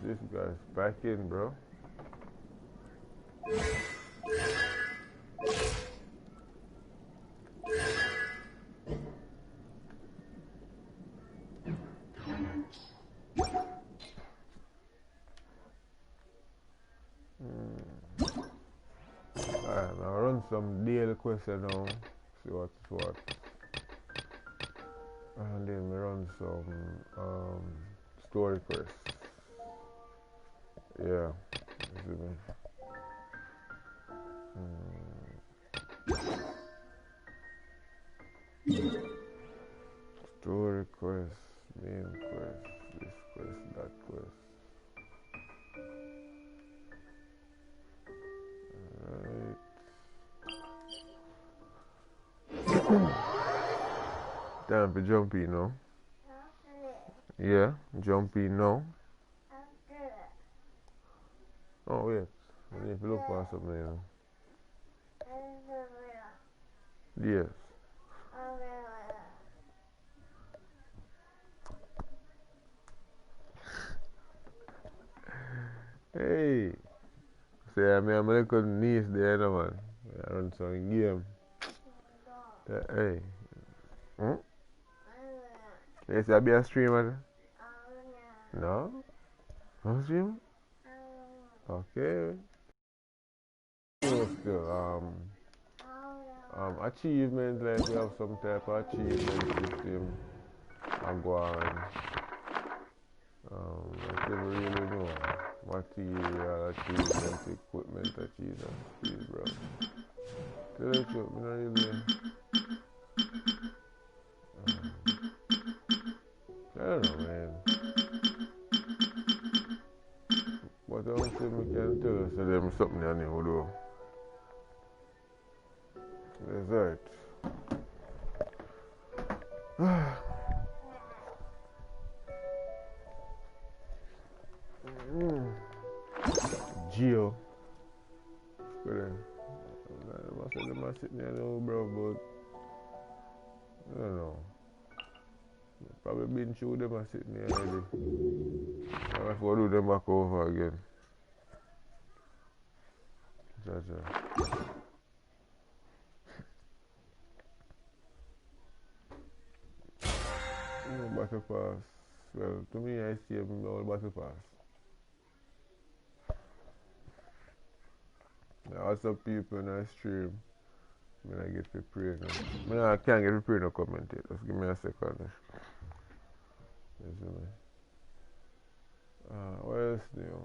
This guy's back in, bro. Alright, now run some daily question now. See what's what. And then we run some story quest. Yeah. You see me? Story quest, main quest, this quest, that quest. Alright. Time for jump in now. Yeah, jump in now. Oh wait, I need to look for something now. Yes. Hey, say I'm a little niece there, no man. I run some game. Hey. Hmm? Yes, I be a streamer. No? No streamer? Okay. Still, achievement, like we have some type of achievement system. And go on. I don't really know. Material achievement, equipment achievement, bro. Tell the truth, I don't really. I don't know, man. But I don't think we can tell us that there's something I need to do. That's right. Geo. Good. I must sit there now, bro, but I don't know. Probably been through them and sitting there already. I have to do them back over again. Jaja. No battle pass. Well, to me, I see them all battle pass. There are some people in the stream. I get prepared now. I can't get prepared to commentate. Just give me a second. You see me? What else new?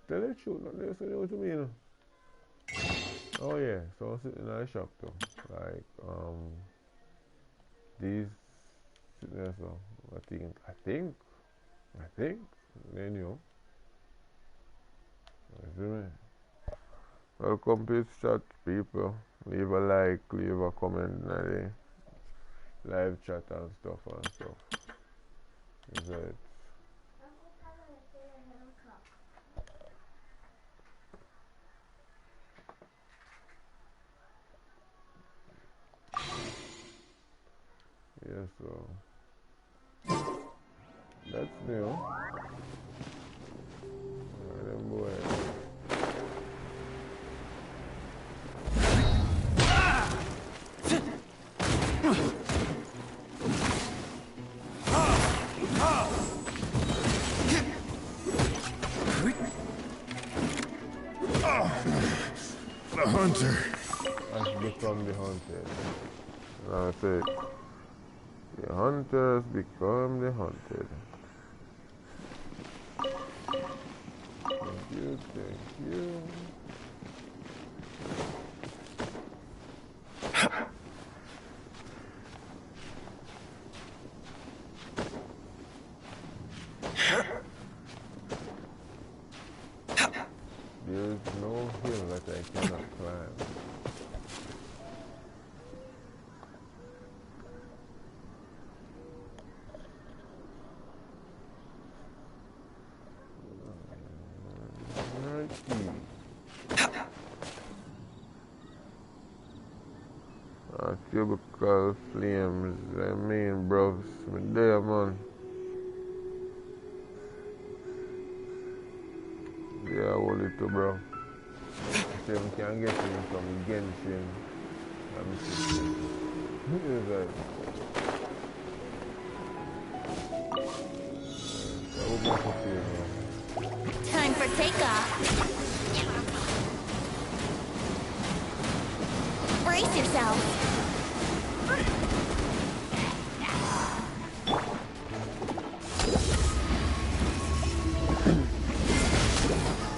Tell the truth, nothing else new to me, you know. Oh yeah, so I'm sitting in the shop too. Like, these sitting there, so I think, they knew. You see me? Welcome to chat, people. Leave a like, leave a comment in the live chat and stuff. Is it? Yeah, so that's new. Them boy. The hunter Has become the hunted. That's it. The hunters become the hunted. Thank you. There is no hill that I cannot climb. Cubicle flames, I mean, bro, I'm there, man. Yeah, hold it too, bro. See, we can get him from Genshin. Let me see. It's like, I hope I can see him, man. Time for takeoff. Brace yourself.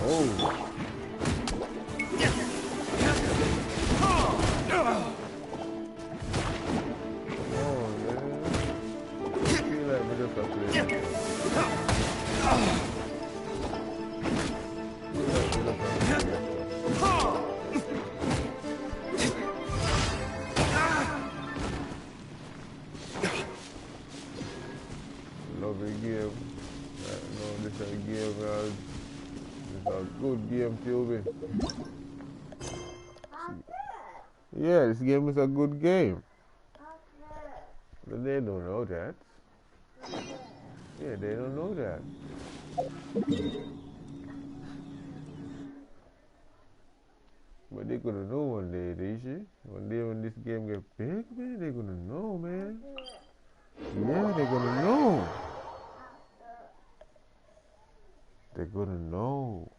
Oh. Lovely game. No, this is a game, it's a good game, Tubby. Yeah, this game is a good game. But they don't know that. Yeah, they don't know that. But they're gonna know one day, Daisy. One day when this game gets big, man, they're gonna know, man. Yeah, they're gonna know. They're gonna know.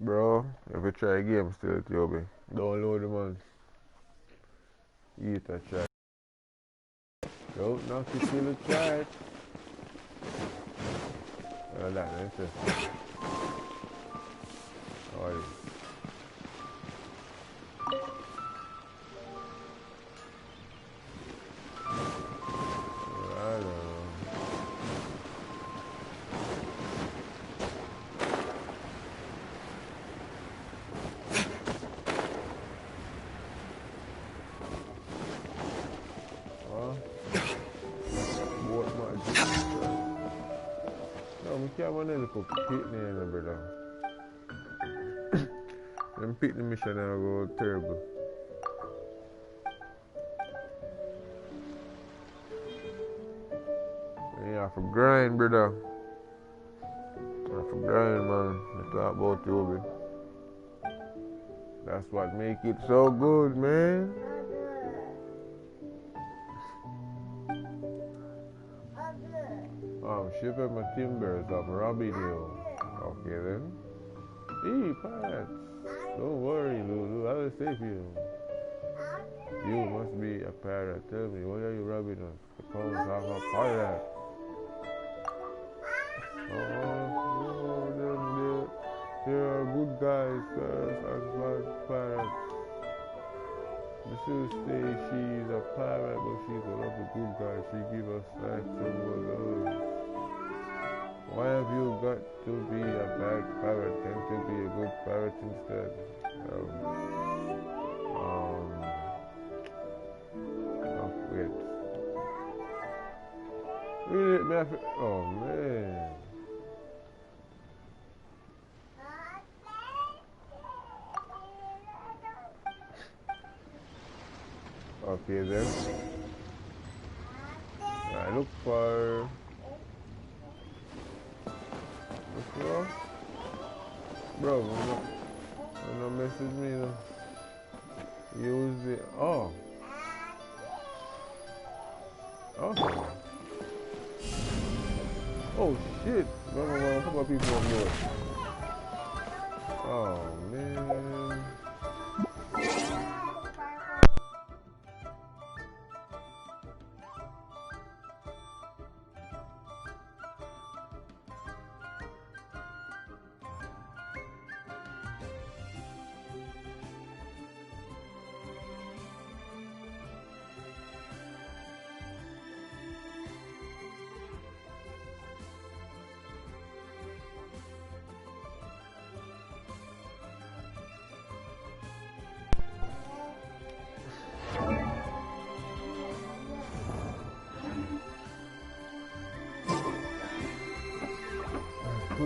Bro, if you try a game still, Tubby, download the man. Eat a try. Don't knock it till you try it. That's it. Alright. I don't know. No, can't want to put picnic in the brother. Them picnic mission now go terrible. You have to grind, brother. You have to grind, man. Let's talk about you, that's what make it so good, man. I'm shipping my timbers. I'm robbing you. Okay then. Hey, pirates. Don't worry, Lulu. I will save you. You must be a pirate. Tell me, why are you robbing us? Because I'm a pirate. Oh, they are good guys, girls, and bad pirates. Mrs. say she's a pirate, but she's one of the good guys. She give us snacks and love. Why have you got to be a bad pirate? Can't you be a good pirate instead? Wait. Really? Oh, man. Okay, then. I look for... Bro, don't message me though. Use it. Oh. Okay. Oh shit. A couple of people on board. Oh man.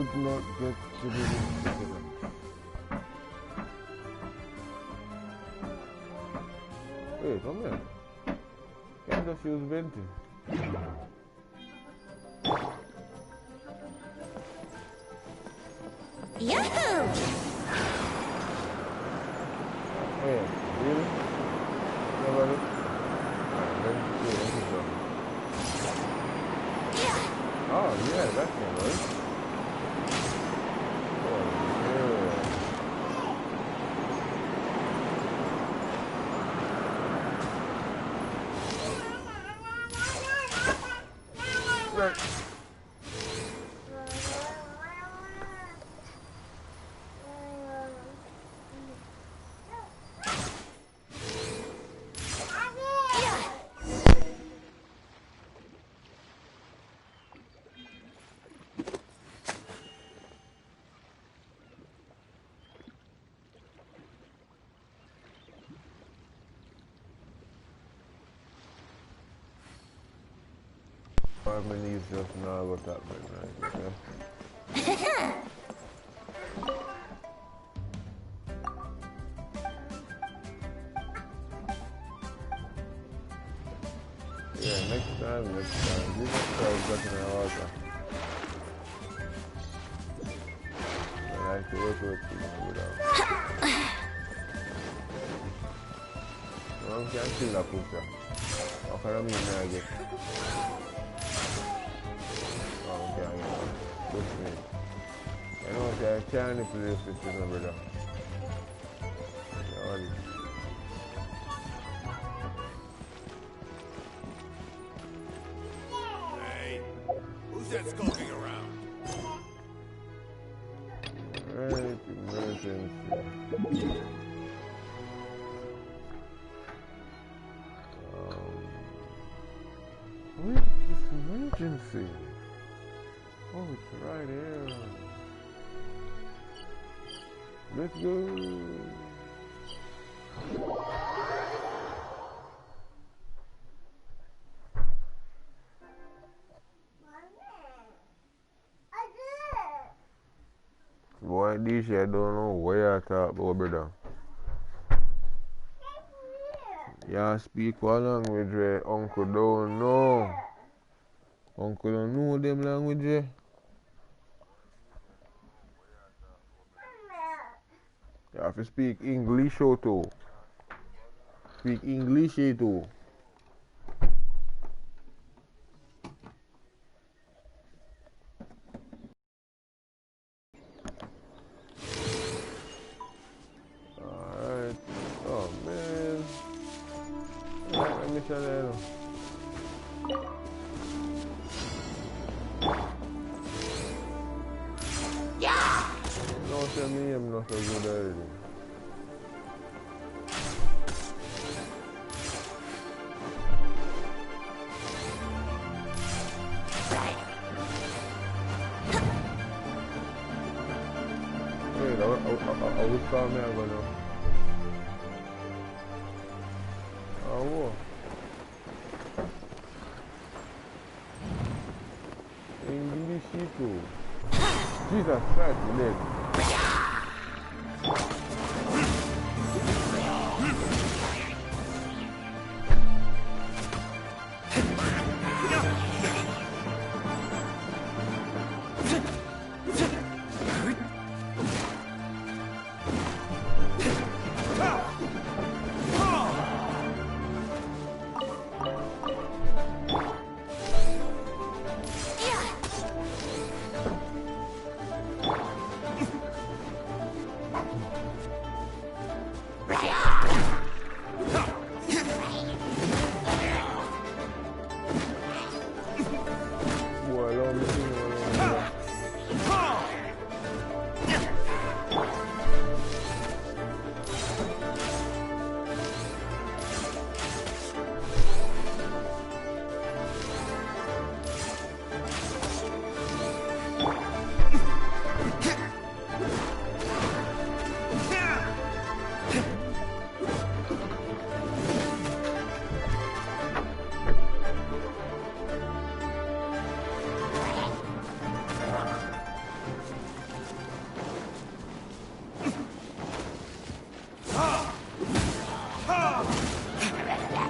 should not get to be difficult. Hey, come here. Can't just use Venti. Yahoo! Hey, really? Nobody? Let's go. Yeah. Oh, yeah, that's one, right? Oh, yeah. Right. My knees just now got that bit, right? Yeah, next time. This next time is back in the water. I like to work with people without. One can kill that pussy. How can I mean I get? Okay. Good me. I know I can't manipulate this, you know, brother. Hey, who's that skulking around? Right, emergency. Where is this emergency? Oh, it's right here. Let's go. Boy, this shit, I don't know where I talk about, brother. Yeah, speak what language where Uncle don't know. Uncle don't know them language where. You have to speak English too. Speak English too. Alright. Oh man. Alright, let me try that. Yeah! Don't tell me I'm not so good at it. Wait, I was calling me I'm gonna. Oh, what? English too. Jesus Christ, you dead.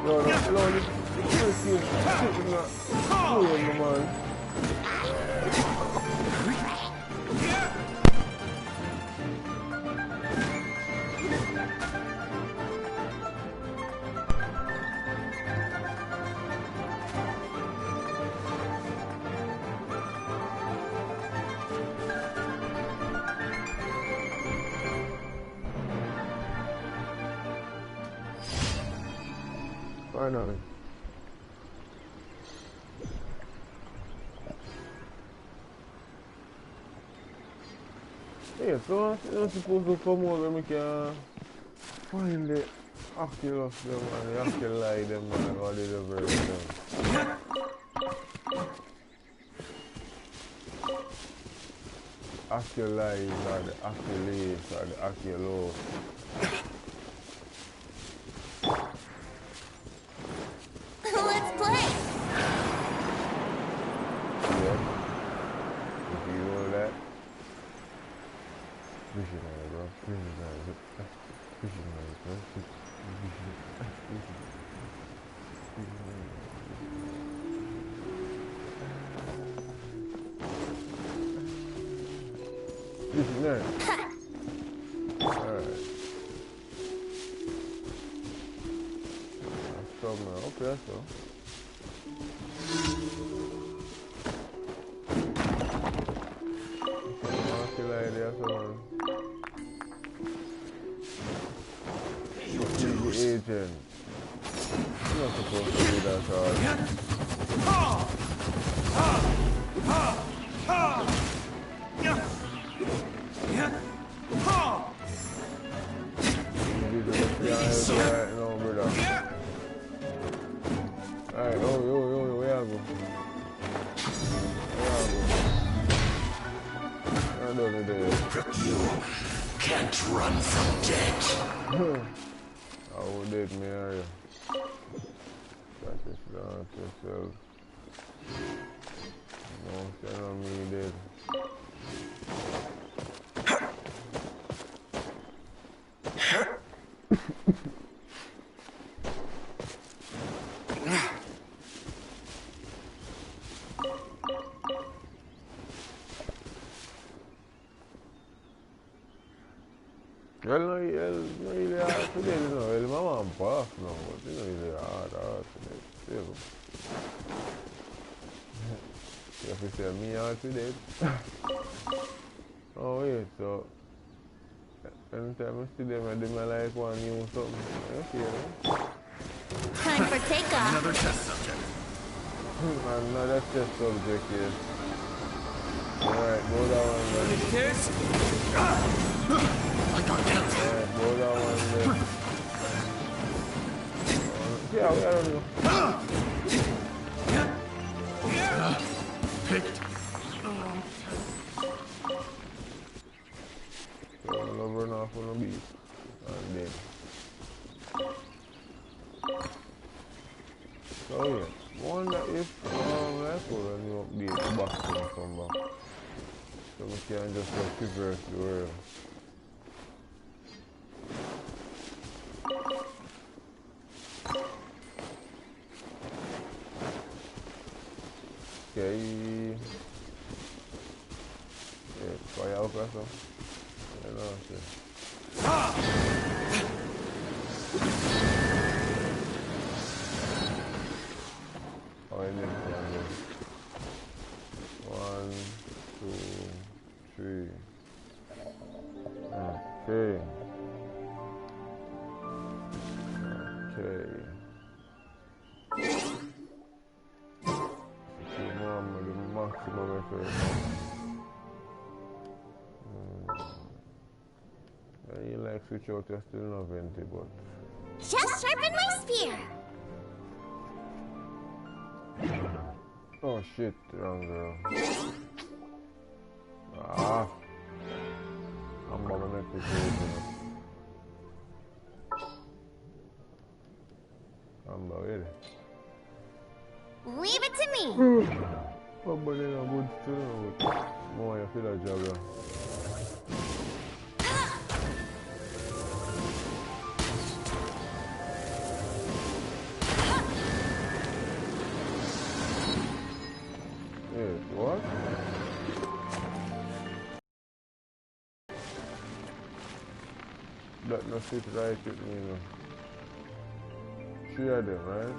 No, this freaking shit not doing, man. Finally. Yeah, so I'm supposed to come out when we can find the Oculus them and the Oculi them and all the other them. Oculi or the Oculus or the Oculus. Let's play. Yeah. If you know that. Visionary, bro. Visionary, bro. Visionary. Alright. That's something up there, so. Agent. You're not supposed to do that hard. You do the guys right now, brother. Alright, yo, where you go? I don't know there. You can't run from death. Oh, dead me are you? That is not yourself. No, stand on me dead. Well, no really hard today, you know. Well, my mom pass now, but you know, really hard today. Still. You have to say me hard today. Oh, wait, so. Anytime I see them, I do my like one new something. Okay, Time for takeoff. Another test subject. Another test subject, yes. Alright, go down one there. I got counted. Alright, go down one there. Yeah, we don't know. Picked. So I'm gonna run off on the beach. And then. So yeah, wonder if that's what a new update box can come back. So we can just traverse the world. Okay. Yeah, fire up or something. I don't know. Oh, I need one, 2, 3. Okay. Okay. The maximum effort. You like switch out, you're still not venti, but. Just sharpen my spear. Oh shit, wrong girl. Ah. I'm gonna make this easy. I'm ready. Leave it to me. Oh, but then I'm good still. More you feel a job. that no sit right with me, you know. 3 of them, right?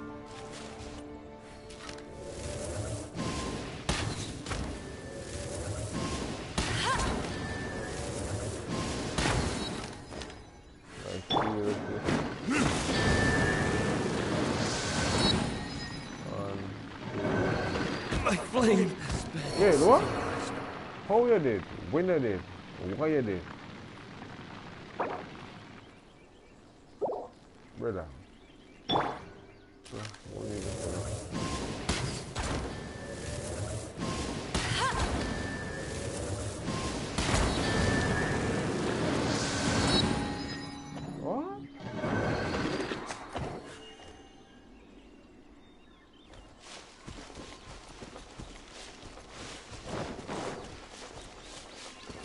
My flame. Wait, what? How you did? When you did? Why you did? Brother. What?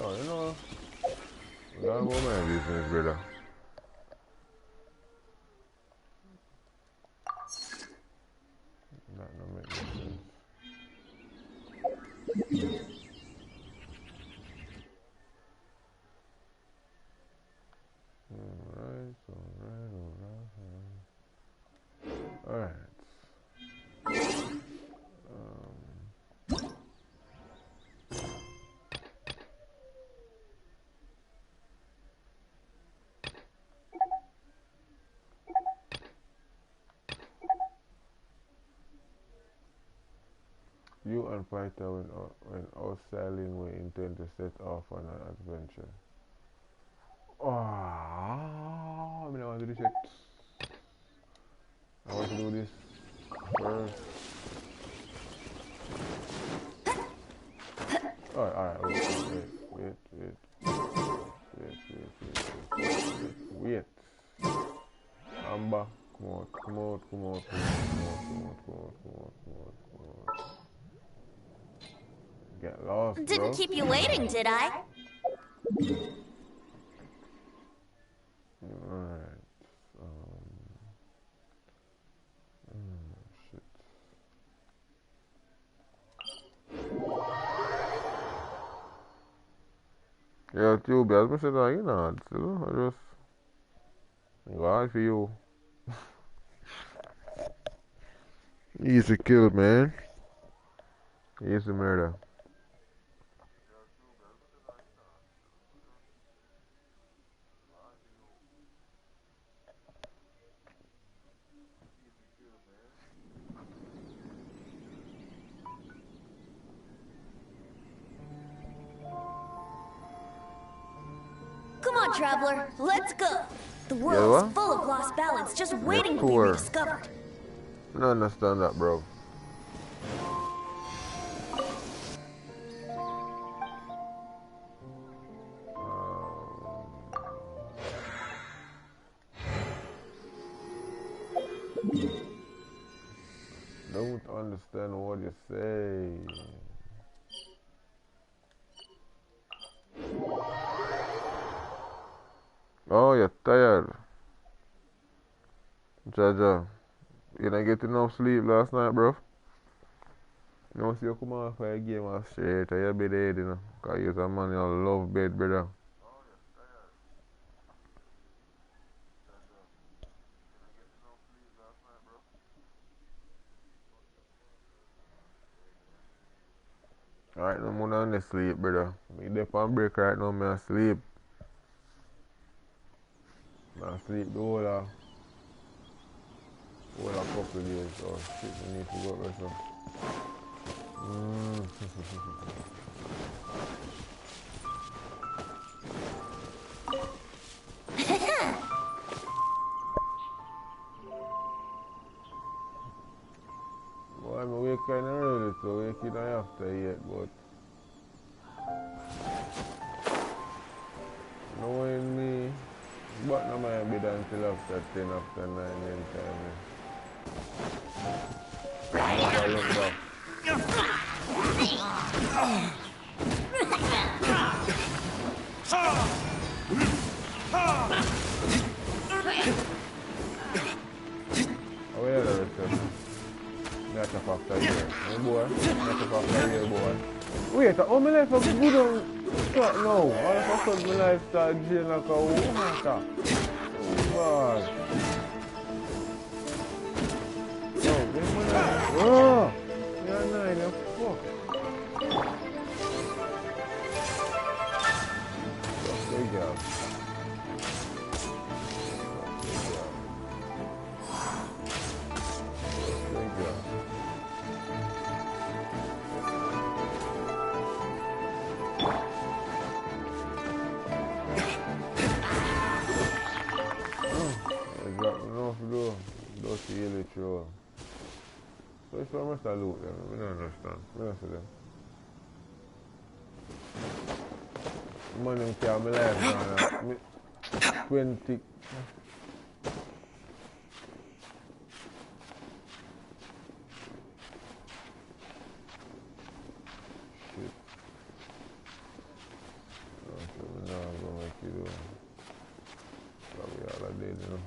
Oh, you know, we gotta go my business, brother. That don't make no sense. Alright. You and Fighter when out sailing we intend to set off on an adventure. Oh, I mean, I want to do this yet. I want to do this first. Alright, wait. Amber, come out. Get lost, bro. Didn't keep you waiting, did I? Alright. Shit. Yeah, too bad. I said, you know, I just glad for you. Easy kill, man. Easy murder. Come on, traveler, let's go. The world's full of lost ballads just waiting to be rediscovered. I don't understand that, bro. Don't understand what you say. Oh, you're tired. Jaja, you didn't get enough sleep last night, bro? You know, see you come off for a game of straight, and you bed head, you know. Because you're a man, you love bed, brother. Alright, no more than the sleep, brother. Me dey on break right now, me asleep. Me asleep the whole couple of days, so shit, we need to go rest now. Boy, I'm awake kind of early, so waking I after yet, but knowing me, but no my bed until after 10, after 9, then time. Never look back. Oh, yeah, that's it. That's a factor here. Hey, boy. That's a factor here, boy. Wait, how my life is good on start now? All of a sudden, my life starts jail like a water. fuck? Yo, get money. Oh! You're nine, you fuck. Big job. Big job. Don't see you through. So it's almost a loot them. I don't understand. I don't see them. Money can my life now. 20. Shit. So now I'm gonna make you do. Probably all I did, you know.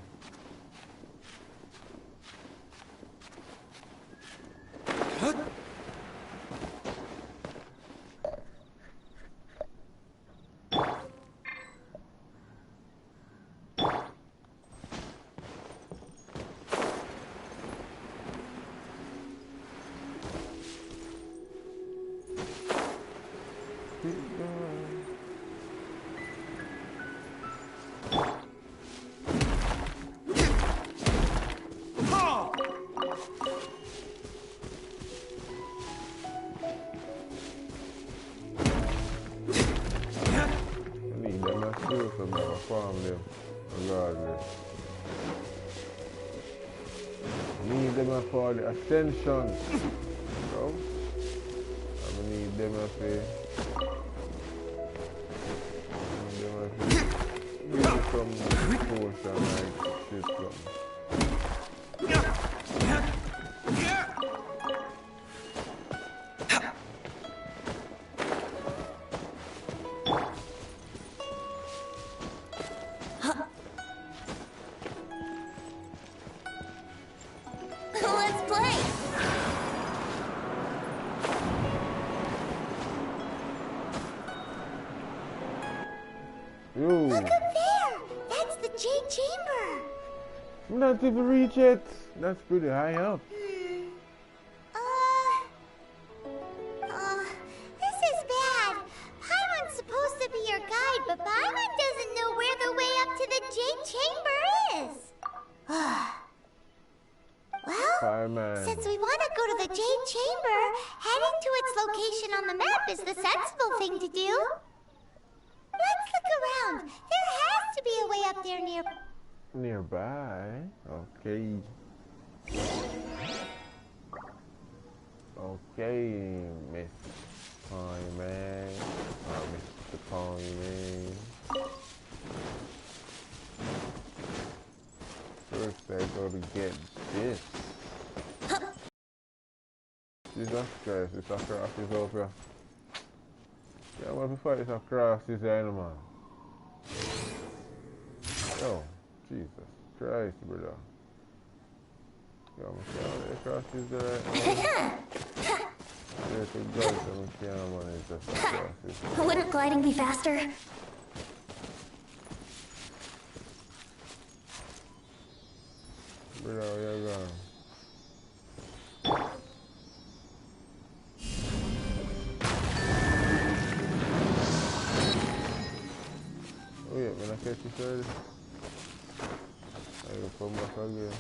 Farm them, regardless. Need them for the ascension, bro. I need them for give me some potion like shit, bro. Look up there! That's the Jade Chamber! I'm not even reach it. That's pretty high up. This is bad. Paimon's supposed to be your guide, but Paimon doesn't know where the way up to the Jade Chamber is. Well, Paimon. since we want to go to the Jade Chamber, heading to its location on the map is the sensible thing to do. Let's look around. There has to be a way up there nearby. Okay. Okay, Miss Paimon. Mr. Paimon. First, I gotta get this. Jesus Christ, it's a cross is over here. Yeah, I'm gonna fight this across this animal. Oh, Jesus Christ, brother. Yeah, I'm gonna across this right now. There's a ghost on the camera and it's just across this. Wouldn't gliding be faster? Brother, where you going? Oh yeah, when I catch you first, I will come back again.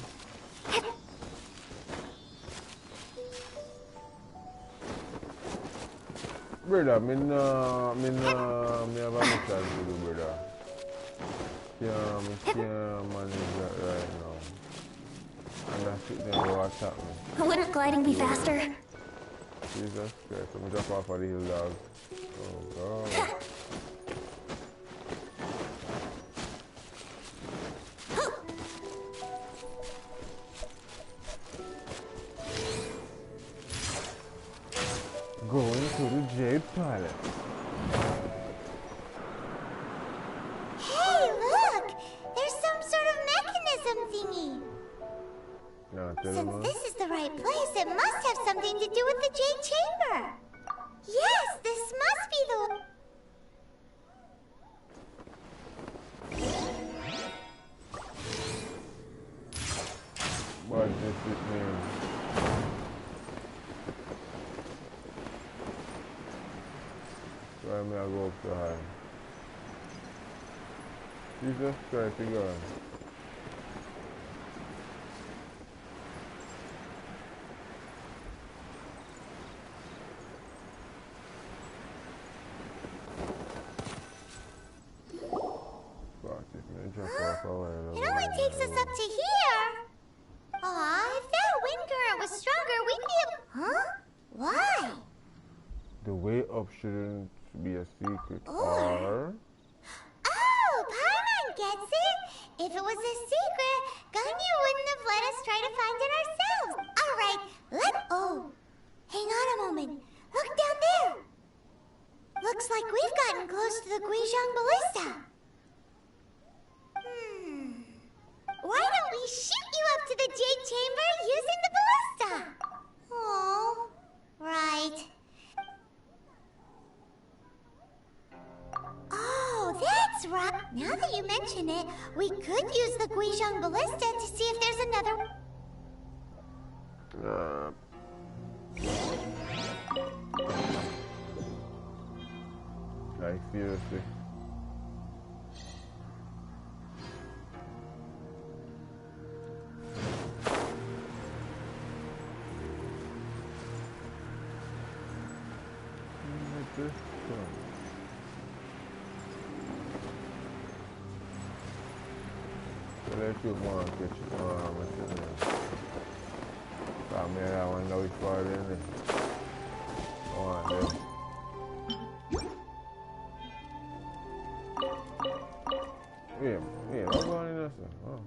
Brother, me have a mission to do, brother. Can't manage that right now. And that's it, then go attack me. Wouldn't gliding be faster? Jesus Christ, I'm just off of the hill, dog. Oh God. Going to the Jade Palace. Hey, look! There's some sort of mechanism thingy. No, tell Since him, this is the right place, it must have something to do with the Jade Chamber. Yes, this must be the... Yes, it man. Why may I go up so high? Jesus Christ, you going? It only takes us up to here. Aw, if that wind current was stronger, we'd be able... Huh? Why? The way up shouldn't be a secret. Oh. Or... Oh, Paimon gets it. If it was a secret, Ganyu wouldn't have let us try to find it ourselves. All right, Oh, hang on a moment. Look down there. Looks like we've gotten close to the Guizhong Ballista. Why don't we shoot you up to the Jade Chamber using the ballista? Oh, right. Oh, that's right. Now that you mention it, we could use the Guizhong Ballista to see if there's another... Like, seriously. Let's shoot more and catch it. Man, I want to know which part in there. Come on, dude. Yeah, what's going on in this one?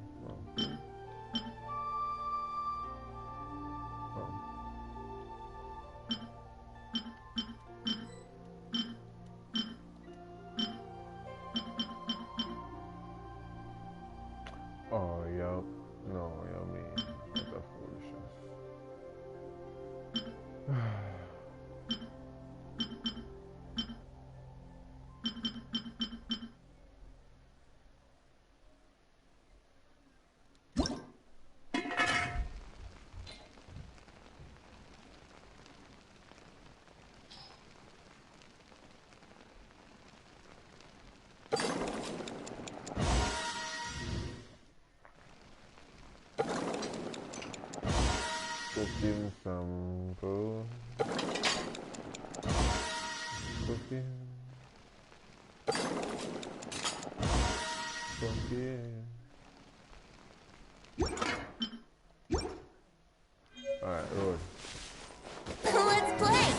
Oh, yeah. No, yeah, me. That's a foolishness. Cooking some food. Cooking. Alright, road. Let's play!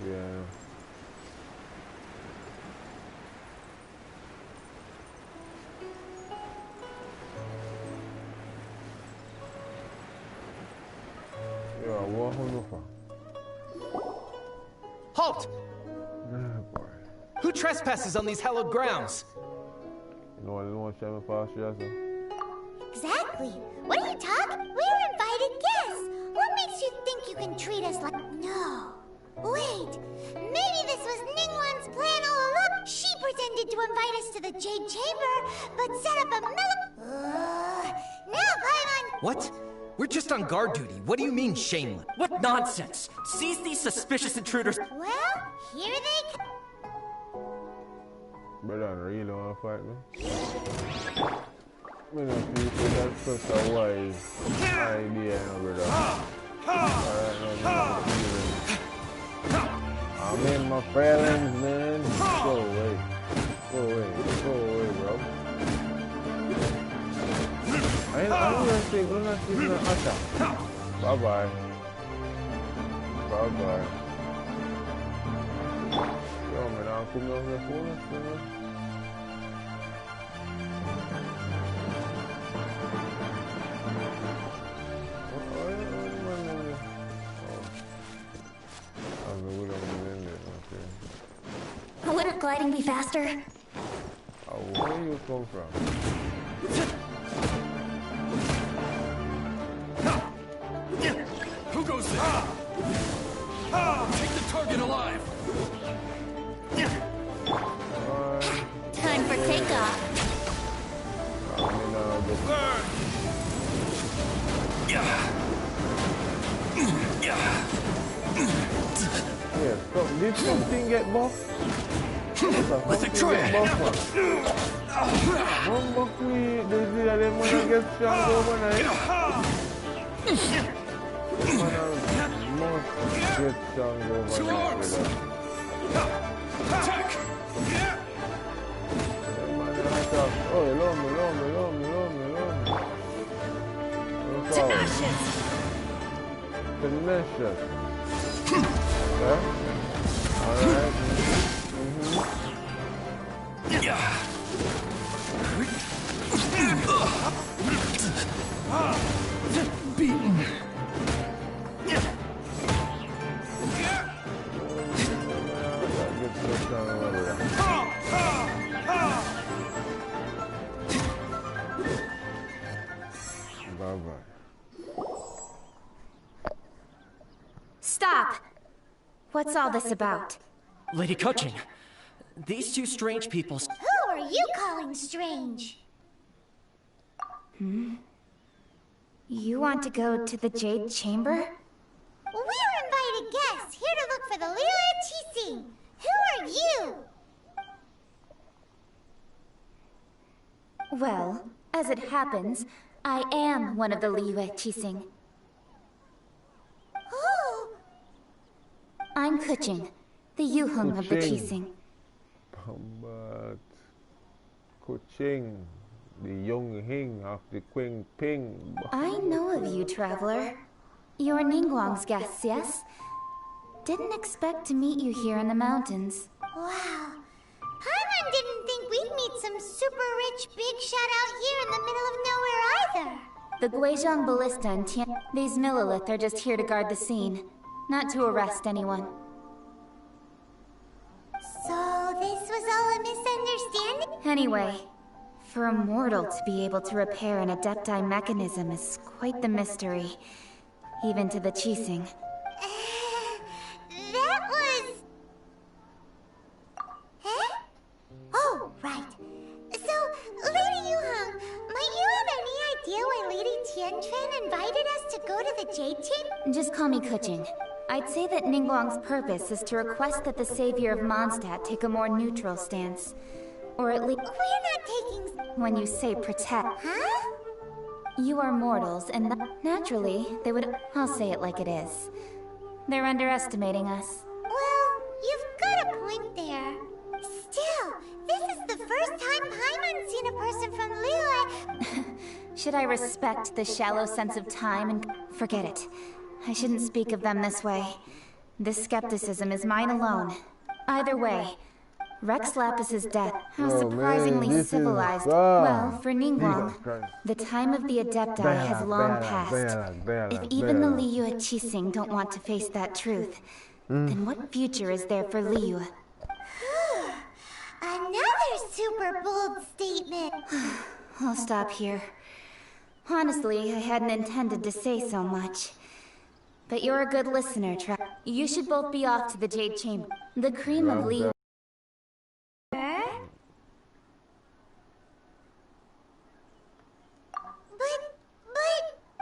Yeah. Halt! Who trespasses on these hallowed grounds? Exactly. What are you talking? We're invited guests. What makes you think you can treat us like... No. Wait. Maybe this was Ningguang's plan all along. She pretended to invite us to the Jade Chamber, but set up a now, Paimon... What? We're just on guard duty. What do you mean, shameless? What nonsense! Seize these suspicious intruders! Well, here they come. Brother, I really want to fight me. I don't think that's such a wise idea, brother. Alright, I'm in my feelings, man. Go away. Go away. Go away, bro. I'm gonna say, no attack. Bye-bye. Bye-bye. Yo, man, I'm coming over the phone, Oh, yeah. gliding be faster? Oh, where you come from? Who goes there? Take the target alive. Time for takeoff. Burn. Yeah, so did something get buff? Let's try it. One buff we, they see that they wanna get strong overnight. Must get strong overnight. Two arms. Attack. Oh, hello me. Tenacious. Tenacious. Yeah? Alright. Beaten. Bye-bye. Stop. What's all this about? Lady Kuching, these two strange people. Who are you calling strange? You want to go to the Jade Chamber? We're invited guests here to look for the Liyue Qixing. Who are you? Well, as it happens, I am one of the Liyue Qixing. Who? I'm Kuching, the Yuheng of the Qixing. But Kuching, the young Hing of the Quing Ping. I know of you, traveler. You're Ningguang's guests, yes? Didn't expect to meet you here in the mountains. Wow. Paimon didn't think we'd meet some super rich big shot out here in the middle of nowhere either. The Guizhong Ballista and these Millilith are just here to guard the scene, not to arrest anyone. So this was all a misunderstanding? Anyway, for a mortal to be able to repair an Adepti mechanism is quite the mystery, even to the Qixing. That was... Huh? Oh, right. So, Lady Yuheng, might you have any idea why Lady Tianquan invited us to go to the Jade Chamber? Just call me Kuching. I'd say that Ningguang's purpose is to request that the savior of Mondstadt take a more neutral stance. Or at least... We're not taking... When you say protect... Huh? You are mortals, and naturally, they would... I'll say it like it is. They're underestimating us. Well, you've got a point there. Still, this is the first time Paimon's seen a person from Liyue. Should I respect the shallow sense of time and... Forget it. I shouldn't speak of them this way. This skepticism is mine alone. Either way, Rex Lapis's death, how surprisingly civilized. Well, for Ningguang, the time of the Adepti has long passed. If even the Liyue Qixing don't want to face that truth, then what future is there for Liyue? Another super bold statement. I'll stop here. Honestly, I hadn't intended to say so much. But you're a good listener, You should both be off to the Jade Chamber. The cream of Liyue.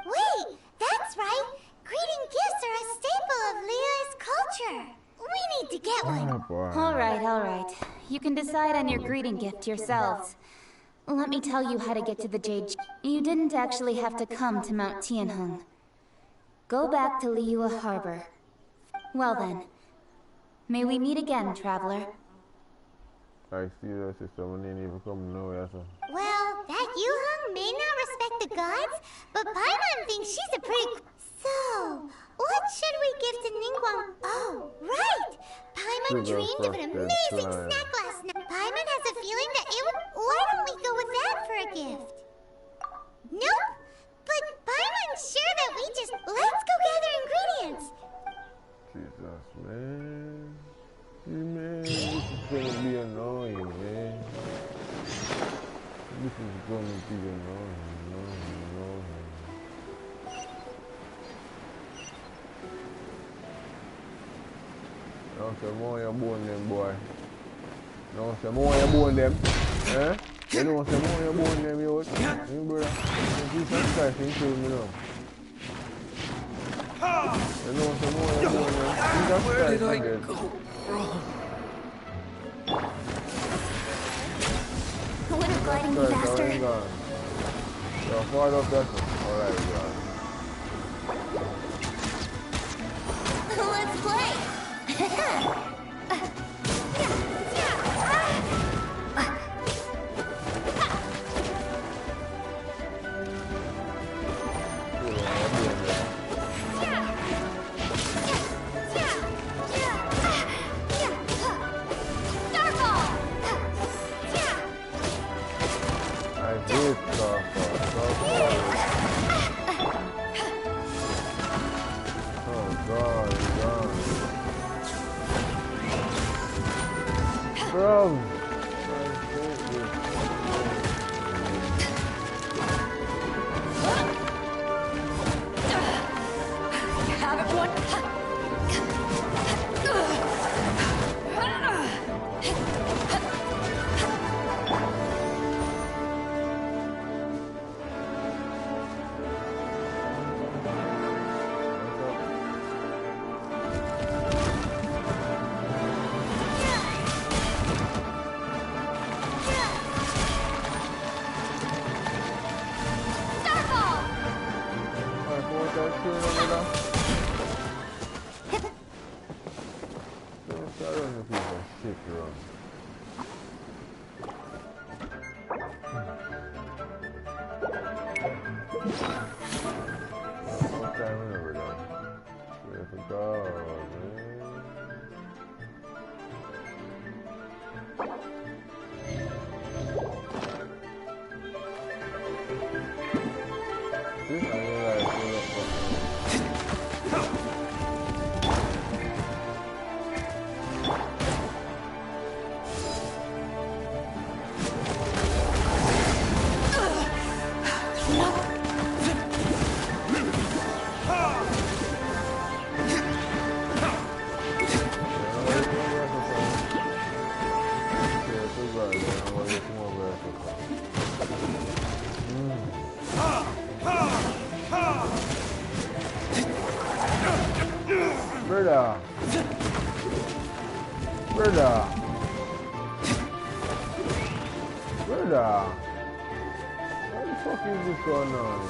Wait! That's right! Greeting gifts are a staple of Liyue's culture! We need to get one! Alright. You can decide on your greeting gift yourselves. Let me tell you how to get to the Jade... You didn't actually have to come to Mount Tianheng. Go back to Liyue Harbor. Well then, may we meet again, traveler. I see that sister when they even come nowhere, so. Well, that Yuheng may not respect the gods, but Paimon thinks she's a pretty... So, what should we give to Ningguang? Oh, right! Paimon dreamed of an amazing snack last night. Paimon has a feeling that it would... Why don't we go with that for a gift? Nope! But Paimon's sure that we just... Let's go gather ingredients! Jesus, man. Man, this is gonna be annoying, man. This is gonna be annoying. No, say more you bone them, boy. No, say more you bone them. Eh? You know, say more you bone them, you brother. Jesus Christ, you kill me now. You know, say more you bone them. Jesus Where Christ, did I you dead. go wrong? Would have gliding be faster. So far up that one. Alright, God. Let's play. Bro. Have it one. Brother, what the fuck is this going on?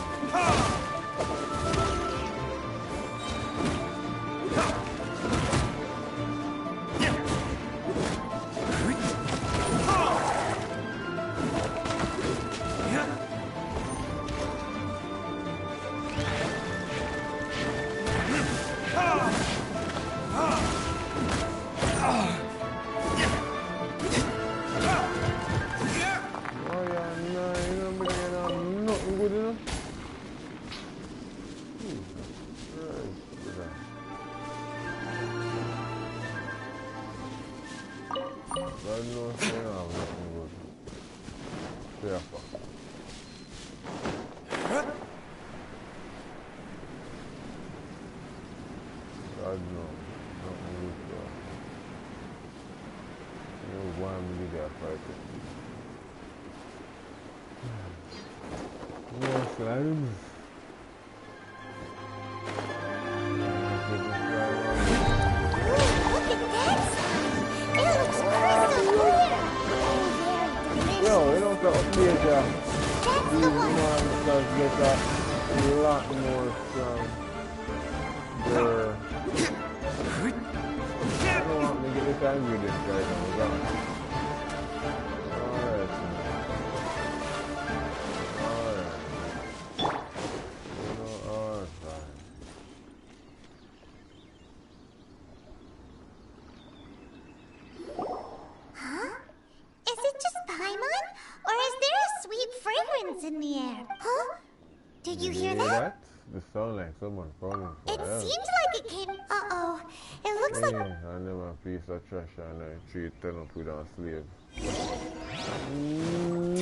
This sound like someone coming for It help. seems like it came. Uh-oh. It looks like. I never a piece of trash and I treat them up with a slave.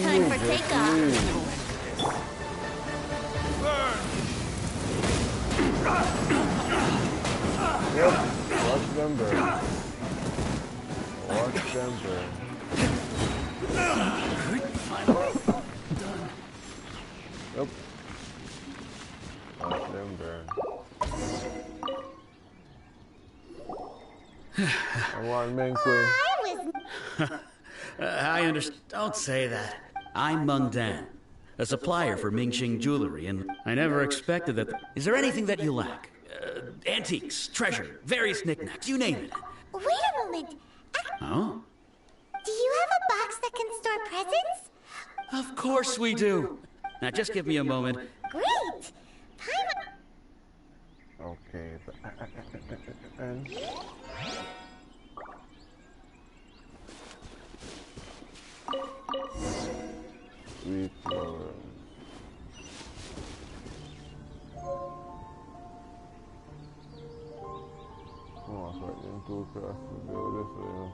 Time for takeoff. Yep, watch them burn. Watch them burn. Finally done. Yep. Watch them burn. I want main queen. I was. I understand. Don't say that. I'm Meng Dan, a supplier for Mingxing jewelry, and I never expected that. Is there anything that you lack? Antiques, treasure, various knickknacks, you name it. Wait a moment. Oh? Do you have a box that can store presents? Of course we do. Now just give me a moment. Great. Time. Okay. And sweet flowers. Oh, I thought them two across the door this way, you know.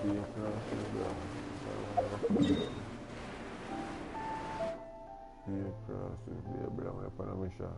Be across the door. Be across the door. Be upon a mission.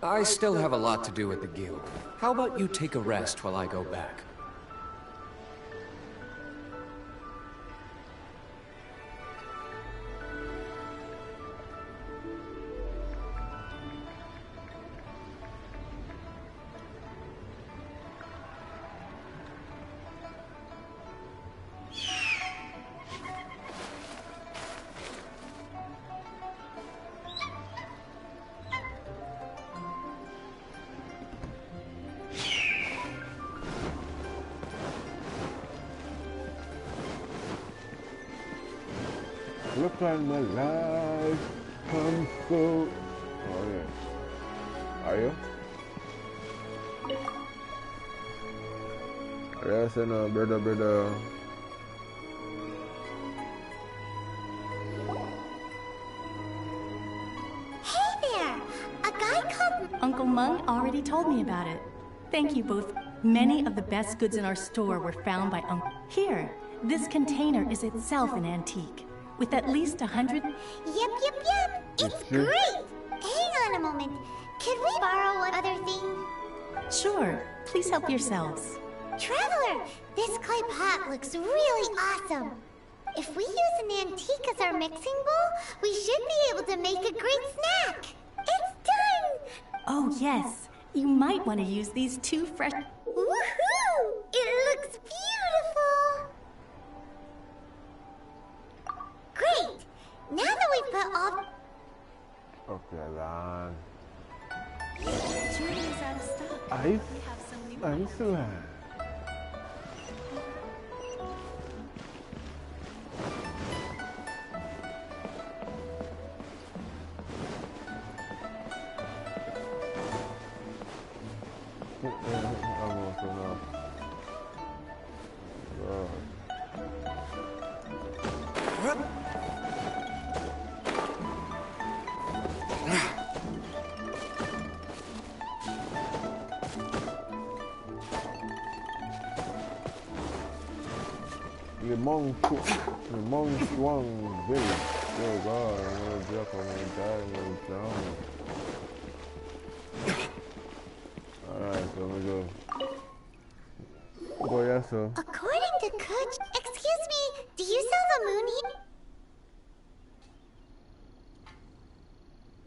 I still have a lot to do at the guild. How about you take a rest while I go back? Look on my life, I'm so... Oh yeah. Are you? Yes, and brother. Hey there. A guy called. Uncle Meng already told me about it. Thank you both. Many of the best goods in our store were found by Uncle. Here, this container is itself an antique, with at least 100. Yep. It's great. Hang on a moment. Could we borrow one other thing? Sure, please help yourselves. Traveler, this clay pot looks really awesome. If we use an antique as our mixing bowl, we should be able to make a great snack. It's done! Oh, yes. You might want to use these two fresh. Woohoo! It looks beautiful! Great! Now that we've put all... Okay, Lan. Jewelry is out of stock. Ice? We have some new. Iceland. Almost enough. God. Limong Swang Village. Oh God, I'm gonna drop on my die, I'm gonna drown. So we go. Go, yeah, so. According to Kuch, excuse me, do you sell the moon here?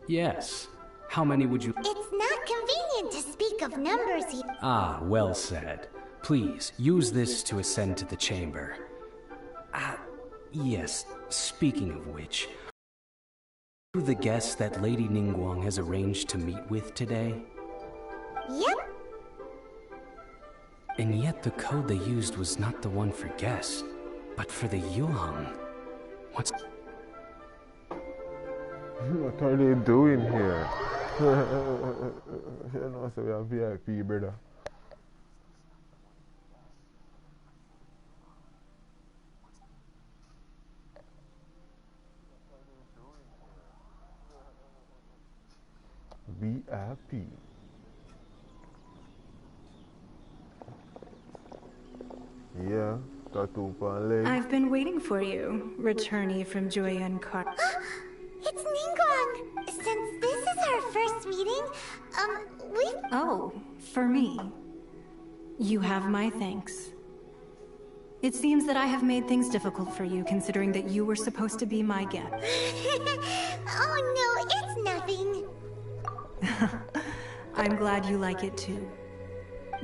Yes. How many would you... It's not convenient to speak of numbers here. Ah, well said. Please, use this to ascend to the chamber. Yes, speaking of which... Are you the guest that Lady Ningguang has arranged to meet with today? Yep. And yet the code they used was not the one for guest, but for the yuan. What's... What are they doing here? You know, so we have VIP, brother. VIP. Yeah, tattoo on leg. I've been waiting for you, returnee from Joyun Car. It's Ningguang! Since this is our first meeting, Oh, for me. You have my thanks. It seems that I have made things difficult for you, considering that you were supposed to be my guest. Oh no, it's nothing. I'm glad you like it too.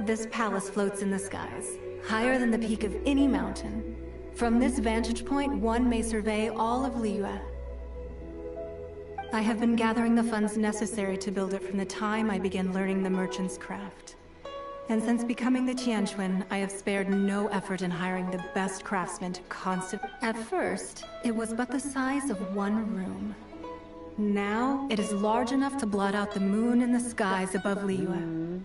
This palace floats in the skies, higher than the peak of any mountain. From this vantage point, one may survey all of Liyue. I have been gathering the funds necessary to build it from the time I began learning the merchant's craft. And since becoming the Tianquan, I have spared no effort in hiring the best craftsmen to At first, it was but the size of one room. Now, it is large enough to blot out the moon in the skies above Liyue.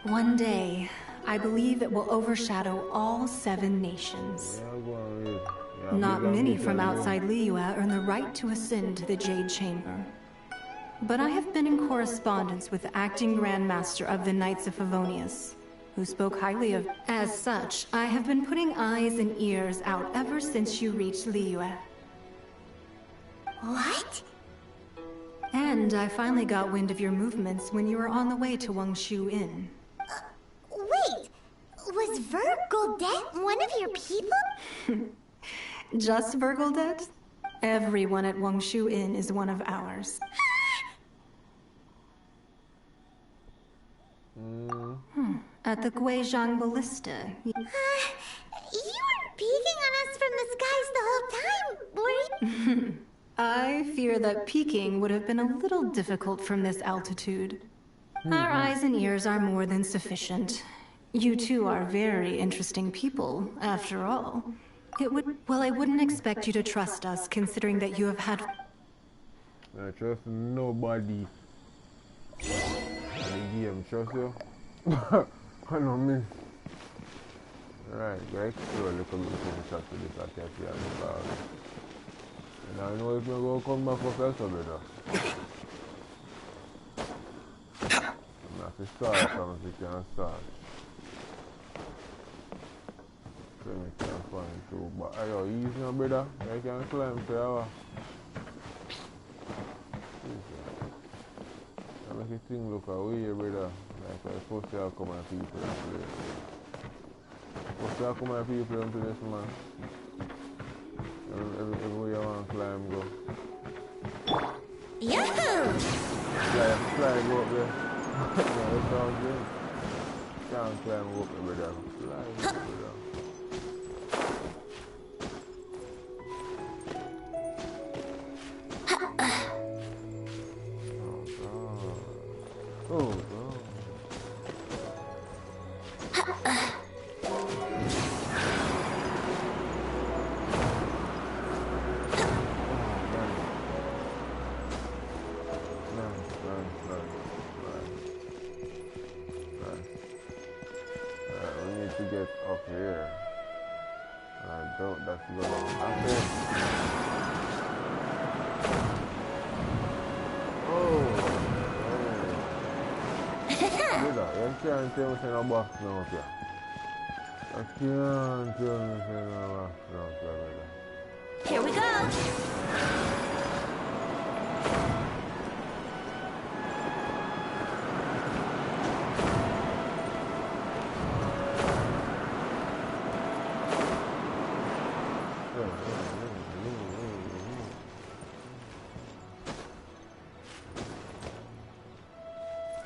One day, I believe it will overshadow all 7 nations. Not many from outside Liyue earn the right to ascend to the Jade Chamber. But I have been in correspondence with the acting Grand Master of the Knights of Favonius, who spoke highly of... As such, I have been putting eyes and ears out ever since you reached Liyue. What? And I finally got wind of your movements when you were on the way to Wangshu Inn. Wait! Was Vergoldet one of your people? Just Vergoldet? Everyone at Wangshu Inn is one of ours. At the Guizhang Ballista. You weren't peeking on us from the skies the whole time, were you? I fear that peeking would have been a little difficult from this altitude. Our eyes and ears are more than sufficient. You two are very interesting people, after all. Well, I wouldn't expect you to trust us, considering that you have had... I trust nobody. The game trust you? I know me. Right, go explore a little bit in the shot to this attack here on the bar. And I know if we go come back for first, brother. I'm not to start from if you can start. So we can find too. But ayo, easy now, brother. I can climb for hour. I make the thing look away, brother. Like I supposed to come and people and play. Supposed to come and people into this, man. Everywhere you want to climb, go. Yahoo! Fly, go up there. Yeah, that sounds good. Can't climb up there, brother. Fly, brother. Oh, God. To get up here. I doubt that's going to happen. Oh, man. You can't tell me no box now up here. I can't tell me no box now up here. Here we go!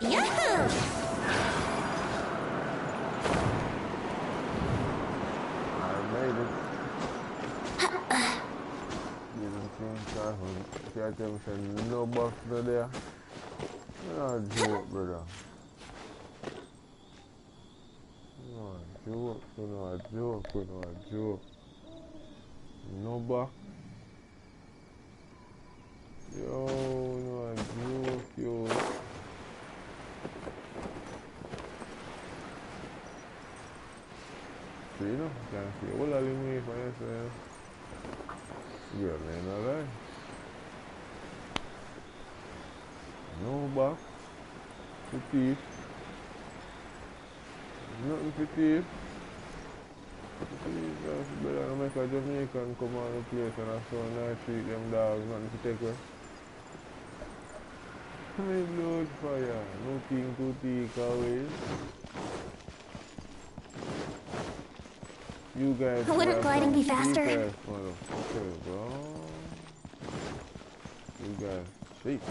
Yahoo! I made it. Didn't think I said no buff there. No joke, brother. No joke. No buff. Yo, no joke, yo. See, you know, can't see all of me for yourself. Girl, ain't no lie. No buff. The teeth. Nothing for teeth. Jesus, brother, I make a Jamaican come on the place and I saw nice treat them dogs, nothing to take away. My blood fire, nothing to take away. You guys Wouldn't gliding be faster? Motherfucker, bro. You guys cheap.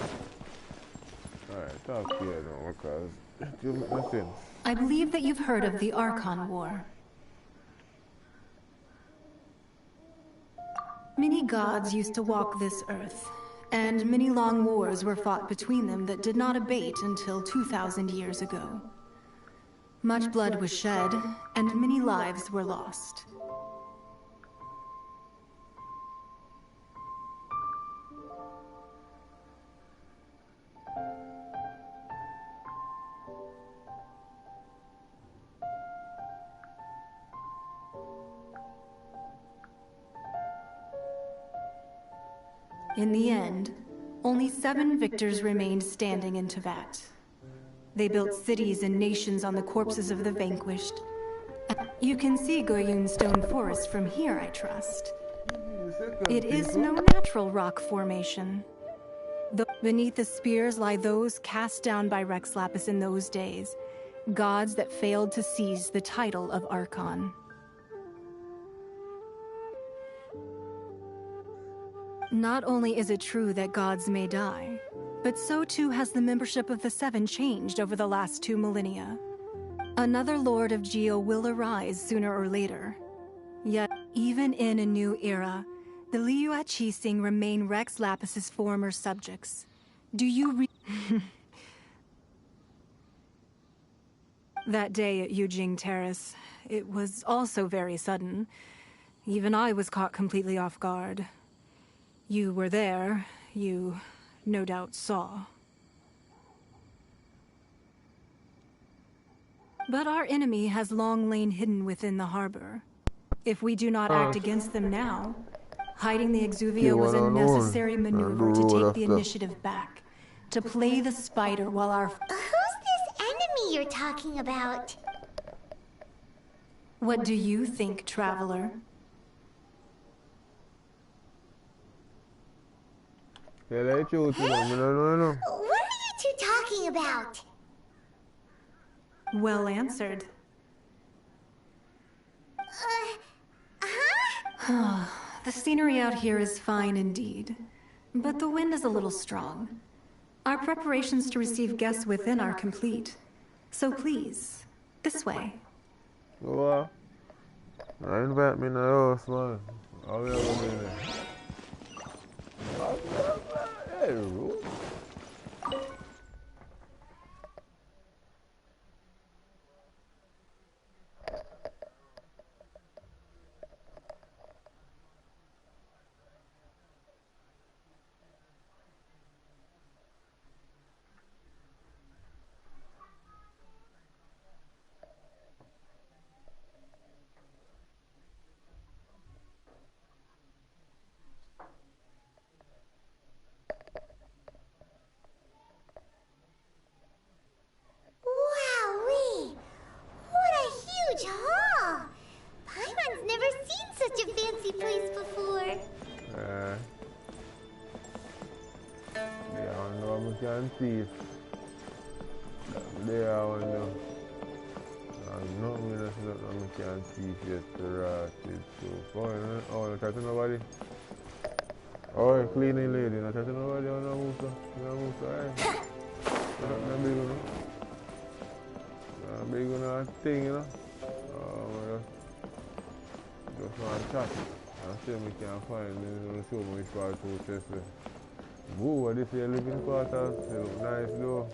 Alright, talk to you now because it don't make no sense. I believe that you've heard of the Archon War. Many gods used to walk this earth, and many long wars were fought between them that did not abate until 2,000 years ago. Much blood was shed, and many lives were lost. In the end, only 7 victors remained standing in Teyvat. They built cities and nations on the corpses of the vanquished. You can see Goyun Stone Forest from here, I trust. It is no natural rock formation. Beneath the spears lie those cast down by Rex Lapis in those days, gods that failed to seize the title of Archon. Not only is it true that gods may die, but so too has the membership of the 7 changed over the last 2 millennia. Another Lord of Geo will arise sooner or later. Yet, even in a new era, the Liyue Qixing remain Rex Lapis's former subjects. Do you That day at Yujing Terrace, it was also very sudden. Even I was caught completely off guard. You were there, you no doubt saw. But our enemy has long lain hidden within the harbor. If we do not act against them now, hiding the Exuvia was a necessary maneuver to take the initiative back, to play the spider while our... Who's this enemy you're talking about? What do you think, traveler? Yeah, let you no. What are you two talking about? Well answered. The scenery out here is fine indeed, but the wind is a little strong. Our preparations to receive guests within are complete. So please, this way. Go on. Invite me in the house, man. I'll be able to be there. Hey, Ruth. Wowee! What a huge hall! Paimon's never seen such a fancy place before. Yeah, I know I can see it. There I know. I know me that's not can't see if yet rotted so far. Oh, not touching nobody. Oh, cleaning lady, not touching nobody on the move, sir. No move, sir. Not big enough. Not big enough thing, you know. Oh, just want to chat. I say we can't find it. Show me which part to chest. Whoa, what this here living quarters? They look nice though.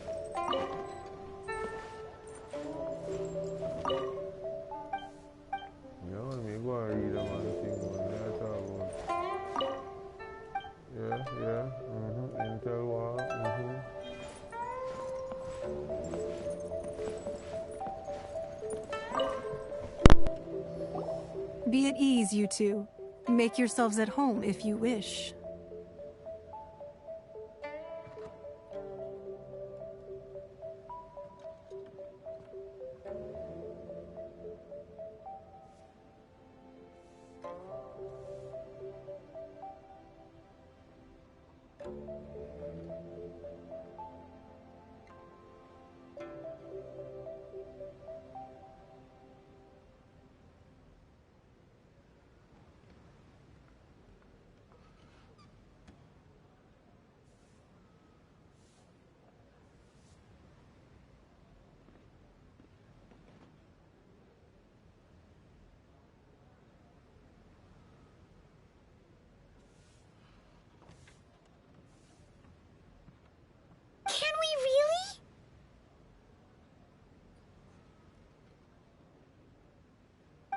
Yeah, me go and read them and thing what they talk about. Yeah. Intel war. Be at ease, you two. Make yourselves at home if you wish.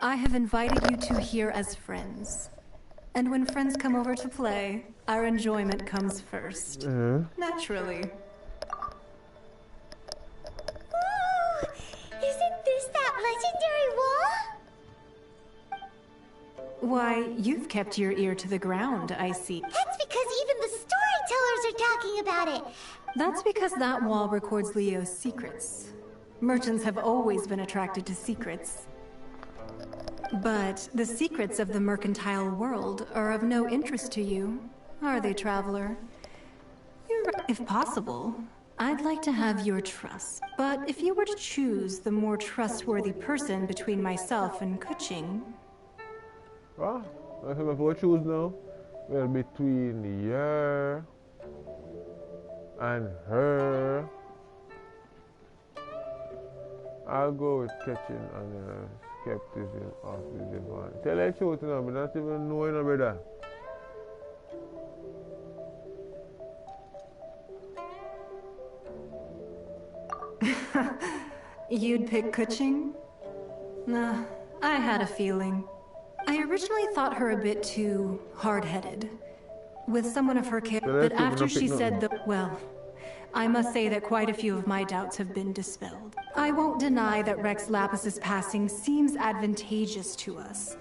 I have invited you two here as friends. And when friends come over to play, our enjoyment comes first. Naturally. Ooh! Isn't this that legendary wall? Why, you've kept your ear to the ground, I see. That's because even the storytellers are talking about it. That's because that wall records Leo's secrets. Merchants have always been attracted to secrets. But the secrets of the mercantile world are of no interest to you, are they, traveler? If possible, I'd like to have your trust. But if you were to choose the more trustworthy person between myself and Kuching... What? If I go choose now, well, between you and her, I'll go with catching and skepticism of the divine. Tell the truth now, but not even knowing no better. You'd pick Kuching? Nah, I had a feeling. I originally thought her a bit too hard-headed. With someone of her character, but after she said the... well... I must say that quite a few of my doubts have been dispelled. I won't deny that Rex Lapis's passing seems advantageous to us.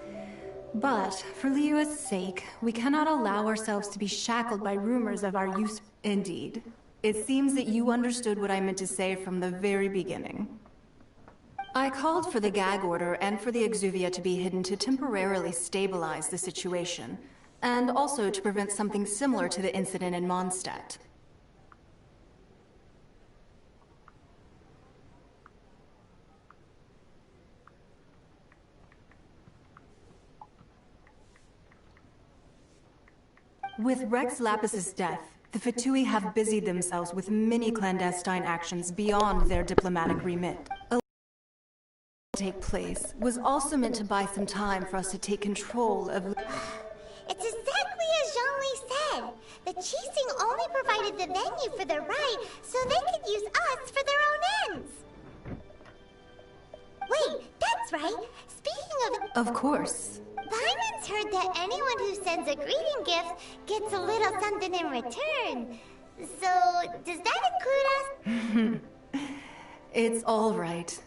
But, for Liyue's sake, we cannot allow ourselves to be shackled by rumors of our use... Indeed. It seems that you understood what I meant to say from the very beginning. I called for the gag order and for the Exuvia to be hidden to temporarily stabilize the situation, and also to prevent something similar to the incident in Mondstadt. With Rex Lapis's death, the Fatui have busied themselves with many clandestine actions beyond their diplomatic remit. A take place was also meant to buy some time for us to take control of... It's exactly as Zhongli said. The Qixing only provided the venue for the rite so they could use us for their own ends. Wait, that's right. Speaking of... Of course. Paimon's heard that anyone who sends a greeting gift gets a little something in return. So, does that include us? It's all right.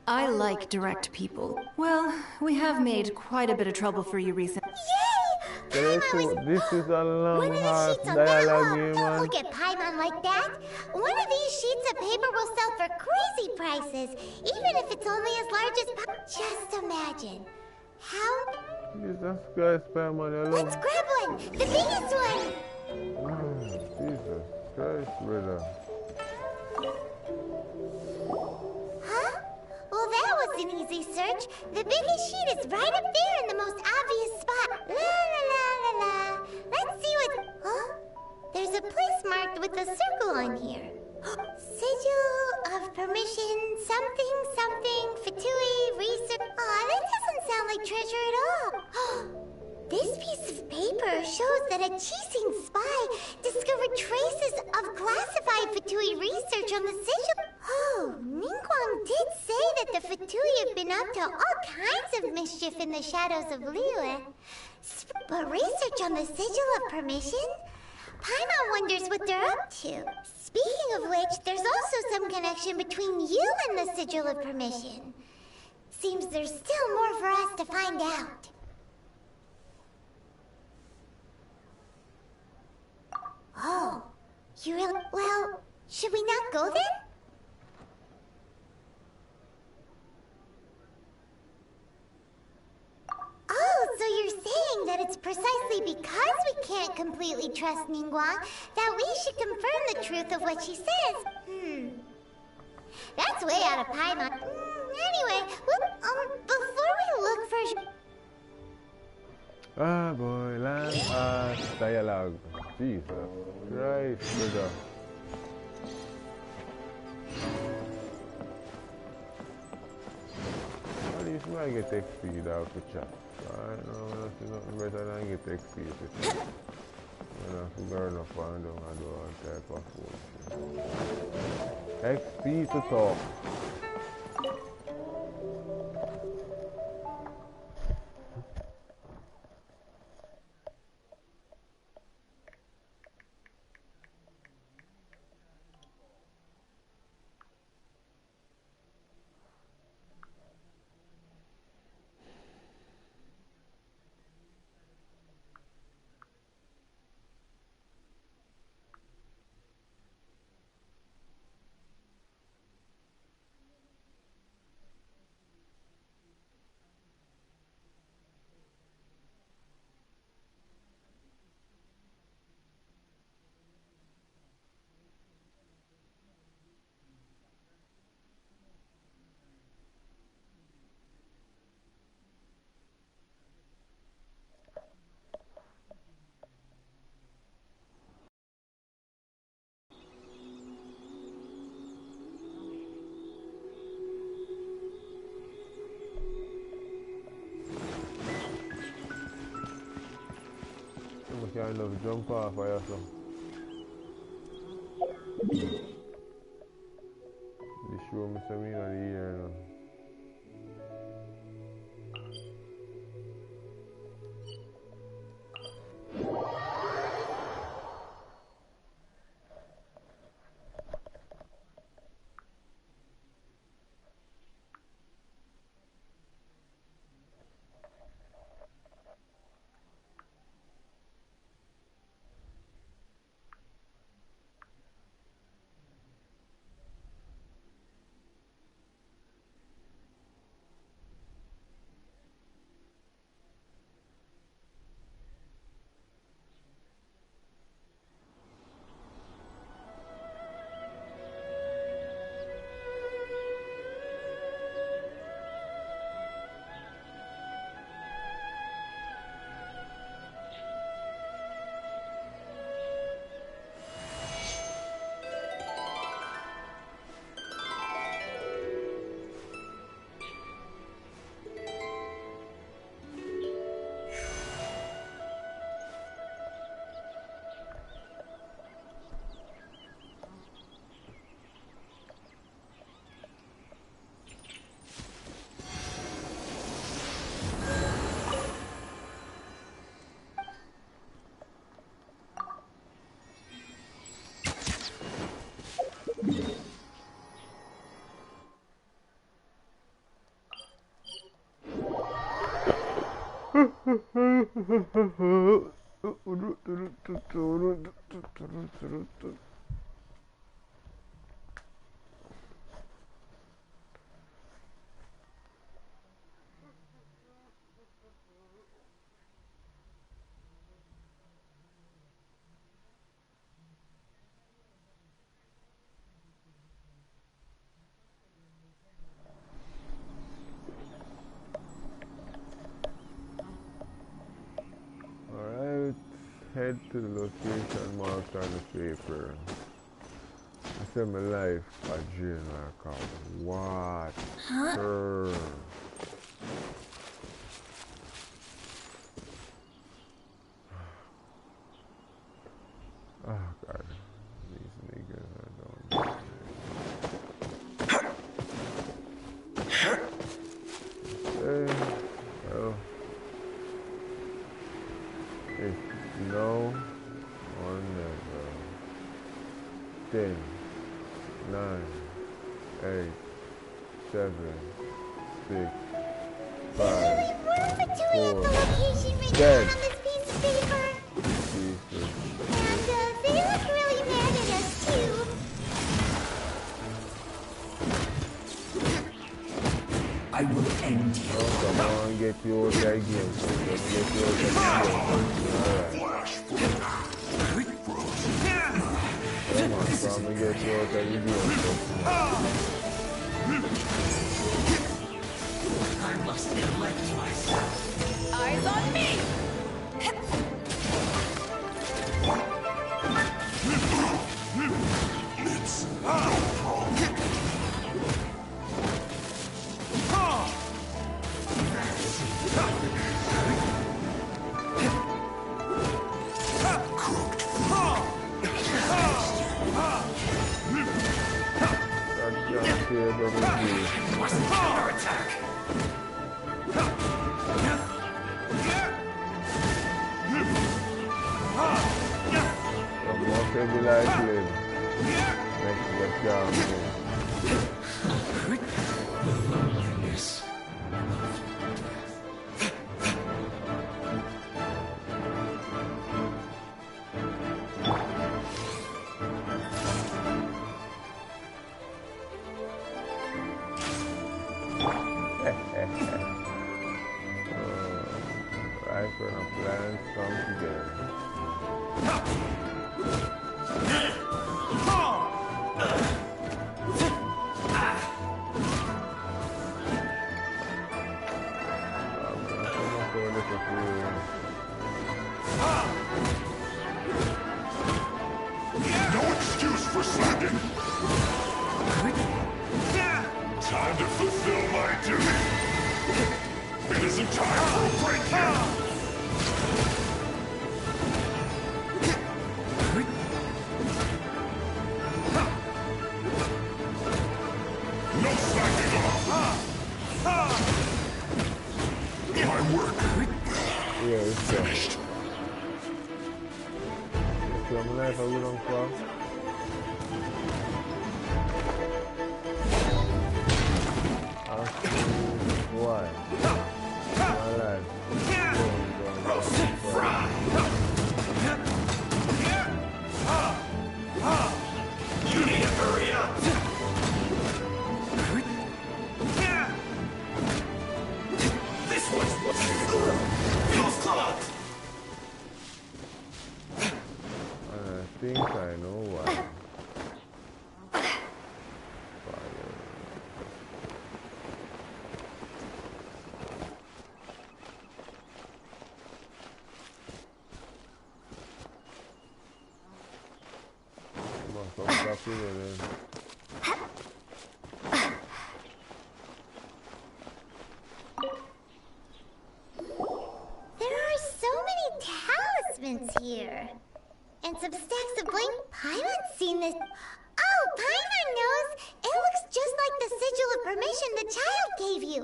I like direct people. Well, we have made quite a bit of trouble for you recently. Yay! This is a long, hard dialogue game, man. Don't look at Paimon like that. One of these sheets of paper will sell for crazy prices, even if it's only as large as... Just imagine. How... Jesus Christ, Paimon, Let's grab one! The biggest one! Oh, Jesus Christ, brother. Huh? Well, that was an easy research, the biggest sheet is right up there in the most obvious spot. La la la la la. Let's see what... Huh? There's a place marked with a circle on here. Sigil of permission, something, something, Fatui, research... Aw, that doesn't sound like treasure at all. This piece of paper shows that a Chising spy discovered traces of classified Fatui research on the sigil. Oh, Ningguang did say that the Fatui have been up to all kinds of mischief in the shadows of Liyue. But research on the sigil of permission? Paimon wonders what they're up to. Speaking of which, there's also some connection between you and the sigil of permission. Seems there's still more for us to find out. Oh, you really... Well, should we not go then? Oh, so you're saying that it's precisely because we can't completely trust Ningguang that we should confirm the truth of what she says. That's way out of Paimon. Anyway, before we look for... Ah, boy, last dialogue. Jesus Christ, brother. At least I get XP without the chat. I know nothing better than get XP with it. I have to learn enough and do all type of work. XP to talk. Kind of jump off or something. They show me something on the ear now. head to the location marked on the paper. I said my life a drain like a water. Oh God, these niggas are down. Well, it's no or never. 10, 9, 8, 7, 6, 5, 4, 10. They look really mad at us too. I will end you. Oh, come on, get you out again. Get you out again. Come on, come and get you out again. I must elect myself. Eyes on me! It's no problem. Counterattack! Be like Lynn. Next get down Yes. Right when our plans come together. No excuse for slacking. Time to fulfill my duty. It isn't time for a break here. No slacking off. My work. Yeah, it's Finished. my life I will on for. Why? My life. You need to hurry up. This one's feels clogged. I think I know why. There are so many talismans here. And some stacks of bling. Paimon's seen this. Oh, Paimon knows. It looks just like the sigil of permission the child gave you.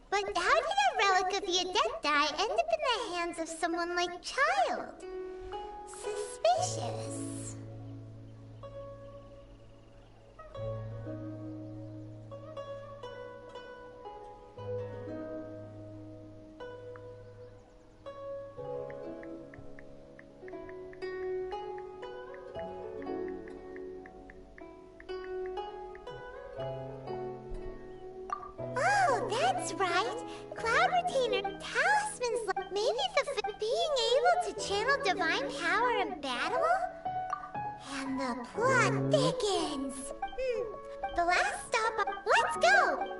But how did a relic of your death die end up in the hands of someone like Child? Suspicious. Oh, that's right. Cloud Retainer talismans. Maybe being able to channel divine power in battle? And the plot thickens. The last stop. Let's go!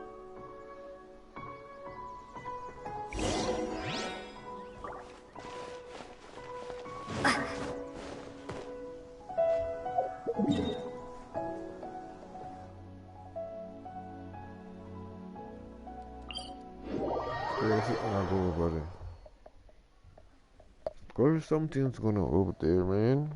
is it gonna go over there? Or something's gonna over there, man.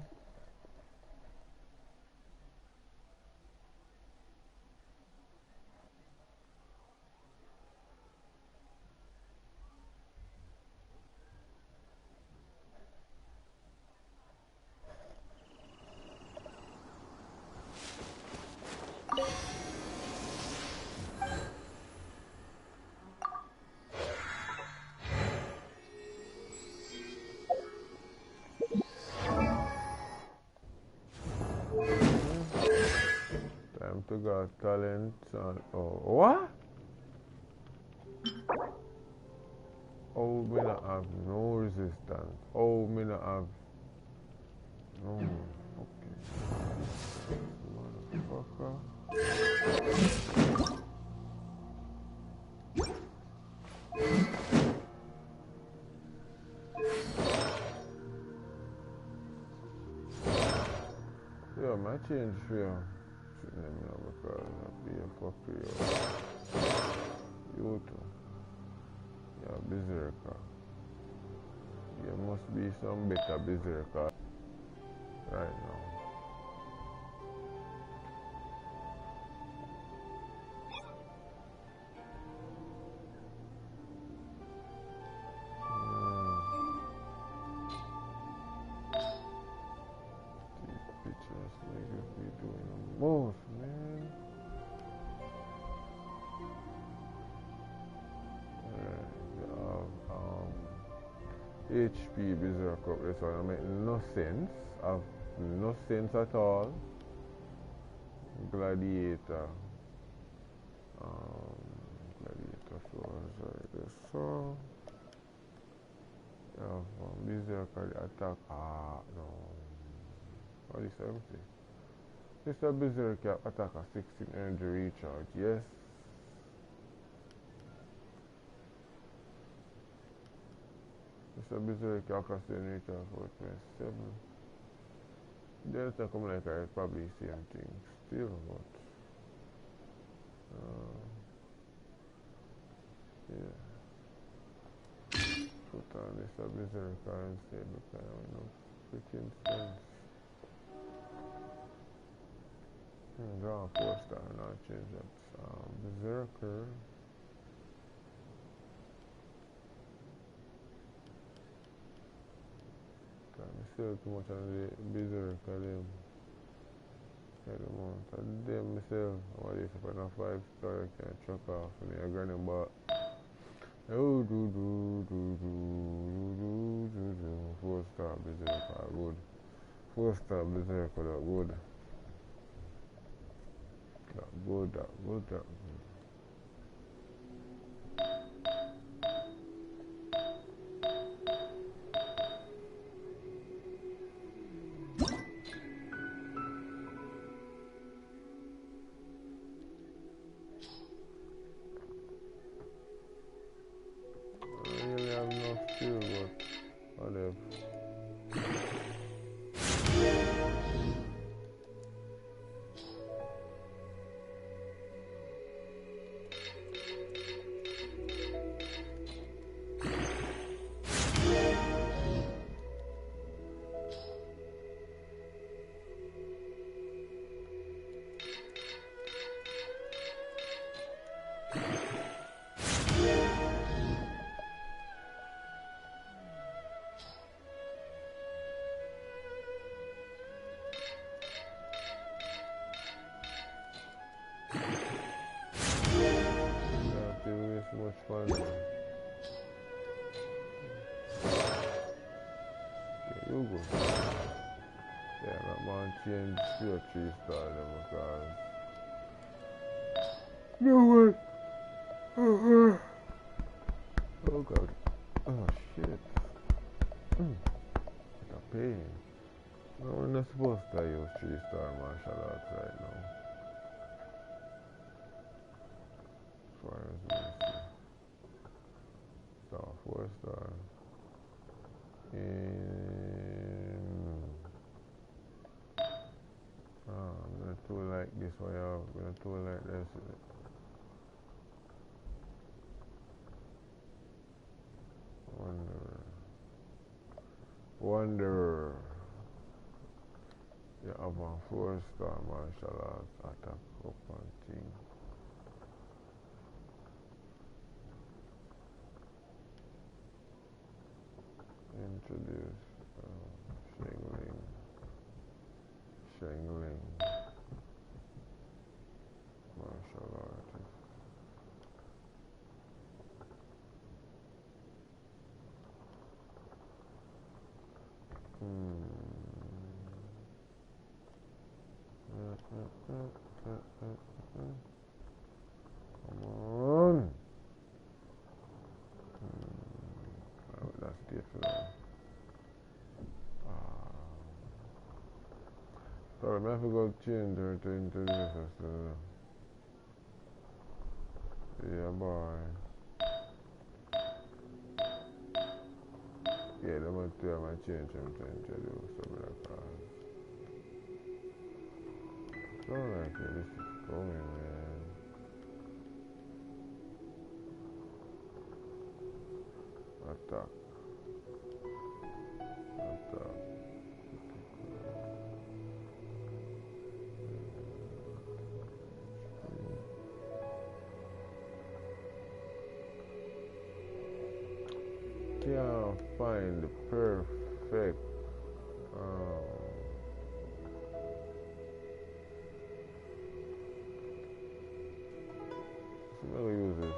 Time to got talent and what? Oh, me not have no resistance. Oh, me not have no. Okay. Motherfucker. Yeah, my change for you. Let me know because I'll be a fucker. You too. You're berserker. There must be some better berserker right now. These bitches niggas be doing the most, man. HP berserker. This one make no sense. Have no sense at all. Gladiator. Gladiator floors right there. So you have berserker attack. No. What is empty? This is a berserker attack a 16 energy recharge. Yes. This is a berserker across the recharge for 27. Delta come like I probably same thing still, but yeah. Put on this a berserker instead because I know freaking sense. Draw a 4-star and I'll change that. Berserker. I still too much on the berserker them. Every month. I them myself. What is if I not 5-star I can chuck off and I granny but oh do 4-star berserker good. 4-star berserker that good. That good. Much fun. Yeah, you go. Yeah, that man changed to a 3-star then because no way. Oh god. Oh shit. What a pain. No, we're not supposed to use 3-star martial arts right now. As far as we see. 4-star. I'm gonna do it like this way out. I'm gonna do it like this. Wanderer. You have a 4-star martial arts attack up on team. Introduce Shangling martial artist. Come on. That's different. Sorry, I have to go change her to introduce us to yeah, boy. Yeah, they might do my change him to introduce some of that cars. So like where this is going, man. Attack. Can't find the perfect so I'm gonna use this.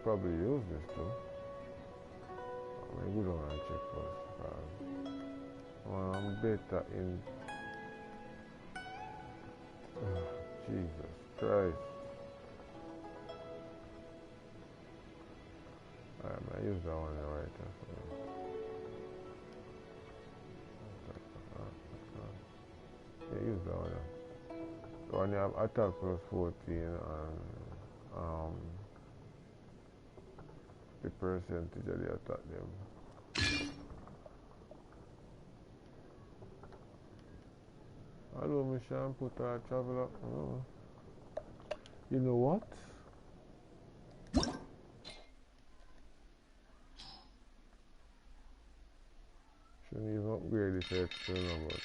Probably use this too. Maybe we don't want to check first. I'm better in. Jesus Christ. Alright, I use that one right there. Yeah, use that one. So when you have attack plus 14 and the percentage of the attack them. Hello, Michelle, put our travel up. Oh. You know what? Shouldn't even upgrade this external, but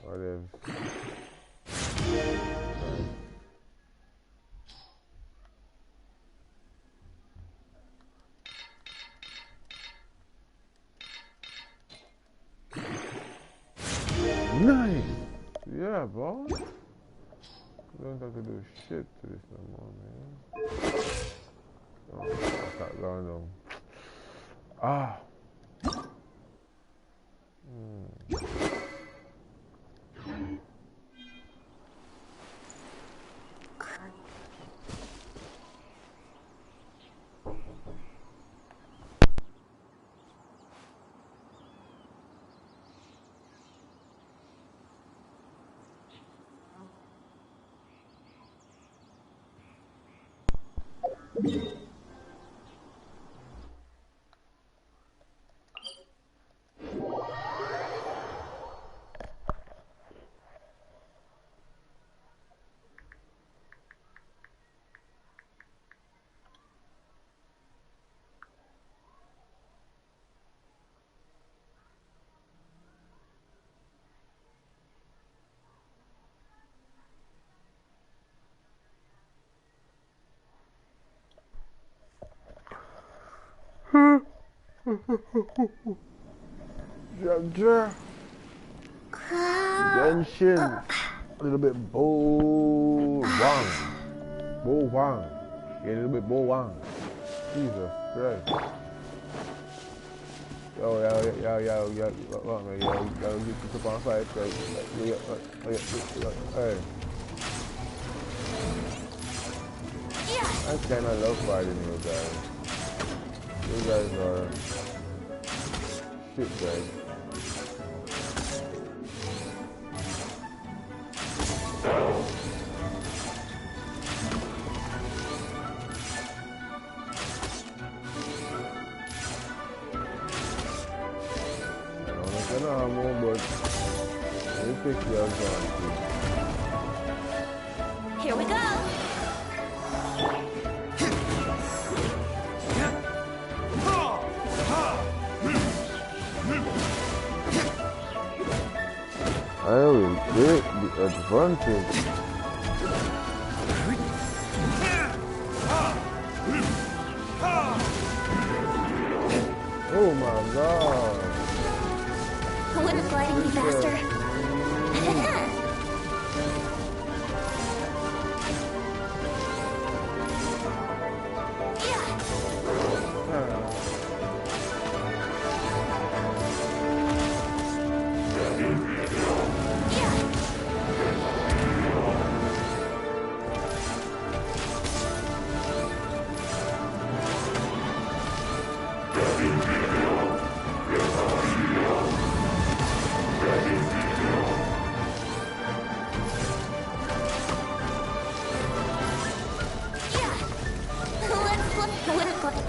whatever. Nice! Yeah, boy. You don't have to do shit to this no more, man. Oh, that going on. Ah! Genshin, a little bit Bo Wang. Yeah, a little bit Bo Wang. Jesus Christ. Yo, look, man, yo, get this up on fight, hey. I kind of love fighting you guys. You guys are shit guys. Here we go. I will take the advantage. Oh my god. Wouldn't gliding be faster?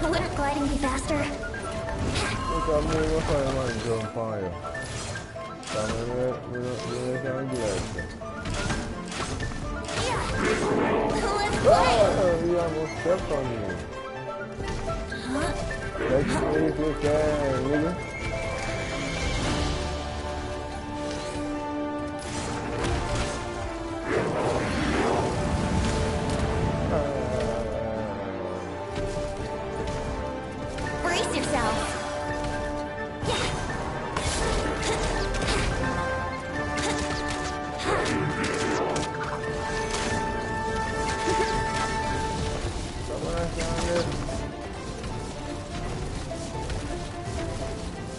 Wouldn't gliding be faster? Look at me, what time I jump on you. Come here, we can glide. We almost stepped on you. Let's see if you can, really? Brace yourself.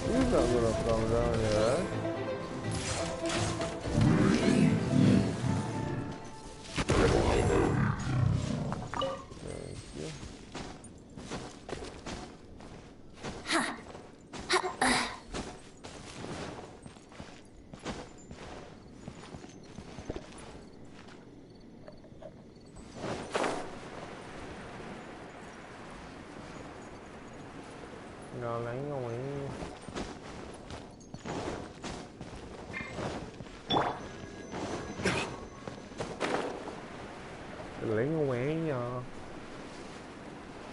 He's not gonna come down here, right? Nó lấy ngồi lấy ngồi nhờ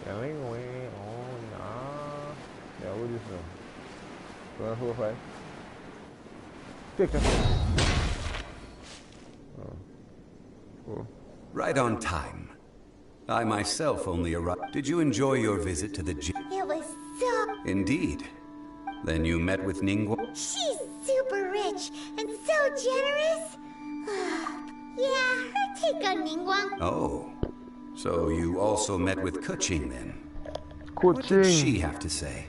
lấy ngồi nó đéo đi rồi rồi không phải tiếp theo. Right on time. I myself only arrived. Did you enjoy your visit to the gym? It was so... Indeed. Then you met with Ningguang? She's super rich and so generous. Yeah, her take on Ningguang. Oh. So you also met with Kuching then? What did she have to say?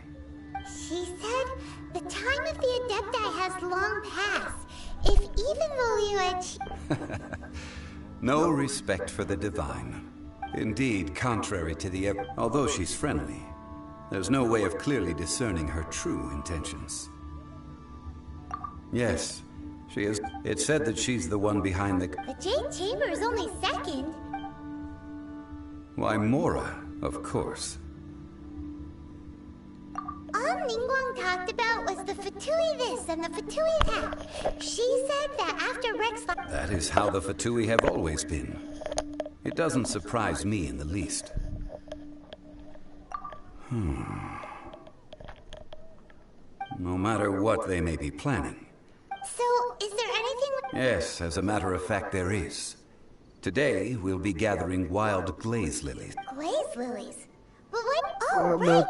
She said the time of the Adepti has long passed. If even the Liu... No respect for the divine. Indeed, contrary to the... Although she's friendly, there's no way of clearly discerning her true intentions. Yes, she is. It's said that she's the one behind the... The Jade Chamber is only second. Why, Mora, of course. All Ningguang talked about was the Fatui this and the Fatui that. She said that after Rex... That is how the Fatui have always been. It doesn't surprise me in the least. No matter what they may be planning. So, is there anything... Yes, as a matter of fact, there is. Today, we'll be gathering wild glaze lilies. Glaze lilies? But what... Oh, right!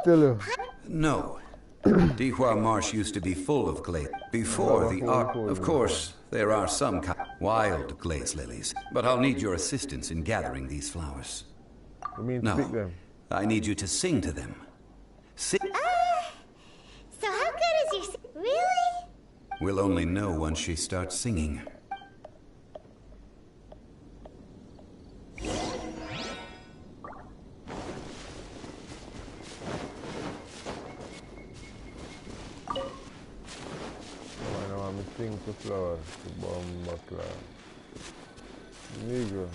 No. Dihua Marsh used to be full of glaze. Before the art... Of course, there are some wild glaze lilies. But I'll need your assistance in gathering these flowers. You mean no, pick them? I need you to sing to them. Sing... So how good is your... Really? We'll only know once she starts singing. Sing to flowers, to bomb butler. Nigga.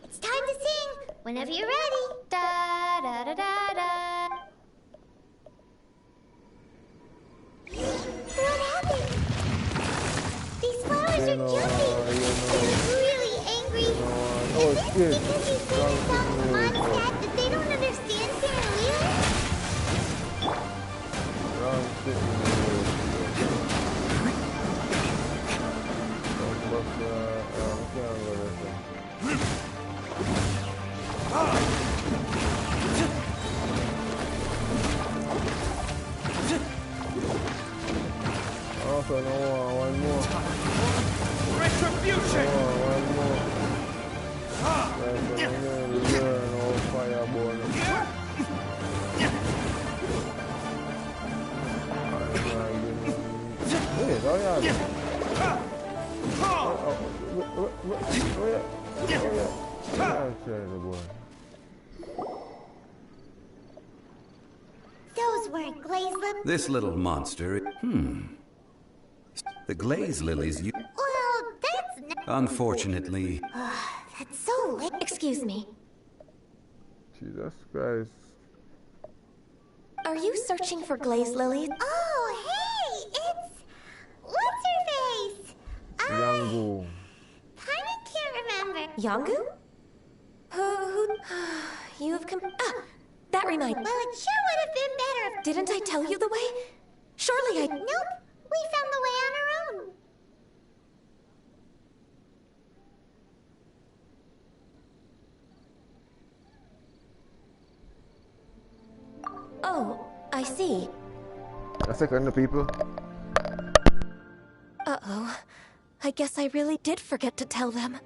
It's time to sing! Whenever you're ready! Da da da da da! What happened? guys are jumping. They're really angry. Oh, And shit. this because he's saying some Mondstadt that they don't understand Santa Leo. Wrong shit in the road. Can't go this way. Also, no, one more. Retribution! One more. That's a learn all fireball. Hey, oh yeah. Those weren't glaze lips. This little monster. The glaze lilies you. Well, that's Unfortunately. that's so late. Excuse me. Jesus Christ. Are you searching for glaze lilies? Oh, hey, it's what's her face? Yangu. Kinda can't remember. Yangu? Who? You have come. Ah, that reminds me. Well, it sure would have been better if... Didn't I tell you the way? Surely I. Nope, we found the way on our own. Oh, I see. A second, people. Uh-oh. I guess I really did forget to tell them.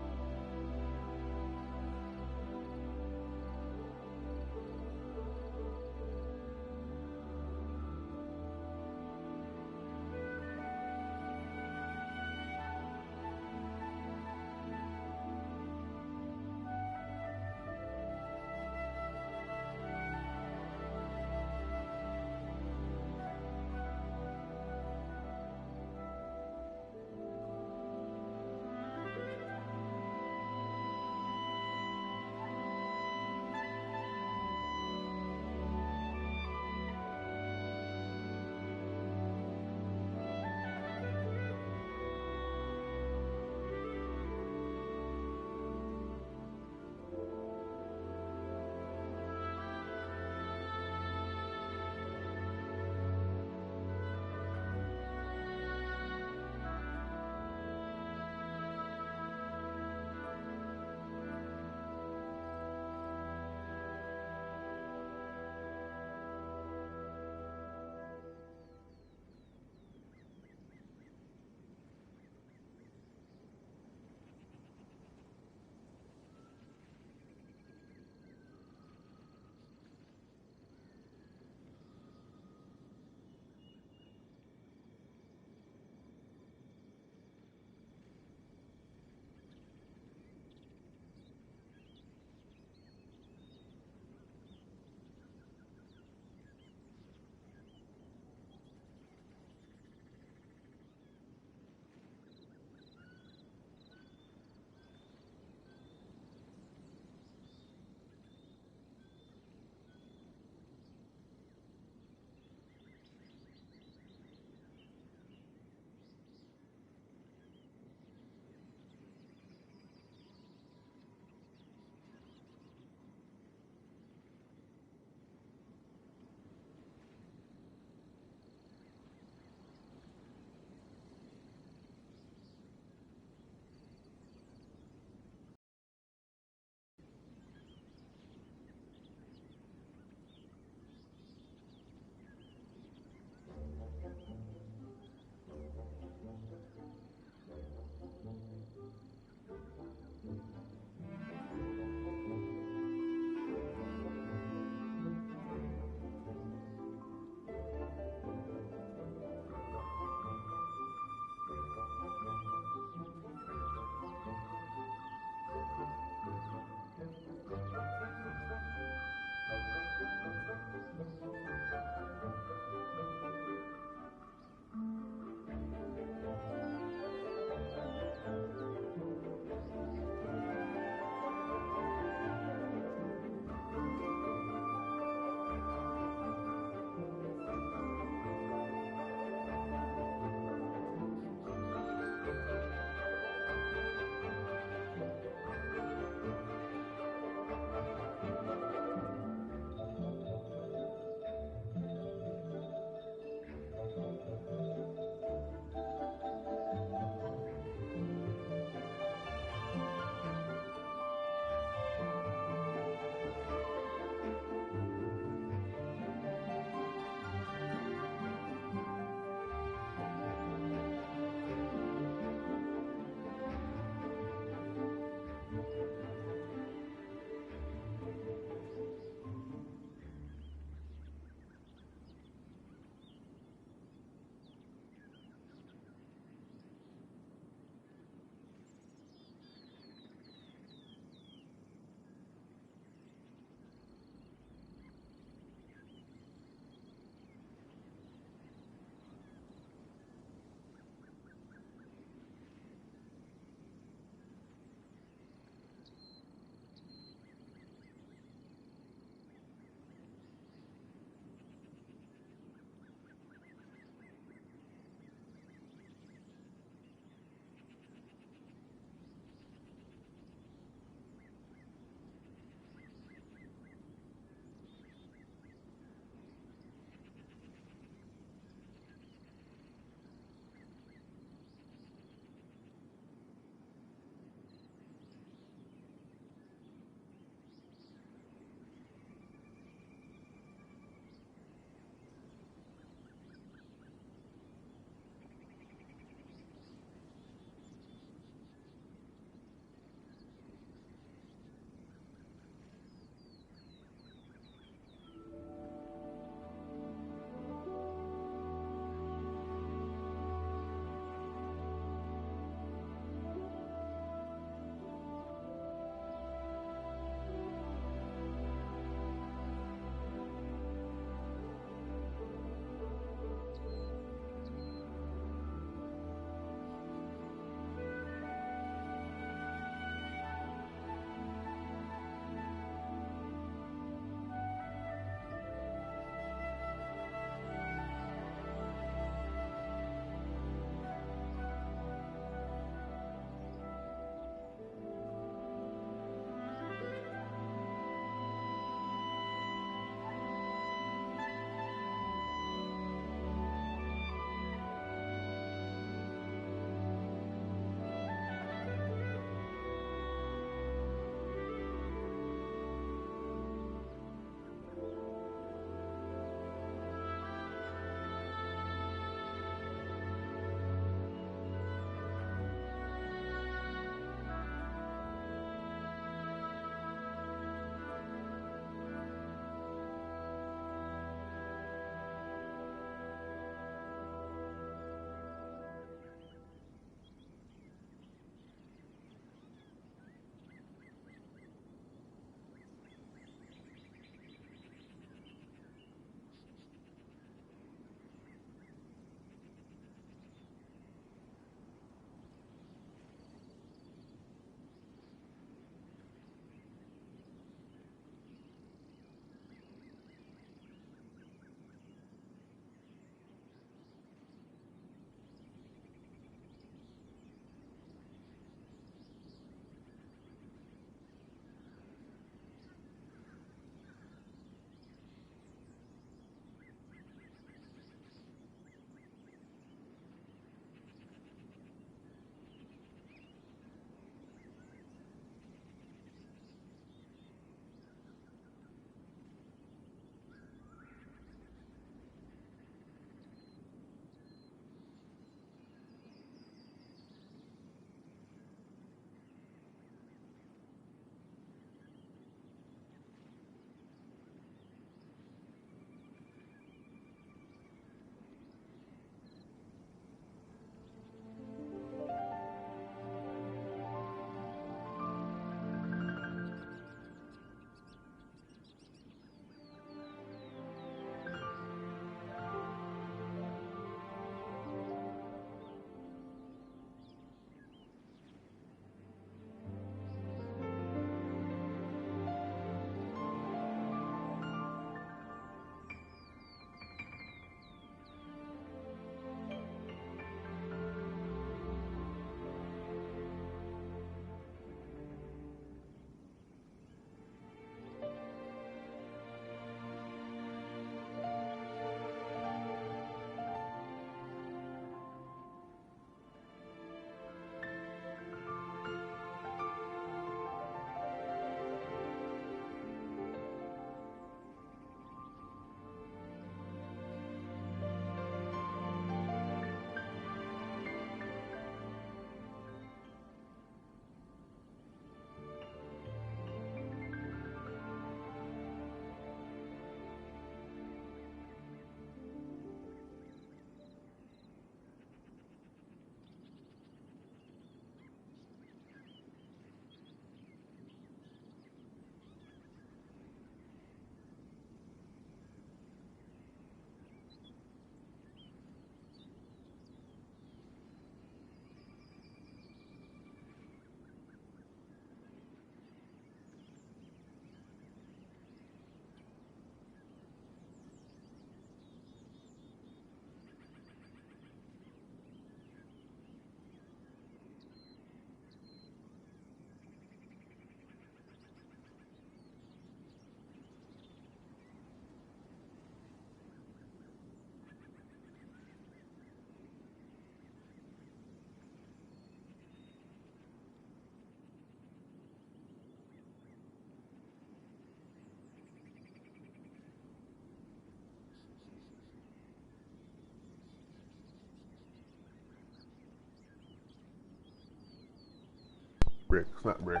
break, snap break.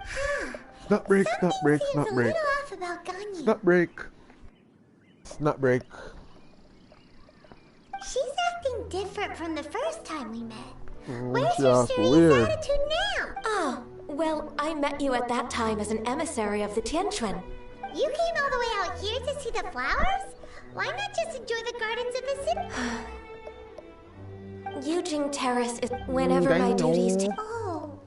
Snap break, snap break, snap Seems a break. little off about Ganyu. Snap break. Snap break. She's acting different from the first time we met. Mm, Where's she your acts serious weird. attitude now? Oh, well, I met you at that time as an emissary of the Tianquan. You came all the way out here to see the flowers? Why not just enjoy the gardens of the city? Yujing Terrace is whenever my duties Oh.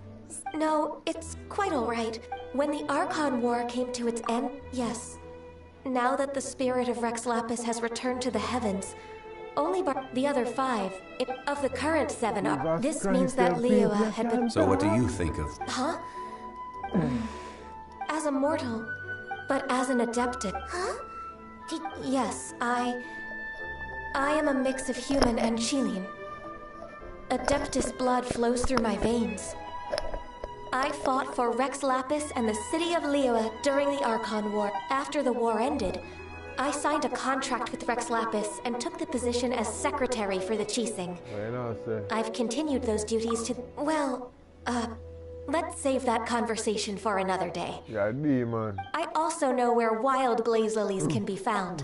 No, it's quite alright. When the Archon War came to its end, yes. Now that the spirit of Rex Lapis has returned to the heavens, only the other 5 of the current 7 are. This means that Liyue had been. So what do you think of... Huh? As a mortal, but as an adepted. Huh? Yes, I am a mix of human and Qilin. Adeptus blood flows through my veins. I fought for Rex Lapis and the city of Liyue during the Archon War. After the war ended, I signed a contract with Rex Lapis and took the position as secretary for the Qixing. I've continued those duties to, well, let's save that conversation for another day. Yeah, man. I also know where wild glaze lilies can be found.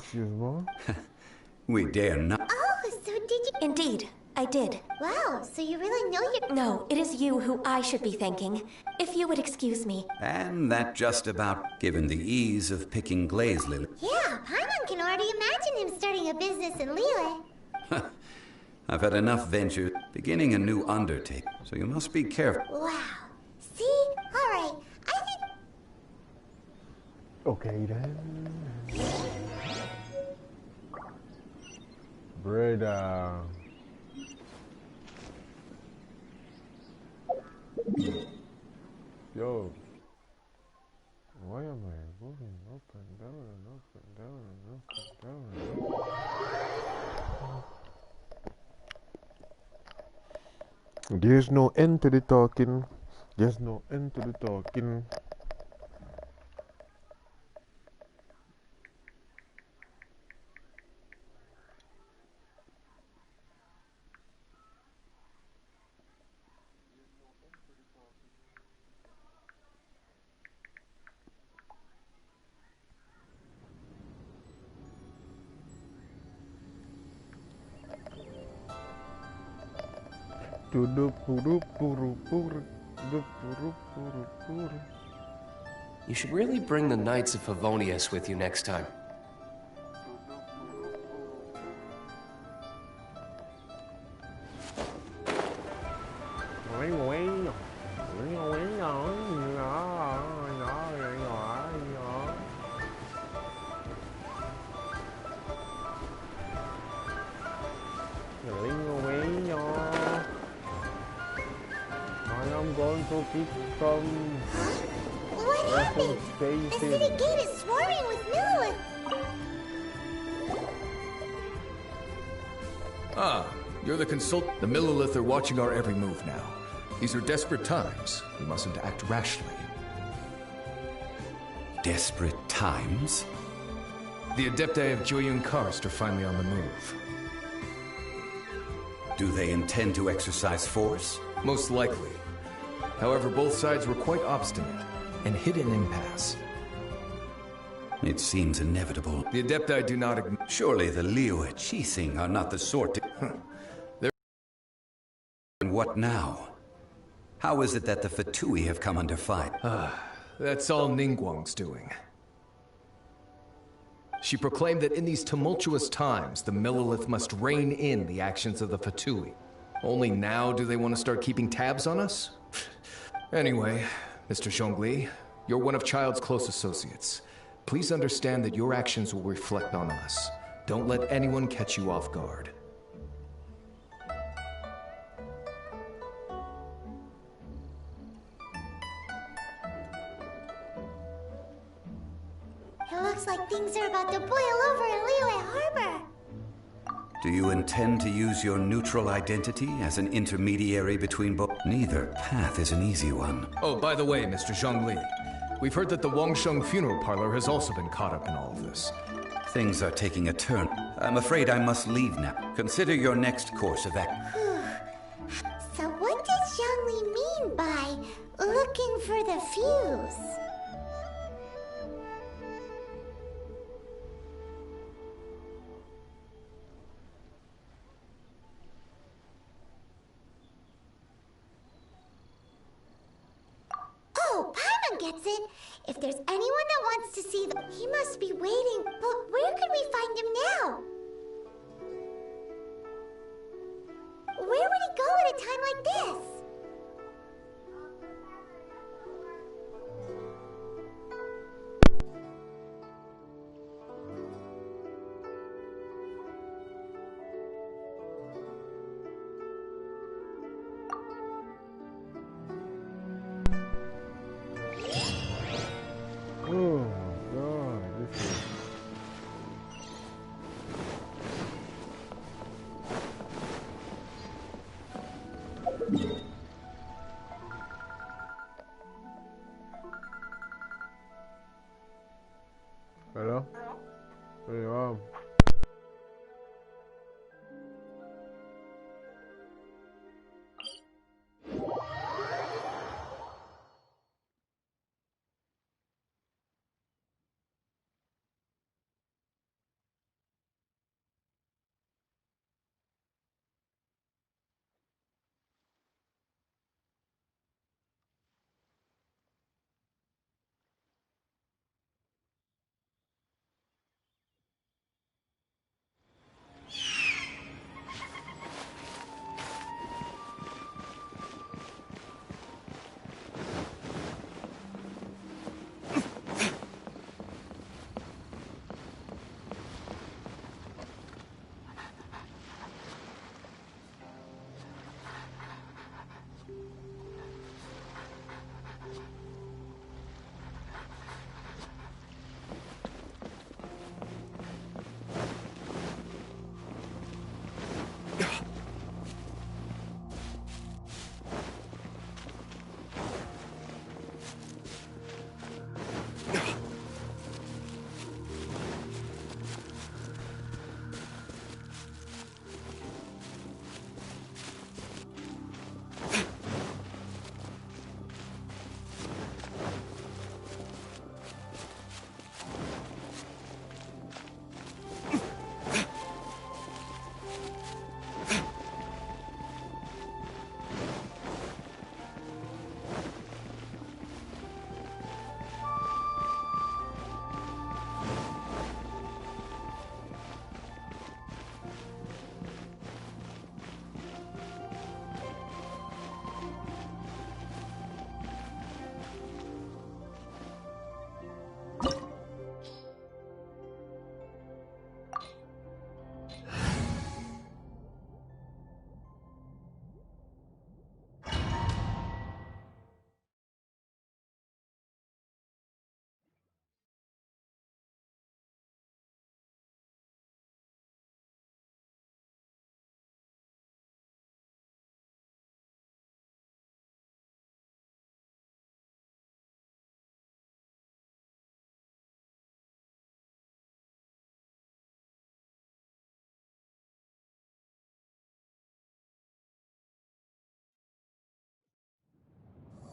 We dare not. Oh, so did you? Indeed, I did. Wow, so you really know your... No, it is you who I should be thanking. If you would excuse me. And that just about given the ease of picking glaze lily. Yeah, Paimon can already imagine him starting a business in Liyue. I've had enough venture beginning a new undertaking, so you must be careful. Wow. See? Alright, I think... Okay then. Brother. Yo. Why am I moving up and down and up and down and up and down? There's no end to the talking. There's no end to the talking. You should really bring the Knights of Favonius with you next time. What happened? The city gate is swarming with Liyue. Ah, you're the consult. The Millilith are watching our every move now. These are desperate times. We mustn't act rashly. Desperate times? The Adepti of Joyun Karst are finally on the move. Do they intend to exercise force? Most likely. However, both sides were quite obstinate and hit an impasse. It seems inevitable. The Adepti do not Surely the Liyue Qixing are not the sort to... And what now? How is it that the Fatui have come under fire? That's all Ningguang's doing. She proclaimed that in these tumultuous times, the Millilith must rein in the actions of the Fatui. Only now do they want to start keeping tabs on us? Anyway, Mr. Zhongli, you're one of Child's close associates. Please understand that your actions will reflect on us. Don't let anyone catch you off guard. It looks like things are about to boil over in Liyue Harbor. Do you intend to use your neutral identity as an intermediary between both? Neither path is an easy one. Oh, by the way, Mr. Zhongli, we've heard that the Wangsheng funeral parlor has also been caught up in all of this. Things are taking a turn. I'm afraid I must leave now. Consider your next course of action. So what does Zhongli mean by looking for the fuse. Oh, Paimon gets it. If there's anyone that wants to see the... He must be waiting. But where could we find him now? Where would he go at a time like this? Oh my god, this is... Hello? Hey,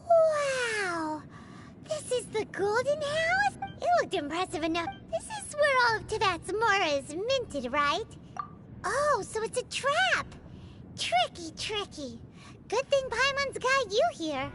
Wow! This is the Golden House? It looked impressive enough. This is where all of Tevat's Mora is minted, right? Oh, so it's a trap! Tricky, tricky. Good thing Paimon's got you here.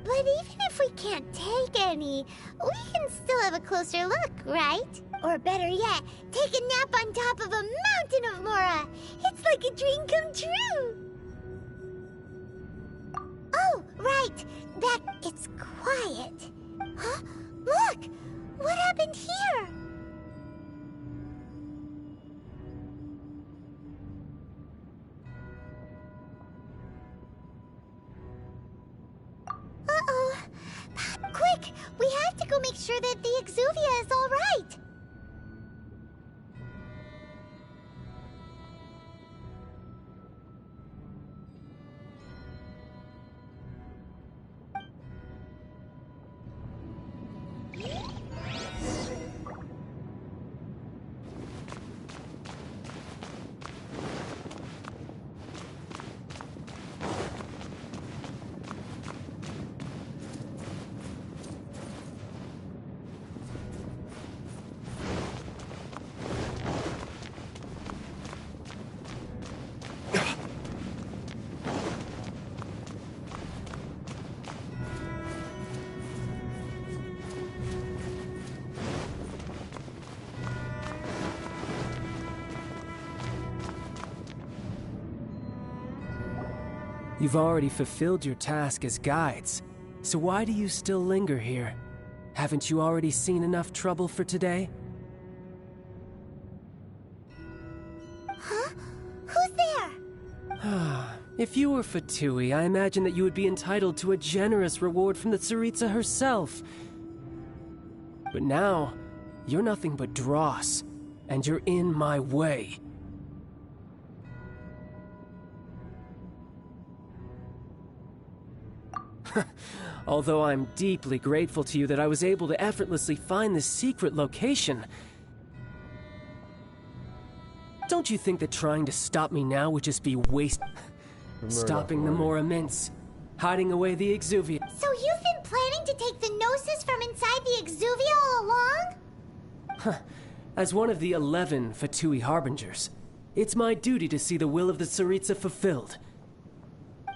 But even if we can't take any, we can still have a closer look, right? Or better yet, take a nap on top of a mountain of Mora. It's like a dream come true. Oh, right. It's quiet. Huh? Look! What happened here? Uh-oh. Quick! We have to go make sure that the Exuvia is all right. You've already fulfilled your task as guides, so why do you still linger here? Haven't you already seen enough trouble for today? Huh? Who's there? If you were Fatui, I imagine that you would be entitled to a generous reward from the Tsaritsa herself. But now, you're nothing but dross, and you're in my way. Although I'm deeply grateful to you that I was able to effortlessly find this secret location, don't you think that trying to stop me now would just be stopping the more immense, hiding away the Exuvia? So you've been planning to take the Gnosis from inside the Exuvia all along? As one of the 11 Fatui Harbingers, it's my duty to see the will of the Tsaritsa fulfilled.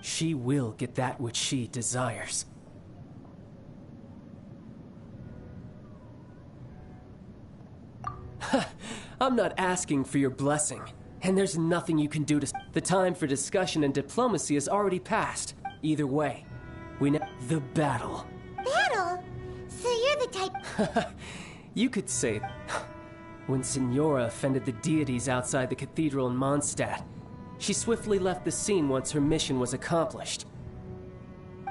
She will get that which she desires. I'm not asking for your blessing, and there's nothing you can do to... The time for discussion and diplomacy has already passed. Either way, we know the battle. Battle? So you're the type... You could say... When Signora offended the deities outside the cathedral in Mondstadt, she swiftly left the scene once her mission was accomplished.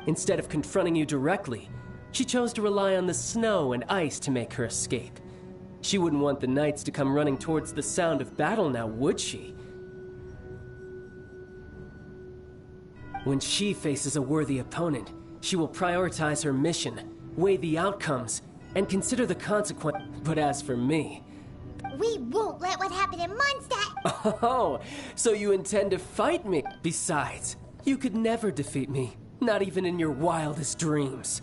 Instead of confronting you directly, she chose to rely on the snow and ice to make her escape. She wouldn't want the knights to come running towards the sound of battle now, would she? When she faces a worthy opponent, she will prioritize her mission, weigh the outcomes, and consider the consequence. But as for me... We won't let what happened in Mondstadt! Oh, so you intend to fight me? Besides, you could never defeat me, not even in your wildest dreams.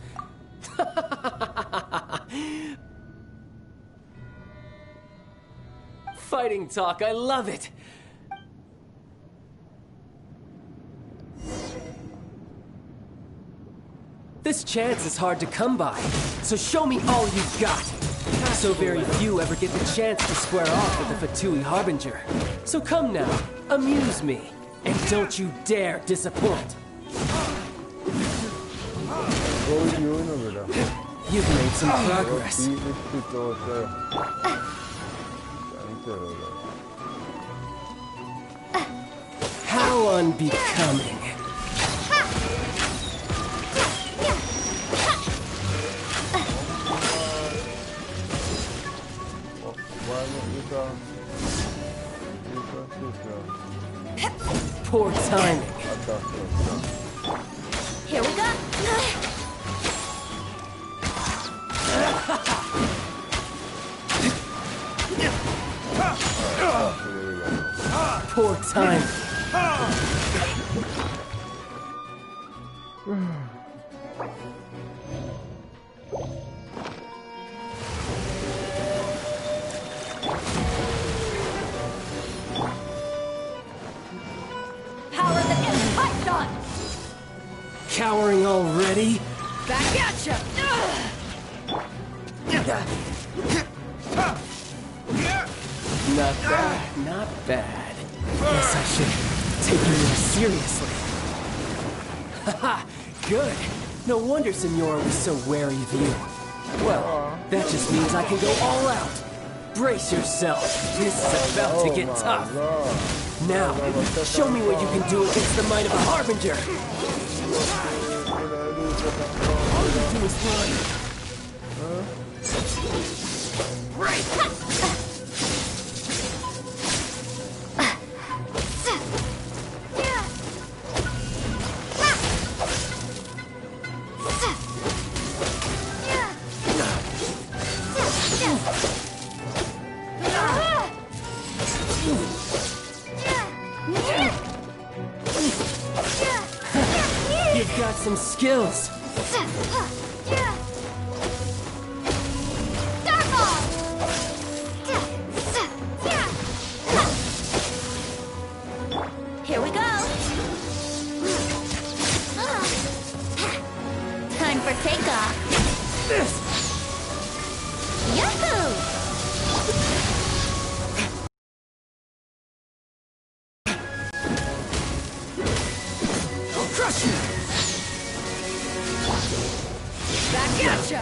Fighting talk, I love it! This chance is hard to come by, so show me all you've got. So very few ever get the chance to square off with the Fatui Harbinger. So come now, amuse me, and don't you dare disappoint. What are you doing over there? You've made some progress. How unbecoming. Poor timing. Here we go. Poor timing. Cowering already? Back at ya! Not bad, not bad. Guess I should take you more seriously. Haha, good. No wonder Signora was so wary of you. Well, that just means I can go all out. Brace yourself. This is about to get tough. Now, show me what you can do against the might of a Harbinger. All you do is run. Right. You've got some skills. Here we go. Time for takeoff. Yahoo! Gotcha!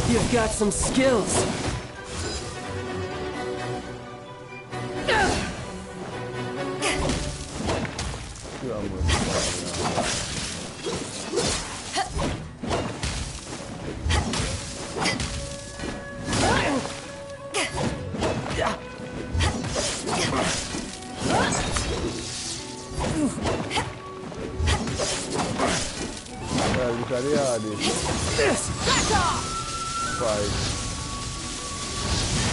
You've got some skills. Back off!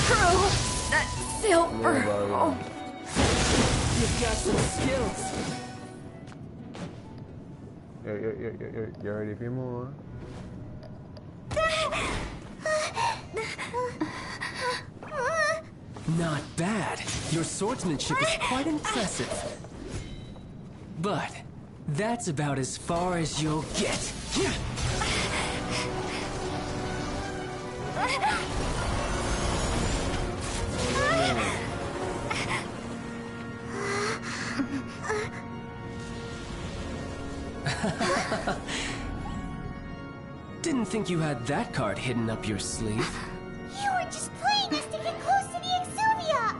Crew, that silver. Oh. You've got some skills. You ready for more? Not bad. Your swordsmanship is quite impressive. But that's about as far as you'll get. Didn't think you had that card hidden up your sleeve. You were just playing us to get close to the Exuvia!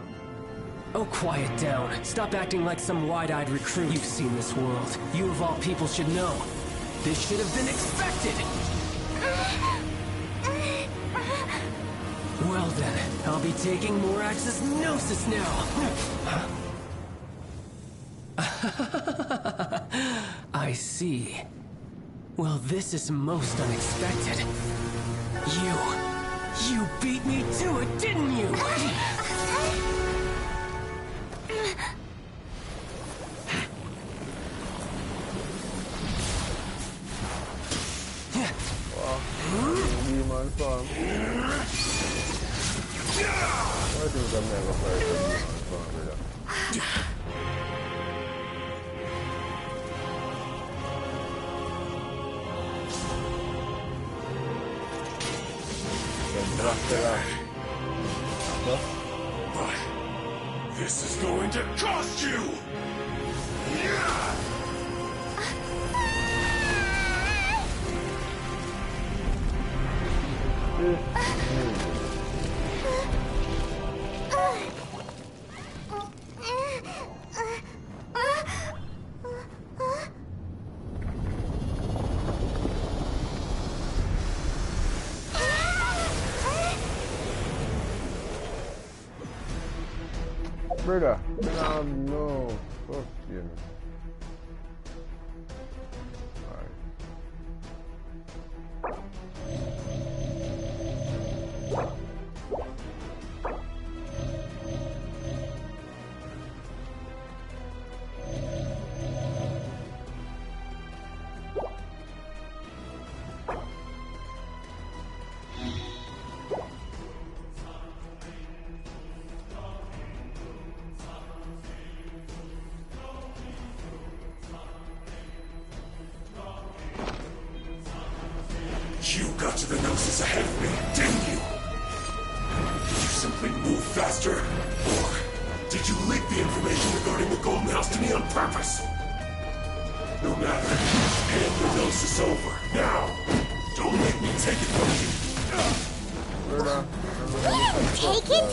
Oh, quiet down. Stop acting like some wide-eyed recruit. You've seen this world. You of all people should know. This should have been expected! Well then, I'll be taking Morax's Gnosis now! I see. Well, this is most unexpected. You beat me to it, didn't you? Demon farm. I think I'm never fight demon farm, brother. But this is going to cost you! Brother, no. Fuck you. You got to the Gnosis ahead of me, didn't you? Did you simply move faster? Or did you leak the information regarding the Golden House to me on purpose? No matter. Hand the Gnosis over, now. Don't make me take it from you. Take it?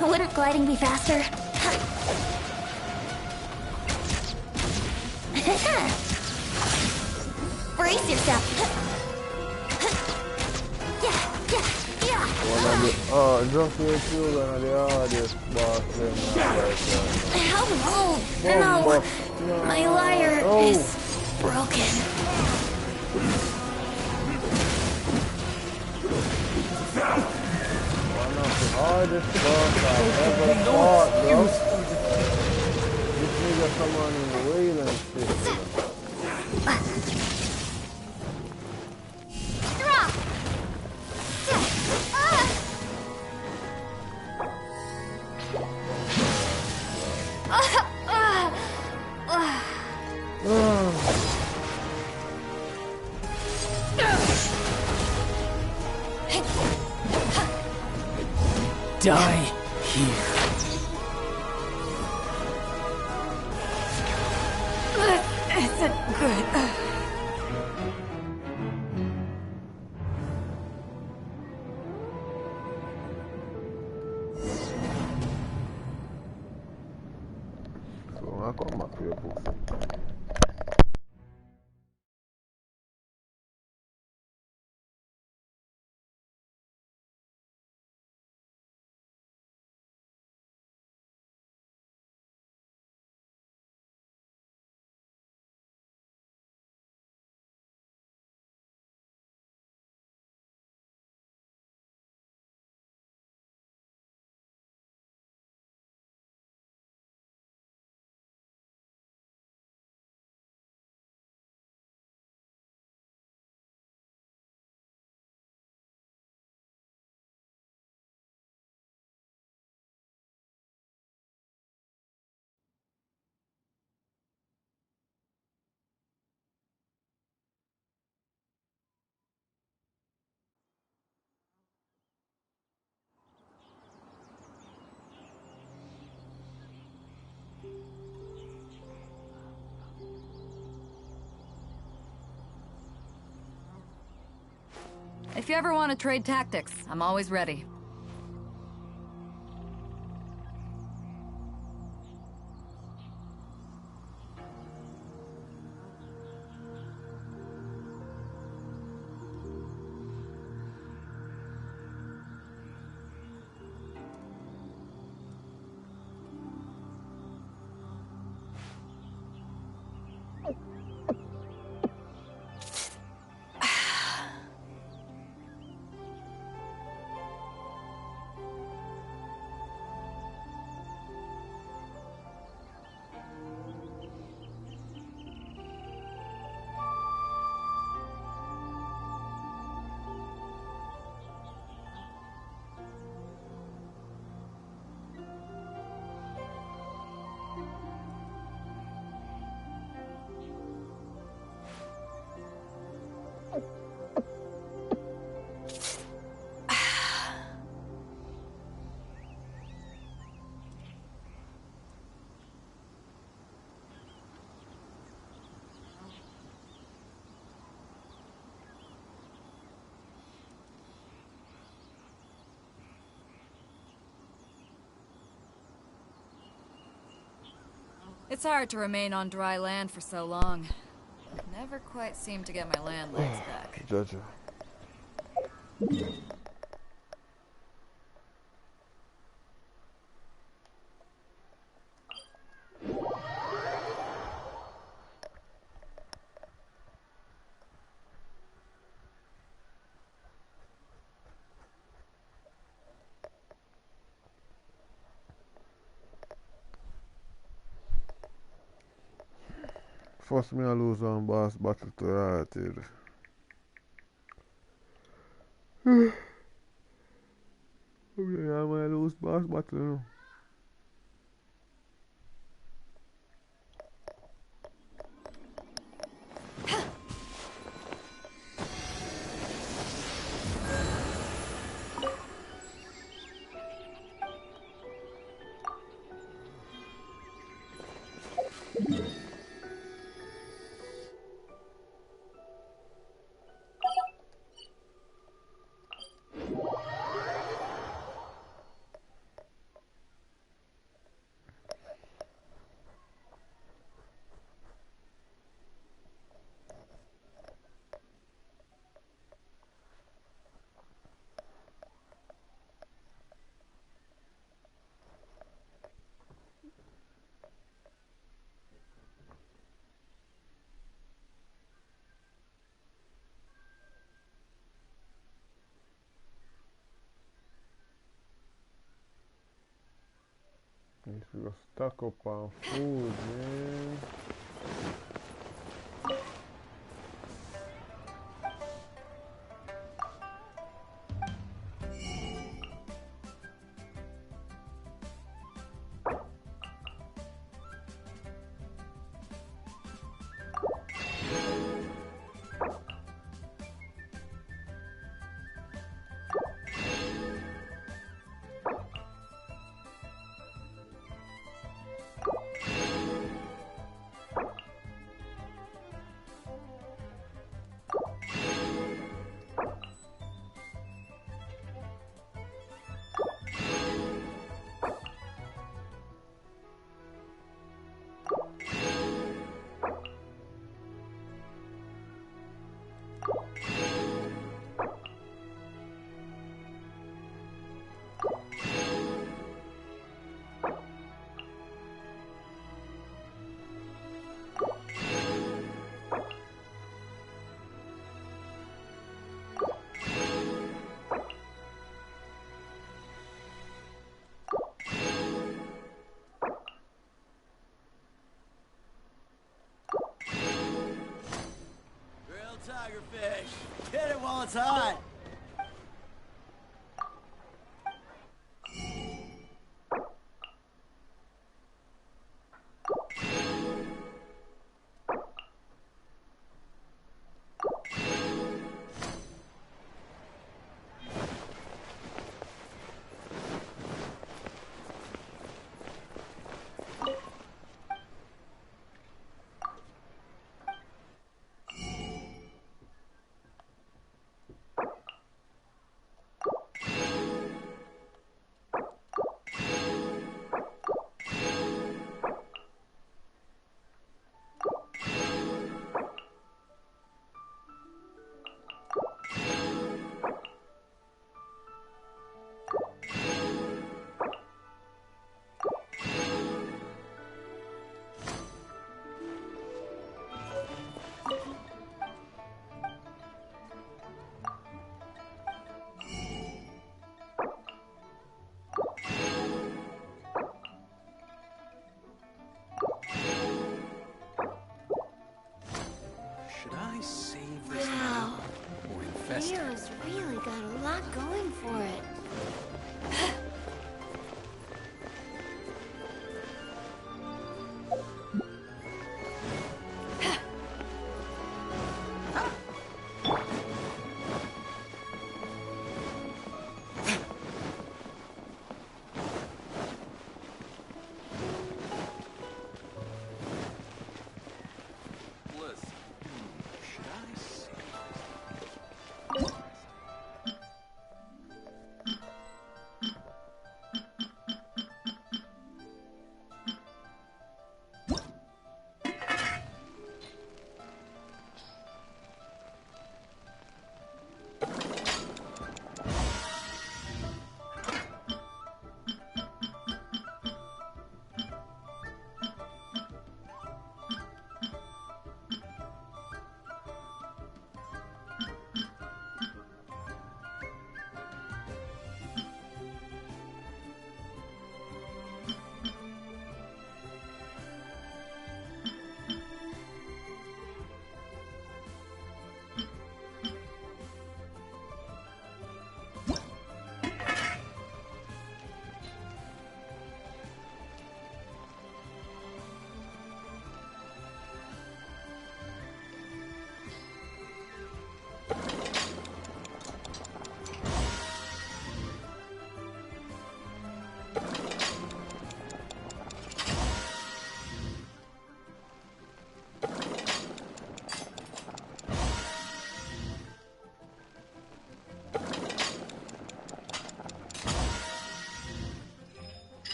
Wouldn't gliding be faster? Brace yourself. Just with you and the hardest boss How long? No, my lyre is broken. One of the hardest boss I've ever fought, bro. This nigga come on in the Wayland system. Die here. This isn't good. So I come back to your books. If you ever want to trade tactics, I'm always ready. It's hard to remain on dry land for so long. Never quite seem to get my land legs back. Judge. First me I lose one boss battle to Rarted. Yeah, I might lose boss battle now. Need to go stock up on food, man. tigerfish. Hit it while it's hot. Rio's really got a lot going for it.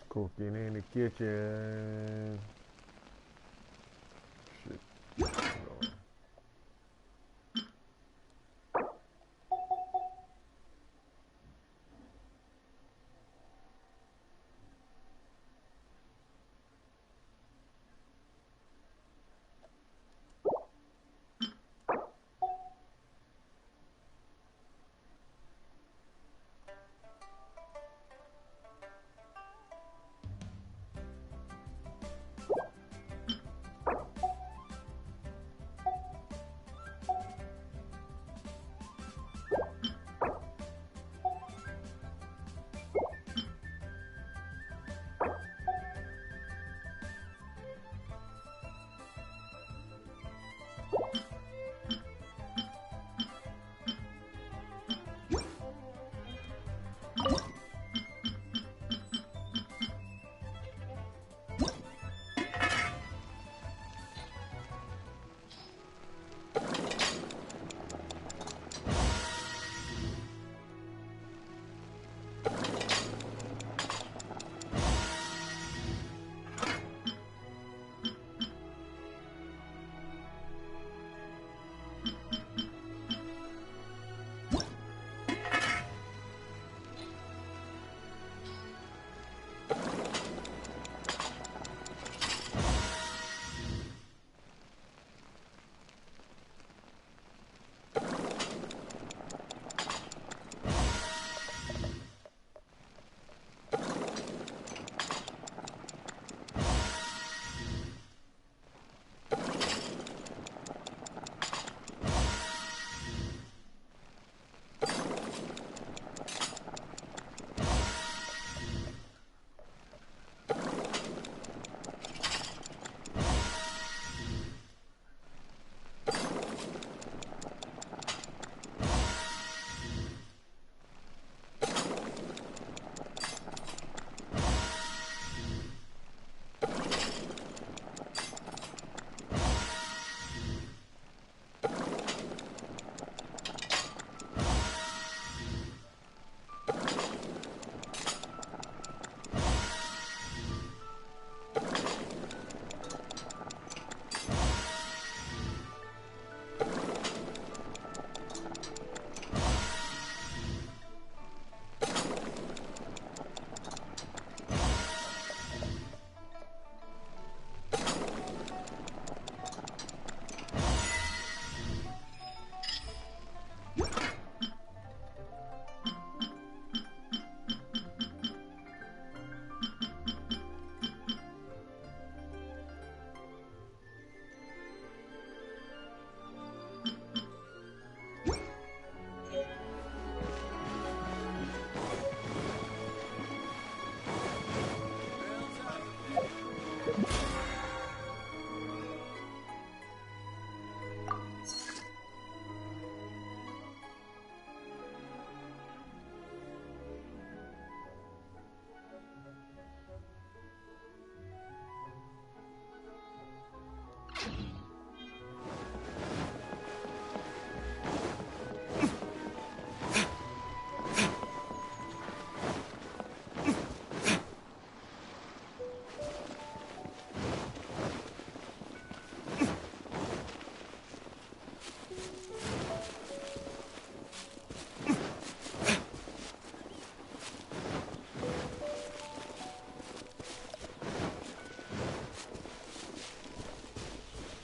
Cooking in the kitchen. Shit.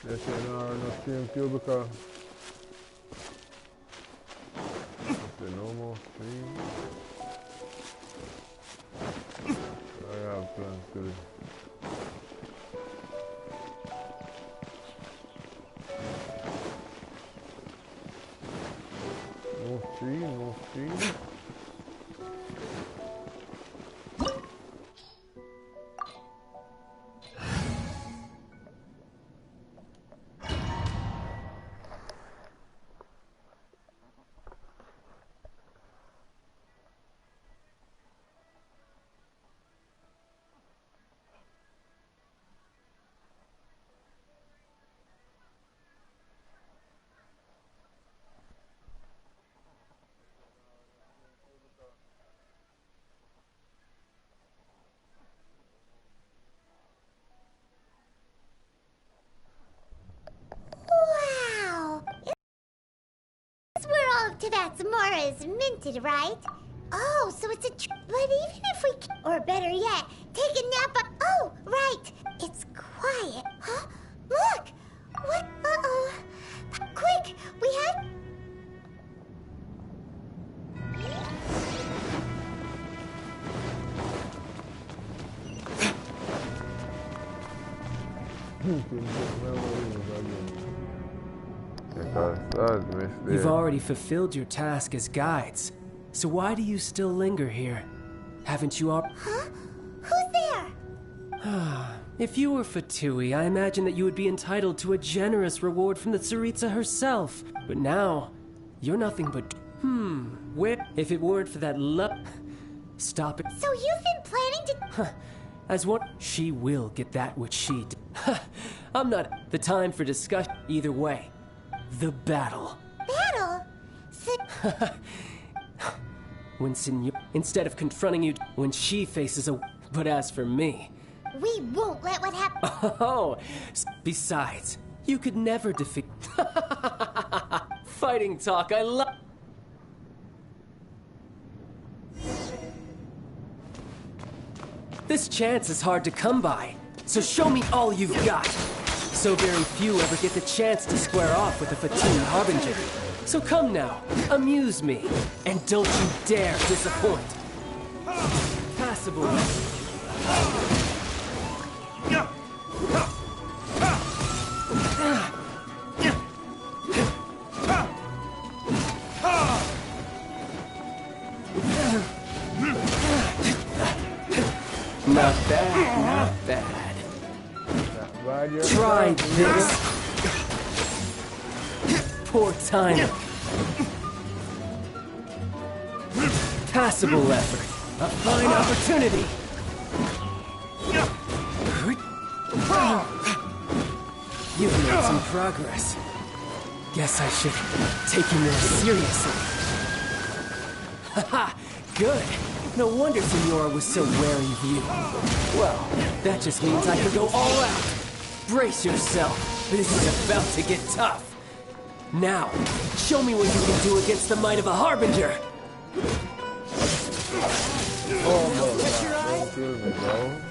Yes, you know, no stream queue because there's no more stream. I have plans to. No stream, no stream. Wow! This where all of Tavatsumora is minted, right? Oh, so it's a but even if we or better yet, take a nap oh, right! It's quiet. Huh? Look! What? Uh-oh. Quick! We have... You've already fulfilled your task as guides, so why do you still linger here? Haven't you all... Huh? Who's there? If you were Fatui, I imagine that you would be entitled to a generous reward from the Tsaritsa herself. But now, you're nothing but... where... If it weren't for that Stop it. So you've been planning to... As what? She will get that which she... I'm not... The time for discussion. Either way. The battle. Battle? When instead of confronting you, when she faces a... But as for me... We won't let what happen... Oh, besides, you could never defeat... Fighting talk, I love... This chance is hard to come by, so show me all you've got. So very few ever get the chance to square off with a Fatui Harbinger. So come now, amuse me, and don't you dare disappoint. Passable. Not bad, not bad. Try this. Poor timing. Passable effort. A fine opportunity. You've made some progress. Guess I should take you more seriously. Haha, good. No wonder Senora was so wary of you. Well, that just means I can go all out. Brace yourself. This is about to get tough. Now, show me what you can do against the might of a Harbinger. Oh, no, don't kill me, bro.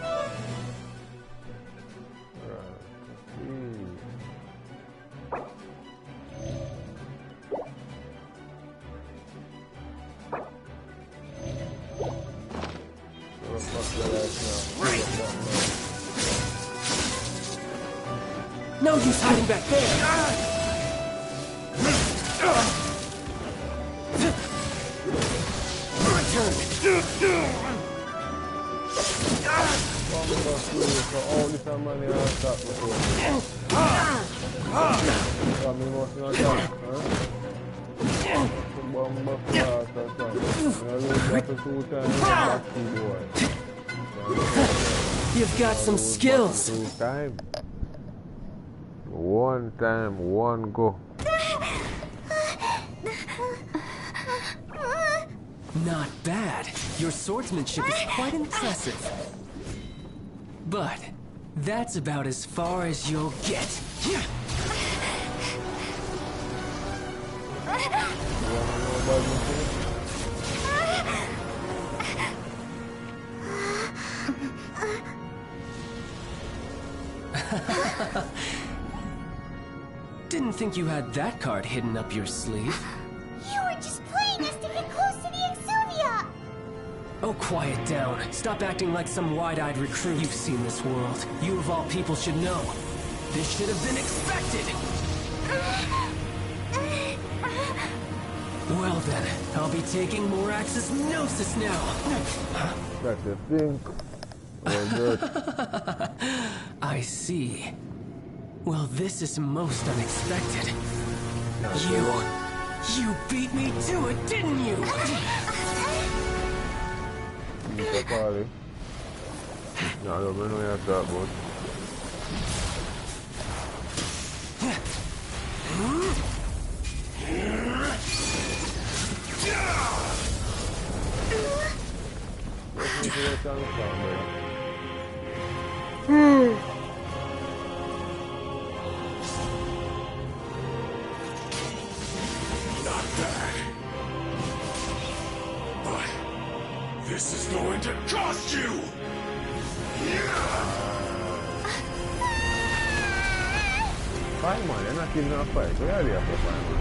No use hiding back there. Return. You've got some skills. One time, one go. Not bad. Your swordsmanship is quite impressive. But that's about as far as you'll get. Didn't think you had that card hidden up your sleeve. You were just playing us to get close to the Exuvia! Oh, quiet down. Stop acting like some wide-eyed recruit. You've seen this world. You of all people should know. This should have been expected! Well then, I'll be taking Morax's Gnosis now. That's the thing. Oh, good. I see. Well, this is most unexpected. You beat me to it, didn't you? Mr. Carly. No, I don't know what you're talking about. Not bad. But this is going to cost you! Fine, man. You're not killing a fight. Where are you for fine, man?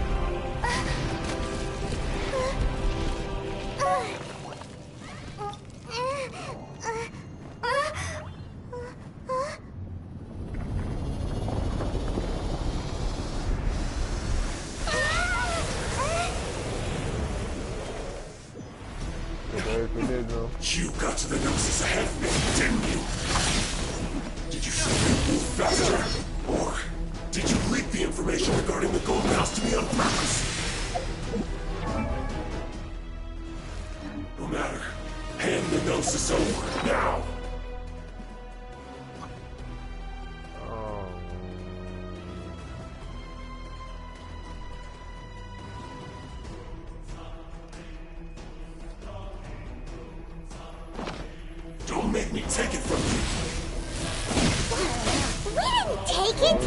You got to the Gnosis ahead of me, didn't you? Did you simply move faster? Or did you leak the information regarding the Golden House to me on purpose? No matter. Hand the Gnosis over, now! Don't make me take it from you! We didn't take it!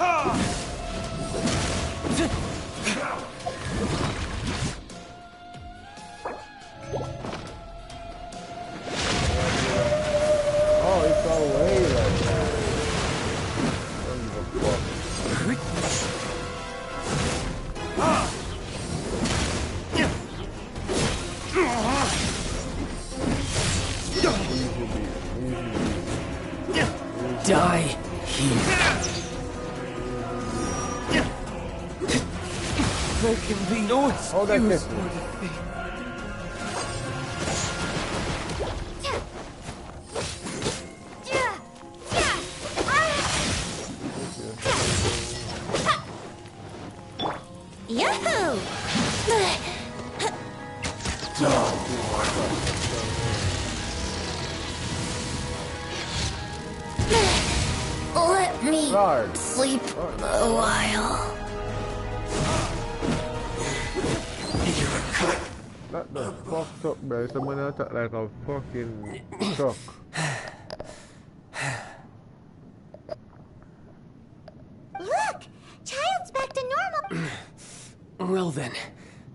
Help! Die here. There can be no excuse for defeat. Yahoo! Let me sleep a while. That the fucked up, bro. Someone attack like a fucking truck. Look! Child's back to normal! Well then,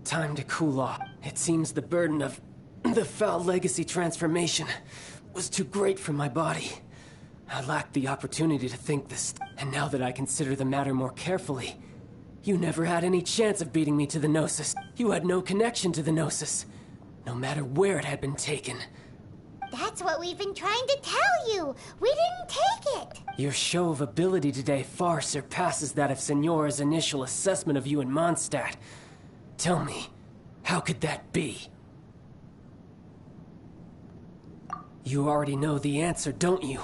time to cool off. It seems the burden of the foul legacy transformation was too great for my body. I lacked the opportunity to think this, and now that I consider the matter more carefully, you never had any chance of beating me to the Gnosis. You had no connection to the Gnosis, no matter where it had been taken. That's what we've been trying to tell you! We didn't take it! Your show of ability today far surpasses that of Signora's initial assessment of you in Mondstadt. Tell me, how could that be? You already know the answer, don't you?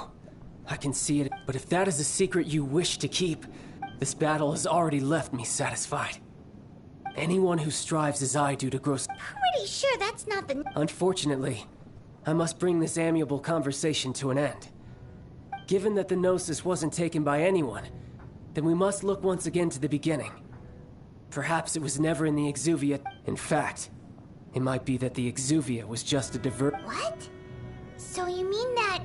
I can see it, but if that is a secret you wish to keep, this battle has already left me satisfied. Anyone who strives as I do to grow... Pretty sure that's not the... Unfortunately, I must bring this amiable conversation to an end. Given that the Gnosis wasn't taken by anyone, then we must look once again to the beginning. Perhaps it was never in the Exuvia. In fact, it might be that the Exuvia was just a What? So you mean that...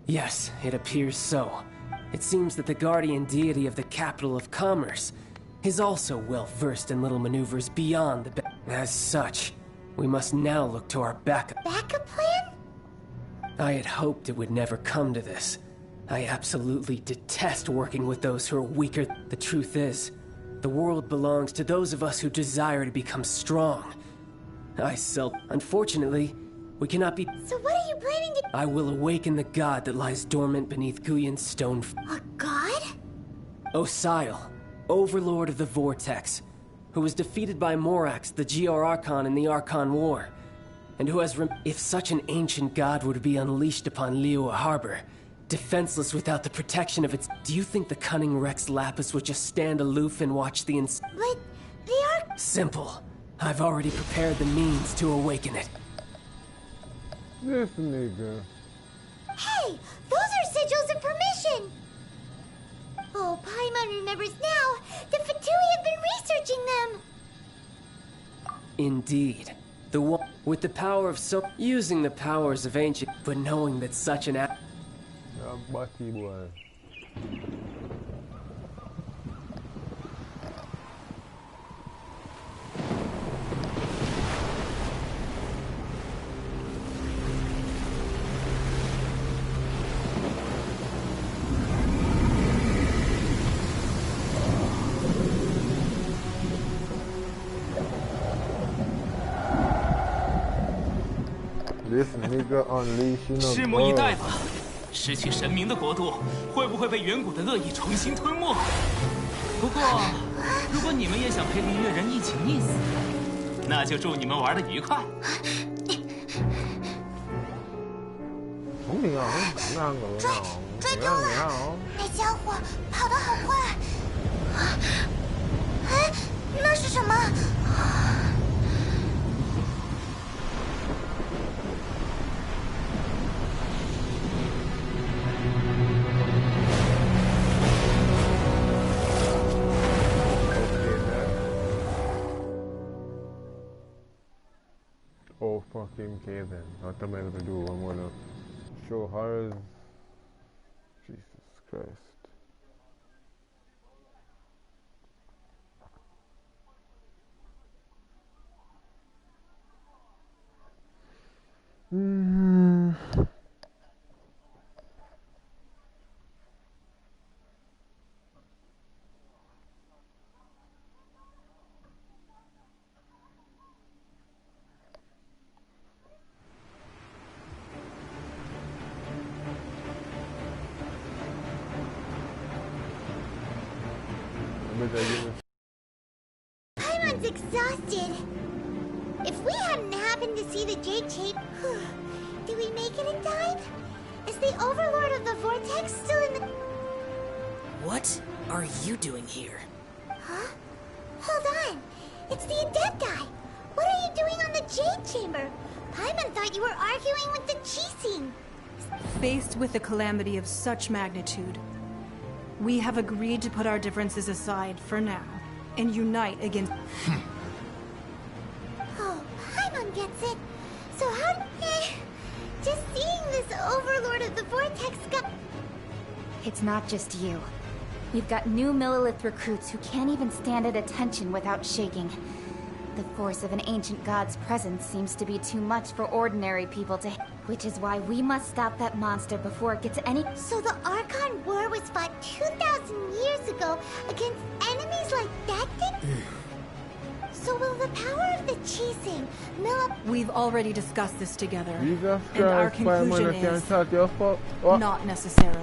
Yes, it appears so. It seems that the guardian deity of the capital of commerce is also well versed in little maneuvers beyond the... As such, we must now look to our backup. Backup plan? I had hoped it would never come to this. I absolutely detest working with those who are weaker. The truth is, the world belongs to those of us who desire to become strong. Unfortunately, we cannot be... So what are you planning to... I will awaken the god that lies dormant beneath Guyon's stone... A god? Osile, overlord of the Vortex, who was defeated by Morax, the GR Archon in the Archon War, and who has... If such an ancient god were to be unleashed upon Liyue Harbor, defenseless without the protection of its... Do you think the cunning Rex Lapis would just stand aloof and watch the But they are... Simple. I've already prepared the means to awaken it. This nigga. Hey! Those are sigils of permission! Oh, Paimon remembers now! The Fatui have been researching them! Indeed. The one with the power of using the powers of ancient, but knowing that such an act... Batty boy. This nigga unleashing a 拭目以待吧。失去神明的国度，会不会被远古的恶意重新吞没？不过，如果你们也想陪灵月人一起溺死，那就祝你们玩得愉快。追踪了！那家伙跑得好快！哎，那是什么？ Oh, fucking okay then. What am I gonna do? I'm gonna show horrors. Jesus Christ. Paimon's exhausted. If we hadn't happened to see the Jade Shape, did we make it in time? Is the Overlord of the Vortex still in the... What are you doing here? Huh? Hold on. It's the Adepti. What are you doing on the Jade Chamber? Paimon thought you were arguing with the Chising. Faced with a calamity of such magnitude, we have agreed to put our differences aside for now and unite against... Oh, Paimon gets it. So how... just seeing this Overlord of the Vortex got... It's not just you. We've got new Millilith recruits who can't even stand at attention without shaking. The force of an ancient god's presence seems to be too much for ordinary people to... Which is why we must stop that monster before it gets any... So the Archon War was fought 2,000 years ago against enemies like that thing? So will the power of the Chising, We've already discussed this together, Jesus and our Christ, Paimon, conclusion I can't is... start your fault. What? Not necessarily.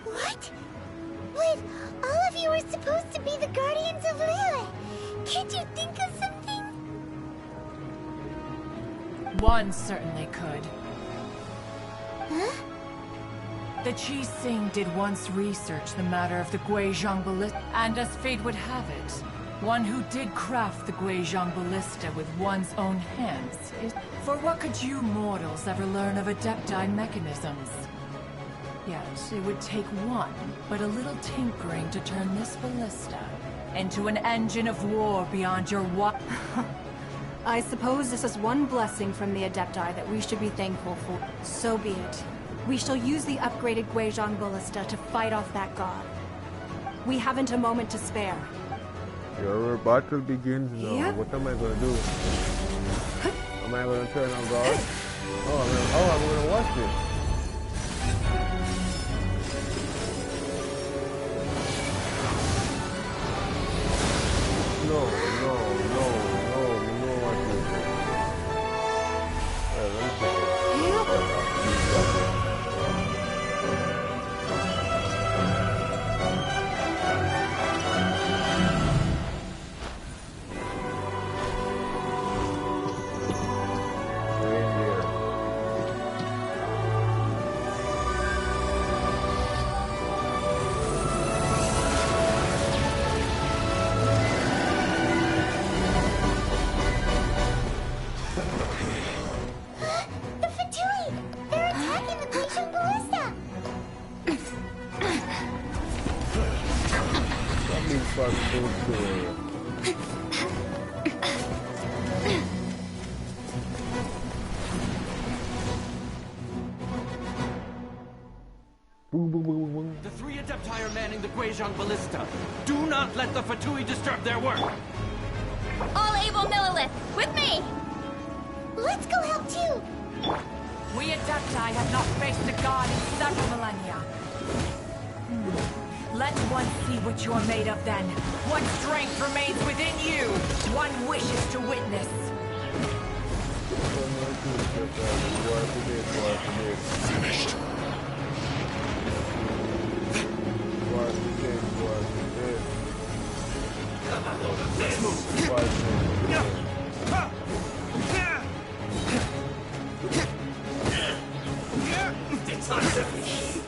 What? Wait, all of you were supposed to be the Guardians of Liyue. Can't you think of something? One certainly could. Huh? The Chi Sing did once research the matter of the Guizhong Ballista, and as fate would have it, one who did craft the Guizhong Ballista with one's own hands is... For what could you mortals ever learn of Adepti mechanisms? Yet, it would take one, but a little tinkering to turn this ballista into an engine of war beyond your I suppose this is one blessing from the Adepti that we should be thankful for. So be it. We shall use the upgraded Guizhong Ballista to fight off that god. We haven't a moment to spare. Your battle begins now. Yep. What am I gonna do? Am I gonna turn on guard? I'm gonna watch it. No, what to do. Let me check it. The three Adepti are manning the Guizhong Ballista. Do not let the Fatui disturb their work. All able Millilith, with me! Let's go help too! We Adepti have not faced a god in several millennia. Let one see what you're made of then. What strength remains within you. One wishes to witness. Finished. Let's move. It's not finished.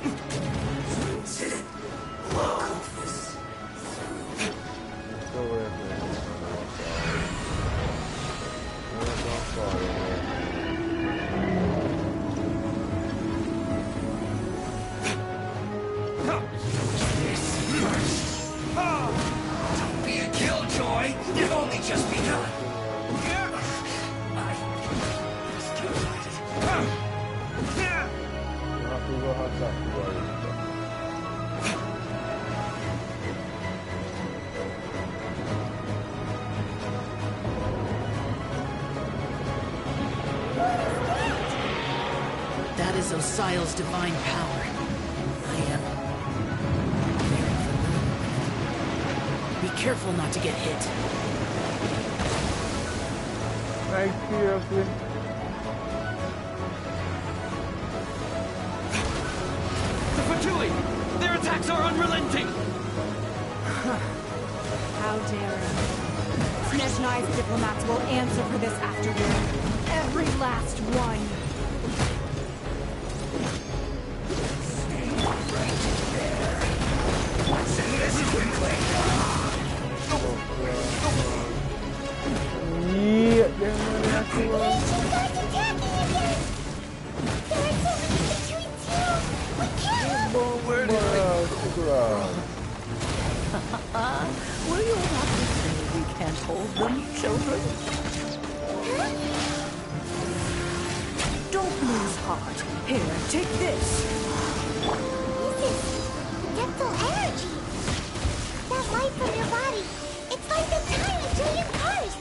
Don't be a killjoy. You've only just begun. That is Osial's divine power. I am... Be careful not to get hit. Very carefully. The Fatui! Their attacks are unrelenting! How dare you? Snezhnai's diplomats will answer for this afterward. Every last one. Will you have to say we can't hold them, children? Don't lose heart. Here, take this. Dental energy. That light from your body. It's like the time until you curse.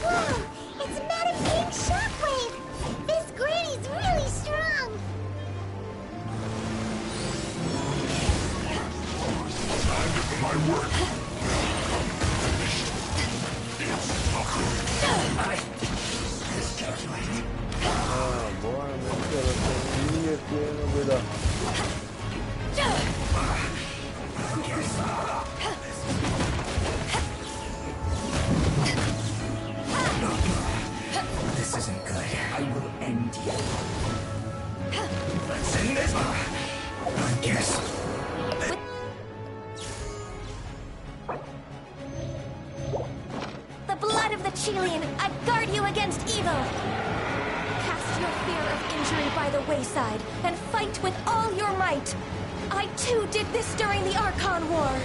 Whoa, it's a mad pink shockwave. This granny's really strong. Time for my work. Miscalculated. Boy, I'm I will end you. That's never, I guess. The blood of the Chilean, I guard you against evil! Cast your fear of injury by the wayside, and fight with all your might! I too did this during the Archon War!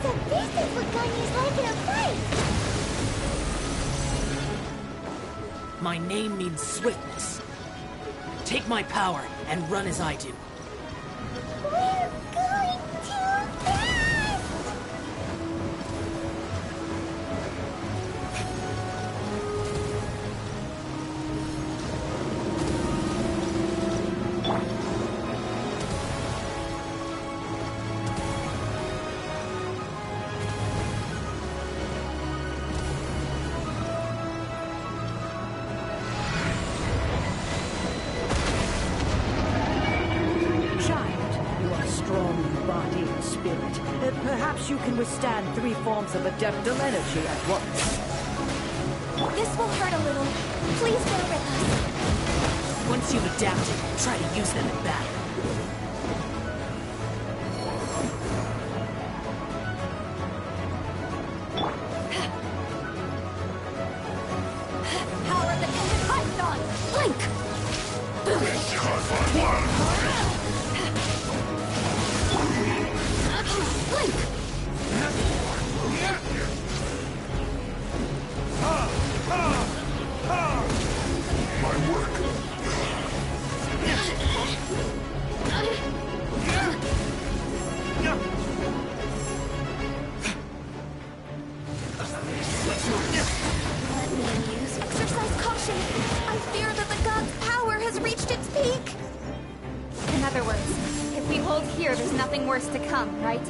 So this is what Ganyu's like in a fight! My name means swiftness. Take my power and run as I do. We're going too fast! Perhaps you can withstand 3 forms of adeptal energy at once. This will hurt a little. Please bear with us. Once you've adapted, try to use them in battle. Power the Python! Blink! Blink! My work. Exercise caution. I fear that the god's power has reached its peak. In other words, if we hold here, there's nothing worse to come, right?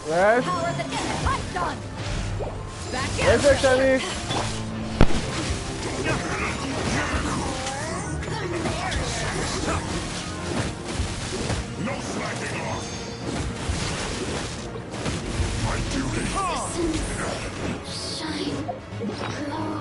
Yes. Power the Python! Back Yes, actually. No slacking off. My duty. Shine. Glow.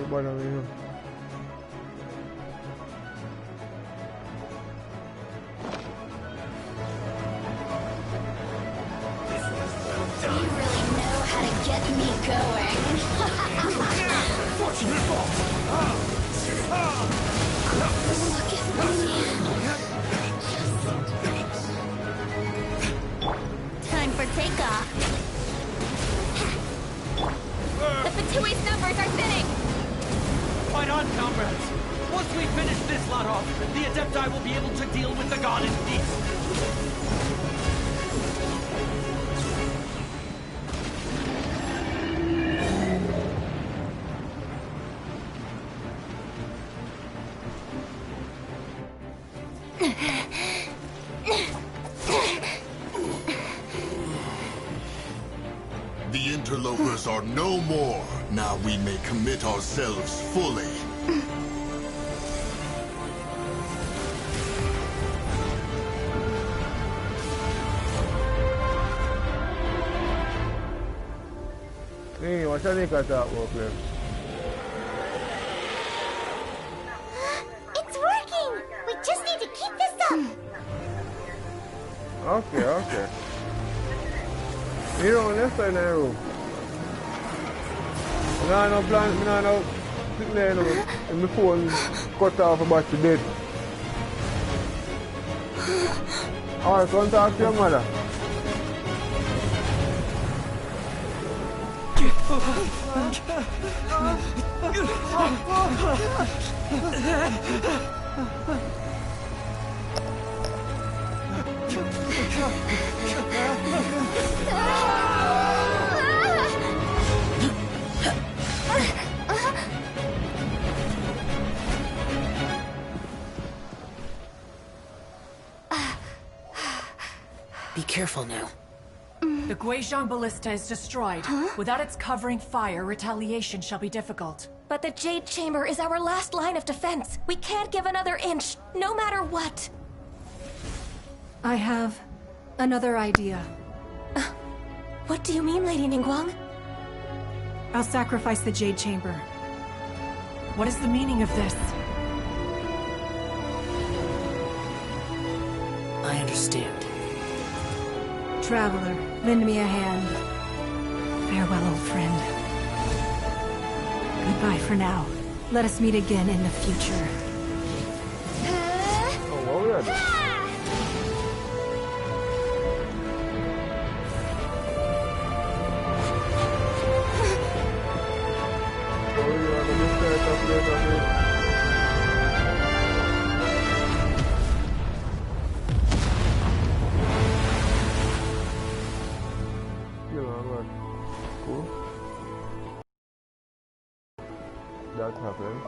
Bueno, amigo. You really know how to get me going. Fortunate fault. Look at me. Time for takeoff. The Fatui's numbers are thinning! Fight on, comrades! Once we finish this lot off, the Adepti will be able to deal with the god in peace. The interlopers are no more. Now we may commit ourselves fully. Hey, what's that nigga talk about, player? It's working! We just need to keep this up! Okay. You know, left side in the room. No plans, no sitting there, you know, and my phone cut off about the dead. Alright, come talk to your mother. Be careful now. The Guizhong Ballista is destroyed. Without its covering fire, retaliation shall be difficult. But the Jade Chamber is our last line of defense. We can't give another inch, no matter what. I have another idea. What do you mean, Lady Ningguang? I'll sacrifice the Jade Chamber. What is the meaning of this? I understand. Traveler, lend me a hand. Farewell, old friend. Goodbye for now. Let us meet again in the future. Oh, what was that? Cool. That happened.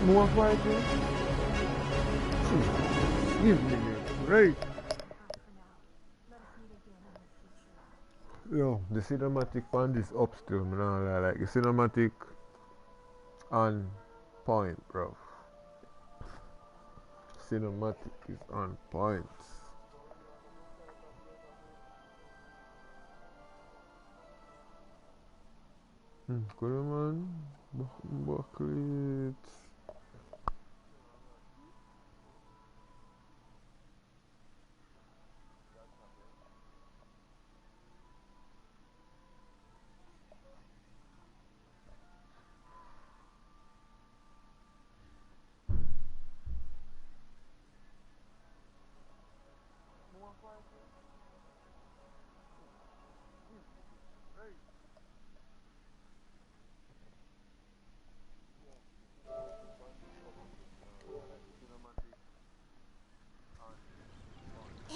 More fighting? Give me a break. Yo, the cinematic band is up still, man. Like the cinematic on point, bro. Cinematic is on point. Good man. Bucket.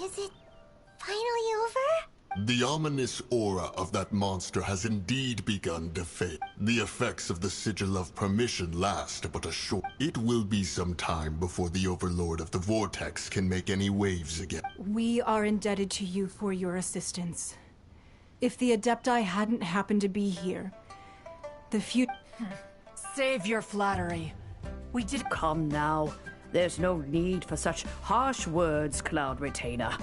Is it finally over? The ominous aura of that monster has indeed begun to fade. The effects of the Sigil of Permission last but a short... It will be some time before the Overlord of the Vortex can make any waves again. We are indebted to you for your assistance. If the Adepti hadn't happened to be here, the future... Save your flattery. We did... Come now. There's no need for such harsh words, Cloud Retainer.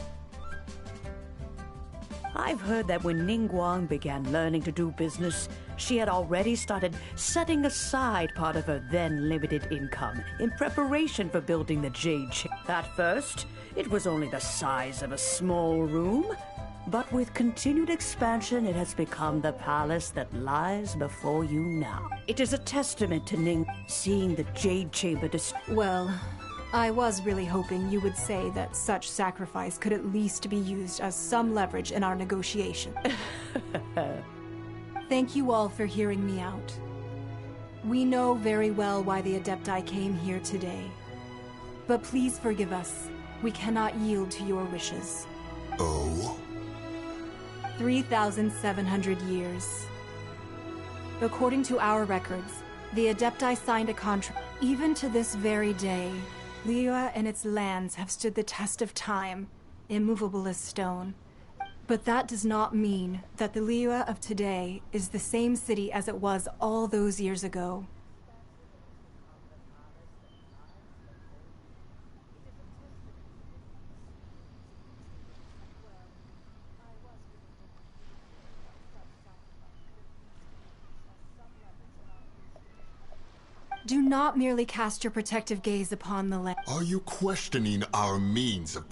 I've heard that when Ningguang began learning to do business, she had already started setting aside part of her then limited income in preparation for building the Jade Chamber. At first, it was only the size of a small room, but with continued expansion, it has become the palace that lies before you now. It is a testament to Ning seeing the Jade Chamber Well, I was really hoping you would say that such sacrifice could at least be used as some leverage in our negotiation. Thank you all for hearing me out. We know very well why the Adepti came here today. But please forgive us. We cannot yield to your wishes. Oh? 3,700 years. According to our records, the Adepti signed a contract. Even to this very day, Liyue and its lands have stood the test of time, immovable as stone. But that does not mean that the Liyue of today is the same city as it was all those years ago. Do not merely cast your protective gaze upon the land. Are you questioning our means of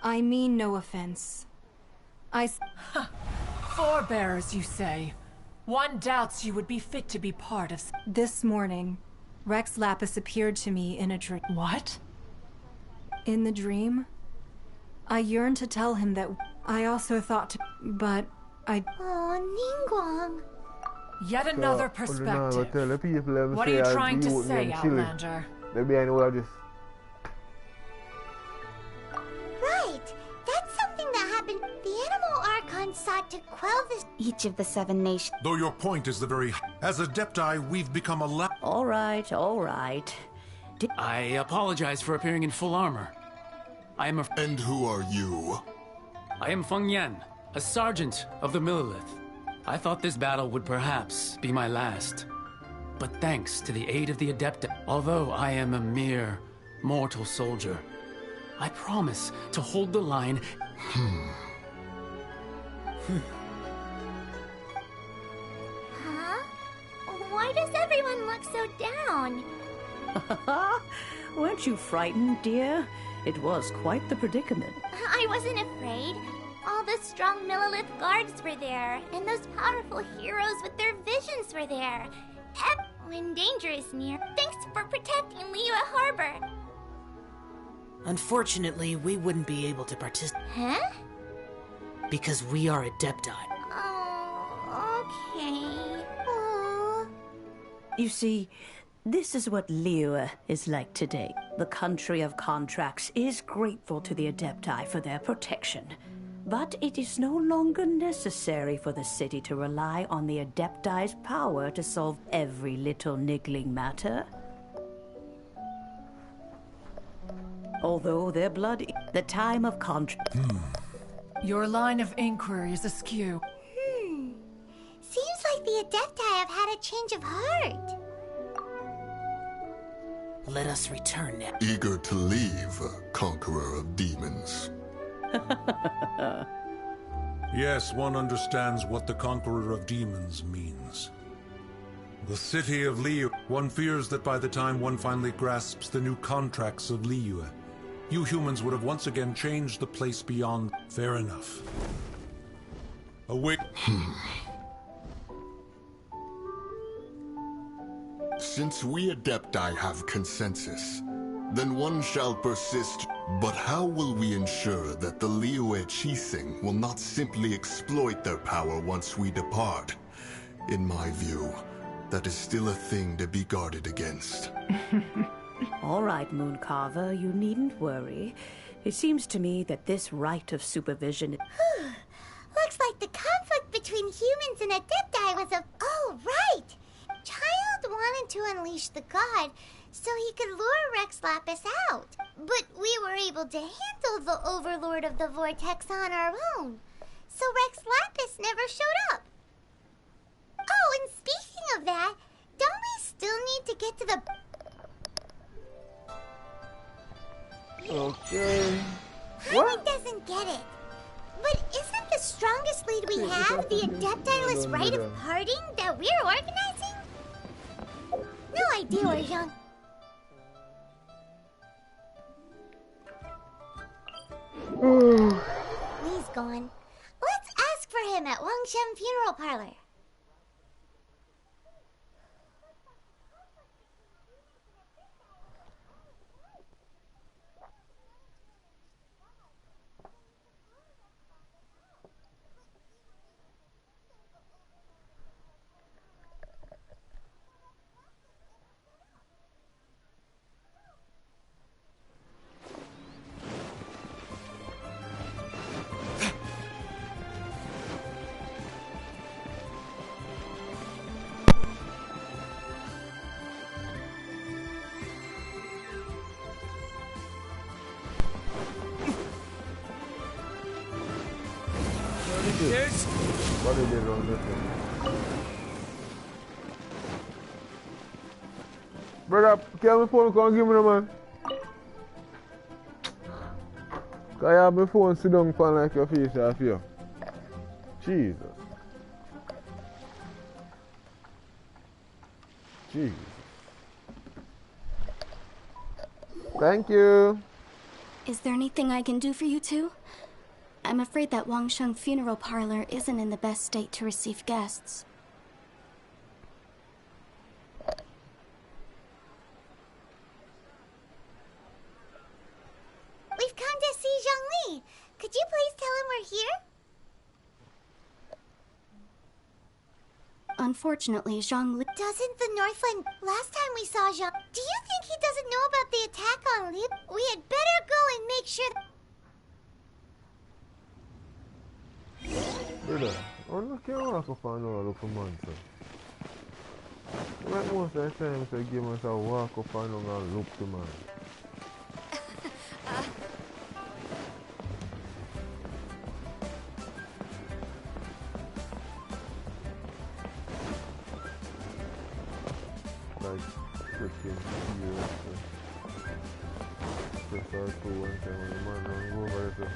I mean no offense. Forebears, you say? One doubts you would be fit to be part of... This morning, Rex Lapis appeared to me in a dream. What? In the dream, I yearned to tell him that I also thought to... But I... Oh, Ningguang. Yet another perspective. What are you trying to say, Outlander? Maybe I know what I just... Right. That's something that happened. The Animal Archon sought to quell this... Each of the 7 nations... Though your point is the very... As Adepti, we've become a All right, all right. I apologize for appearing in full armor. I am a... And who are you? I am Feng Yan, a sergeant of the Millilith. I thought this battle would perhaps be my last. But thanks to the aid of the Adepti, although I am a mere mortal soldier, I promise to hold the line. Huh? Why does everyone look so down? Weren't you frightened, dear? It was quite the predicament. I wasn't afraid. All the strong Millilith guards were there, and those powerful heroes with their visions were there. When danger is near, thanks for protecting Liyue Harbor. Unfortunately, we wouldn't be able to participate. Huh? Because we are Adepti. Oh, okay. Aww. You see, this is what Liyue is like today. The country of contracts is grateful to the Adepti for their protection. But it is no longer necessary for the city to rely on the Adepti's power to solve every little niggling matter. Although their blood, the time of contract. Your line of inquiry is askew. Seems like the Adepti have had a change of heart. Let us return now. Eager to leave, conqueror of demons. Yes, one understands what the Conqueror of Demons means. The city of Liyue. One fears that by the time one finally grasps the new contracts of Liyue, you humans would have once again changed the place beyond. Fair enough. Awake. Since we Adepti have consensus, then one shall persist. But how will we ensure that the Liyue Qixing will not simply exploit their power once we depart? In my view, that is still a thing to be guarded against. All right, Mooncarver, you needn't worry. It seems to me that this right of supervision... Looks like the conflict between humans and Adepti was a... Oh, right! Child wanted to unleash the god so he could lure Rex Lapis out. But we were able to handle the Overlord of the Vortex on our own. So Rex Lapis never showed up. Oh, and speaking of that, don't we still need to get to the... Okay. Paimon doesn't get it. But isn't the strongest lead we have the Adepti-less rite of parting that we're organizing? No idea, Orjean. Lee's gone. Let's ask for him at Wangshen Funeral Parlor. Shit. Body did on this one. Brother, can my phone come give me the man? Cause I have my phone sit down pan like your face off here. Jesus. Jesus. Thank you. Is there anything I can do for you two? I'm afraid that Wangsheng funeral parlor isn't in the best state to receive guests. We've come to see Zhongli. Could you please tell him we're here? Unfortunately, Zhongli... Doesn't the Northland... Last time we saw Zhong... Do you think he doesn't know about the attack on Li? We had better go and make sure... Brother, I don't care what I find out look for monster. Like most of the time, I give myself a walk up and look to man. Like freaking years. Just our cool one time when the man run over it.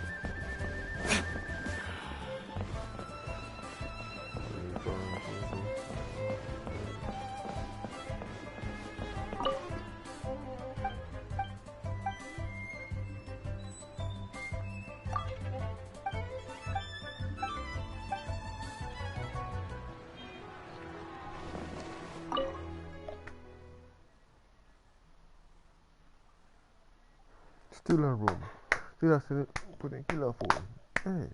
Still a room. Still a putting killer phone. Hey.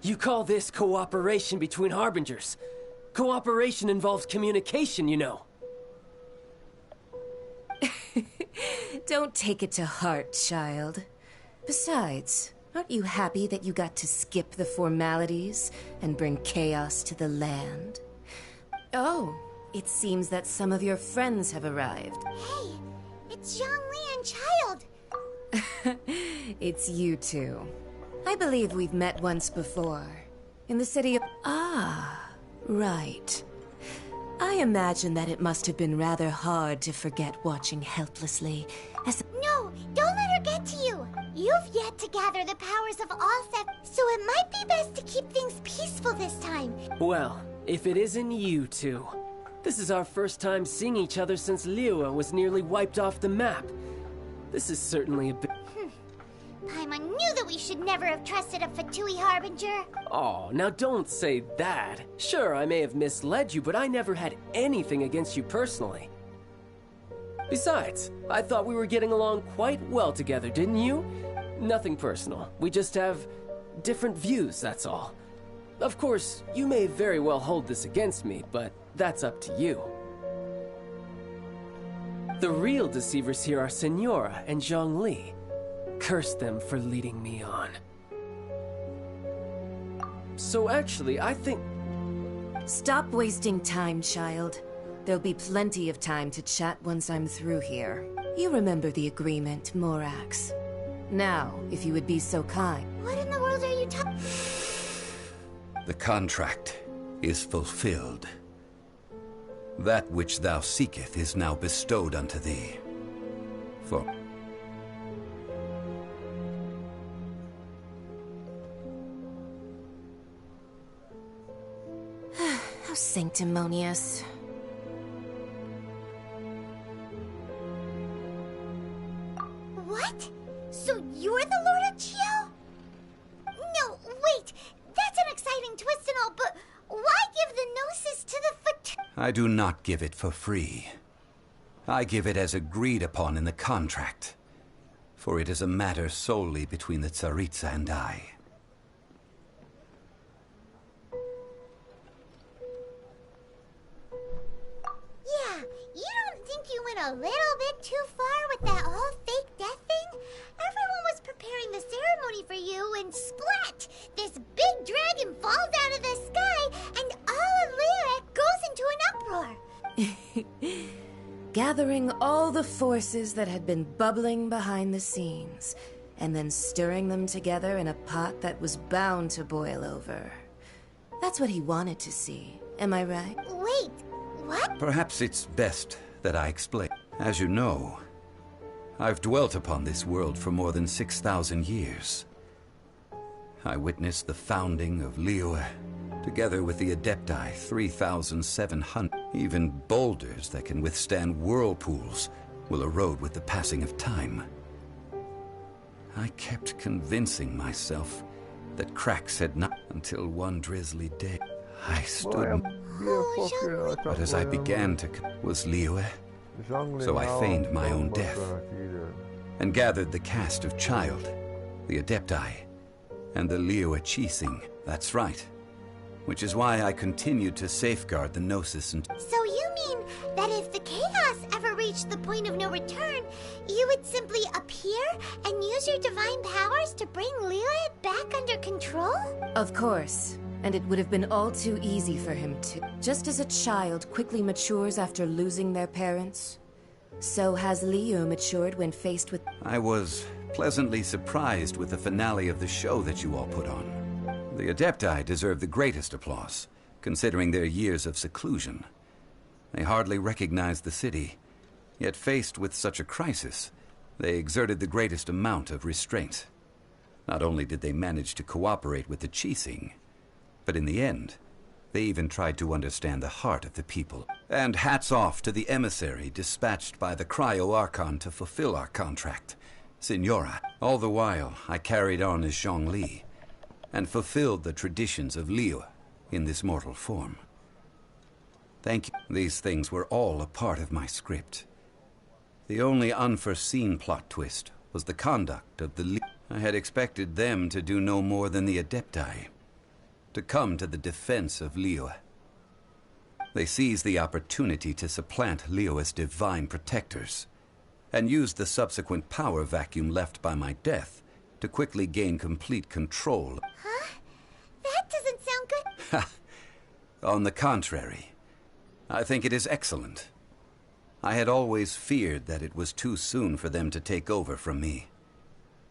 You call this cooperation between Harbingers? Cooperation involves communication, you know. Don't take it to heart, child. Besides, aren't you happy that you got to skip the formalities and bring chaos to the land? Oh, it seems that some of your friends have arrived. Hey, it's Zhongli and Child. It's you two. I believe we've met once before. In the city of... Ah, right. I imagine that it must have been rather hard to forget watching helplessly as... No, don't let her get to you. You've yet to gather the powers of all sets, so it might be best to keep things peaceful this time. Well, if it isn't you two. This is our first time seeing each other since Liyue was nearly wiped off the map. This is certainly a bit... Paimon knew that we should never have trusted a Fatui Harbinger. Oh, now don't say that. Sure, I may have misled you, but I never had anything against you personally. Besides, I thought we were getting along quite well together, didn't you? Nothing personal. We just have different views, that's all. Of course, you may very well hold this against me, but that's up to you. The real deceivers here are Senora and Zhongli. Curse them for leading me on. So actually, I think... Stop wasting time, child. There'll be plenty of time to chat once I'm through here. You remember the agreement, Morax. Now, if you would be so kind... What in the world are you talking... The contract is fulfilled. That which thou seeketh is now bestowed unto thee. For... How sanctimonious. What? So you're the Lord of Chiao? No, wait. That's an exciting twist and all, but why give the Gnosis to the I do not give it for free. I give it as agreed upon in the contract. For it is a matter solely between the Tsaritsa and I. Yeah, a little bit too far with that whole fake death thing? Everyone was preparing the ceremony for you, and splat! This big dragon falls out of the sky, and all of Liyue goes into an uproar. Gathering all the forces that had been bubbling behind the scenes, and then stirring them together in a pot that was bound to boil over. That's what he wanted to see, am I right? Wait, what? Perhaps it's best that I explain. As you know, I've dwelt upon this world for more than 6,000 years. I witnessed the founding of Liyue, together with the Adepti 3,700. Even boulders that can withstand whirlpools will erode with the passing of time. I kept convincing myself that cracks had not until one drizzly day. I stood, but as I began to was Liyue, so I feigned my own death and gathered the cast of Child, the Adepti, and the Liyue Qixing. That's right. Which is why I continued to safeguard the Gnosis and... So you mean that if the chaos ever reached the point of no return, you would simply appear and use your divine powers to bring Liyue back under control? Of course. And it would have been all too easy for him to. Just as a child quickly matures after losing their parents, so has Liyue matured when faced with... I was pleasantly surprised with the finale of the show that you all put on. The Adepti deserve the greatest applause, considering their years of seclusion. They hardly recognized the city, yet faced with such a crisis, they exerted the greatest amount of restraint. Not only did they manage to cooperate with the Qixing, but in the end, they even tried to understand the heart of the people. And hats off to the emissary dispatched by the Cryo-Archon to fulfill our contract, Signora. All the while, I carried on as Zhongli, and fulfilled the traditions of Liyue in this mortal form. Thank you. These things were all a part of my script. The only unforeseen plot twist was the conduct of the Liyue. I had expected them to do no more than the Adepti, to come to the defense of Liyue. They seized the opportunity to supplant Liyue's divine protectors, and used the subsequent power vacuum left by my death to quickly gain complete control. Huh? That doesn't sound good. On the contrary, I think it is excellent. I had always feared that it was too soon for them to take over from me.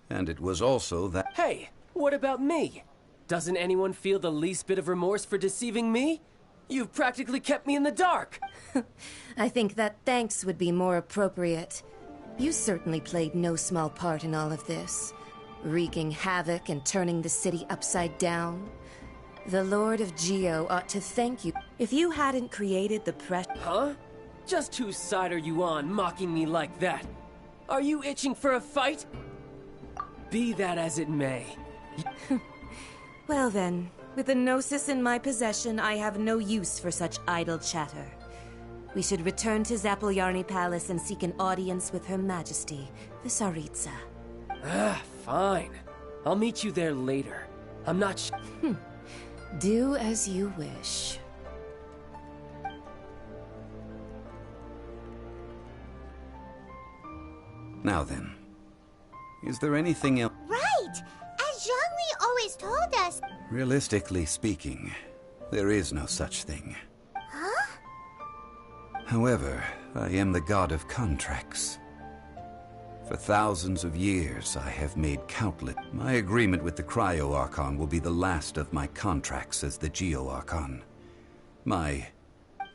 And it was also that... Hey, what about me? Doesn't anyone feel the least bit of remorse for deceiving me? You've practically kept me in the dark. I think that thanks would be more appropriate. You certainly played no small part in all of this, wreaking havoc and turning the city upside down. The Lord of Geo ought to thank you. If you hadn't created the Huh? Just whose side are you on, mocking me like that? Are you itching for a fight? Be that as it may. Well then, with the Gnosis in my possession, I have no use for such idle chatter. We should return to Zapolyarny Palace and seek an audience with Her Majesty, the Tsaritsa. Fine. I'll meet you there later. I'm not Do as you wish. Now then, is there anything else? Right! As Zhongli always told us. Realistically speaking, there is no such thing. Huh? However, I am the god of contracts. For thousands of years, I have made countless. My agreement with the Cryo-Archon will be the last of my contracts as the Geo-Archon.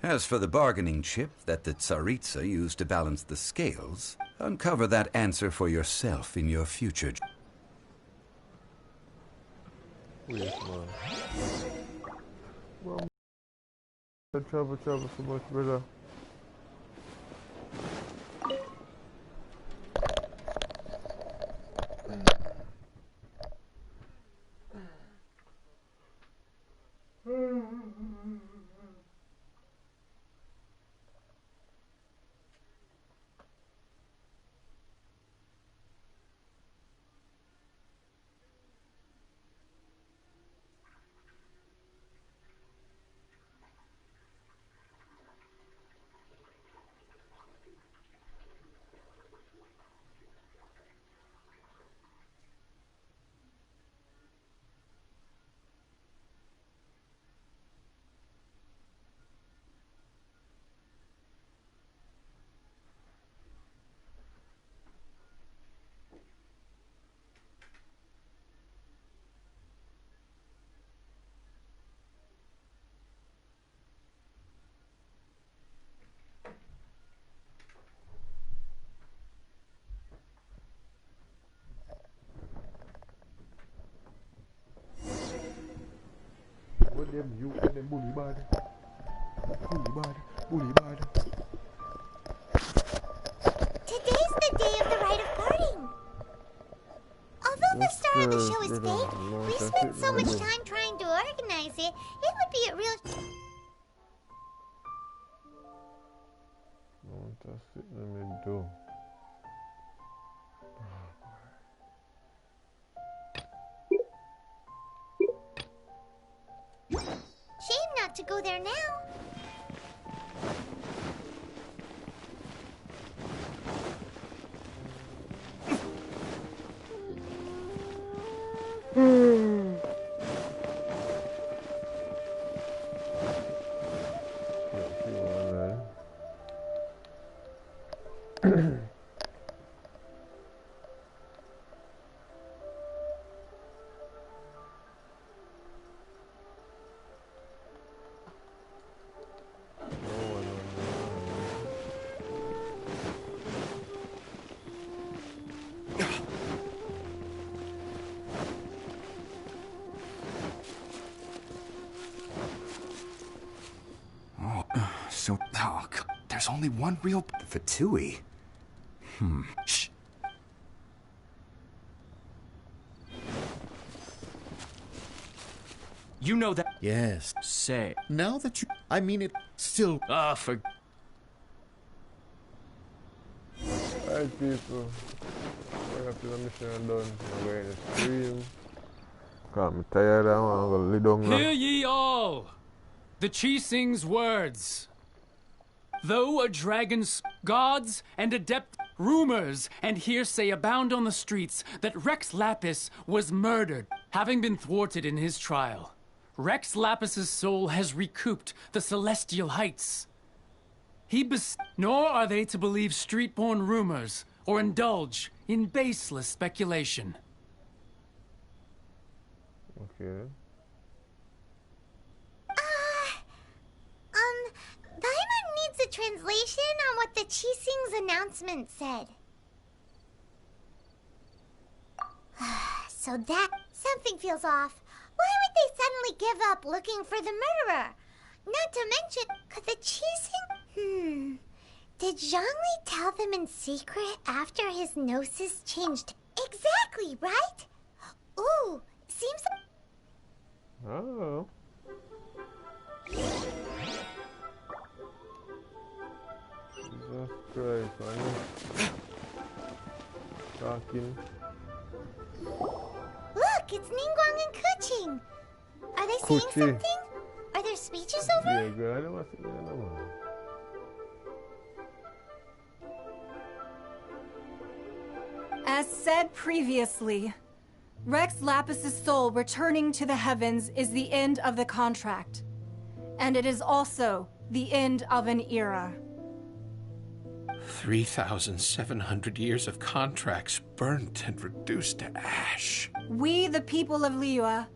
As for the bargaining chip that the Tsaritsa used to balance the scales, uncover that answer for yourself in your future. Yes, man. Well, travel so much, brother. them youth and them bully bad. Bully bad. Today's the day of the rite of parting. Although the star of the show is fake, we spent so much time trying to organize it, it would be a real... What does it let me do? Shame not to go there now. So, there's only one real Fatui. Shh. You know that. Yes. Say. Now that you. I mean it still. For. Alright, people. We're after the mission done. I'm going to stream. I'm tired. I want to go lay down now. Hear ye all! The Chi-Sing's words. Though a dragon's gods and adept rumors and hearsay abound on the streets that Rex Lapis was murdered, having been thwarted in his trial, Rex Lapis's soul has recouped the celestial heights. Nor are they to believe street-born rumors or indulge in baseless speculation. Okay. Paimon needs a translation on what the Chi-Sing's announcement said. So that... something feels off. Why would they suddenly give up looking for the murderer? Not to mention, could the Chi-Sing... Did Zhongli tell them in secret after his gnosis changed? Exactly, right? Ooh, seems... Oh. Jesus Christ, I know. Talking. Look, it's Ningguang and Kuching. Are they saying something? Are there speeches over? Yeah, girl, I never seen that no more. As said previously, Rex Lapis's soul returning to the heavens is the end of the contract. And it is also the end of an era. 3,700 years of contracts burnt and reduced to ash. We, the people of Liyue,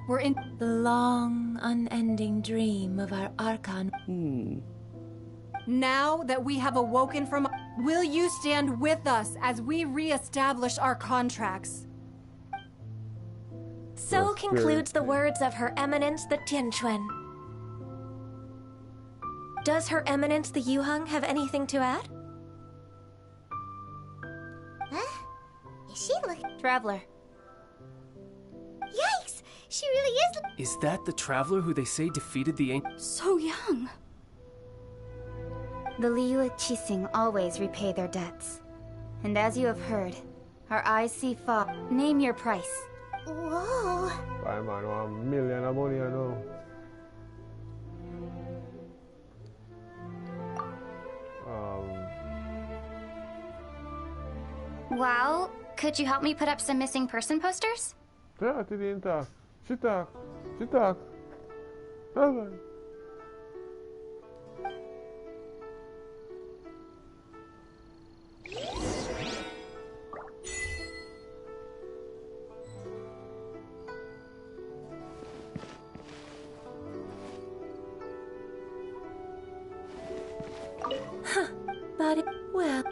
were in the long, unending dream of our Archon. Now that we have awoken from... Will you stand with us as we re-establish our contracts? So concludes the words of Her Eminence the Tianquan. Does Her Eminence the Yuheng have anything to add? Huh? Is she looking... Traveler. Yikes! She really is... Is that the traveler who they say defeated the ancient... So young. The Liyue Chi-Sing always repay their debts. And as you have heard, our eyes see fog. Name your price. Whoa. Paimon, $1 million of money, I know. Well, could you help me put up some missing person posters? Yeah, she didn't talk. She talk. She talk. Okay. But, well...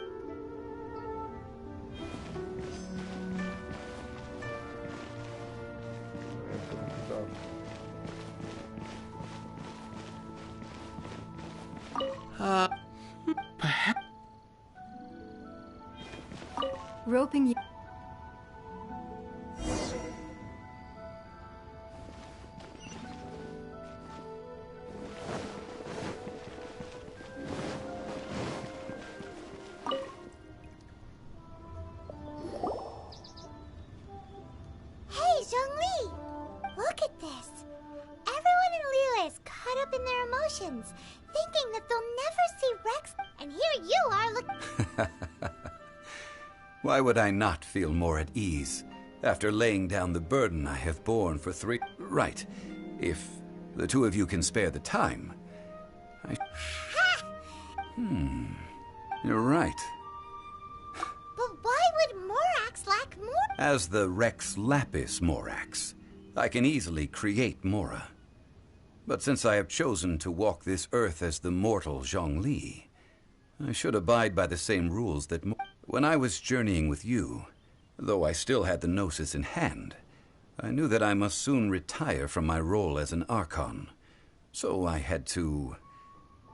Perhaps. Roping you. Hey, Zhongli! Look at this. Everyone in Liyue is caught up in their emotions, thinking that they'll never see Rex, and here you are looking. Why would I not feel more at ease after laying down the burden I have borne for 3... Right. If the two of you can spare the time. You're right. But why would Morax lack more? As the Rex Lapis Morax, I can easily create Mora. But since I have chosen to walk this earth as the mortal Zhongli, I should abide by the same rules that... When I was journeying with you, though I still had the Gnosis in hand, I knew that I must soon retire from my role as an Archon. So I had to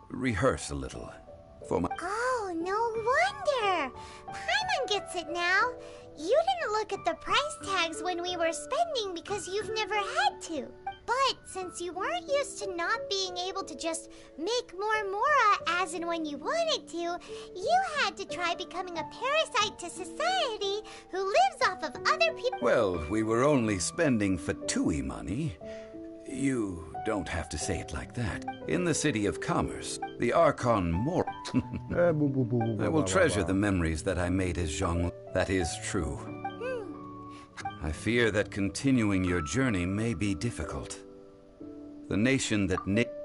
rehearse a little for my... Oh, no wonder! Paimon gets it now. You didn't look at the price tags when we were spending because you've never had to. But since you weren't used to not being able to just make more Mora as and when you wanted to, you had to try becoming a parasite to society who lives off of other people. Well, we were only spending Fatui money. You don't have to say it like that. In the City of Commerce, the Archon Mora... I will treasure the memories that I made as Zhong. That is true. I fear that continuing your journey may be difficult. The nation that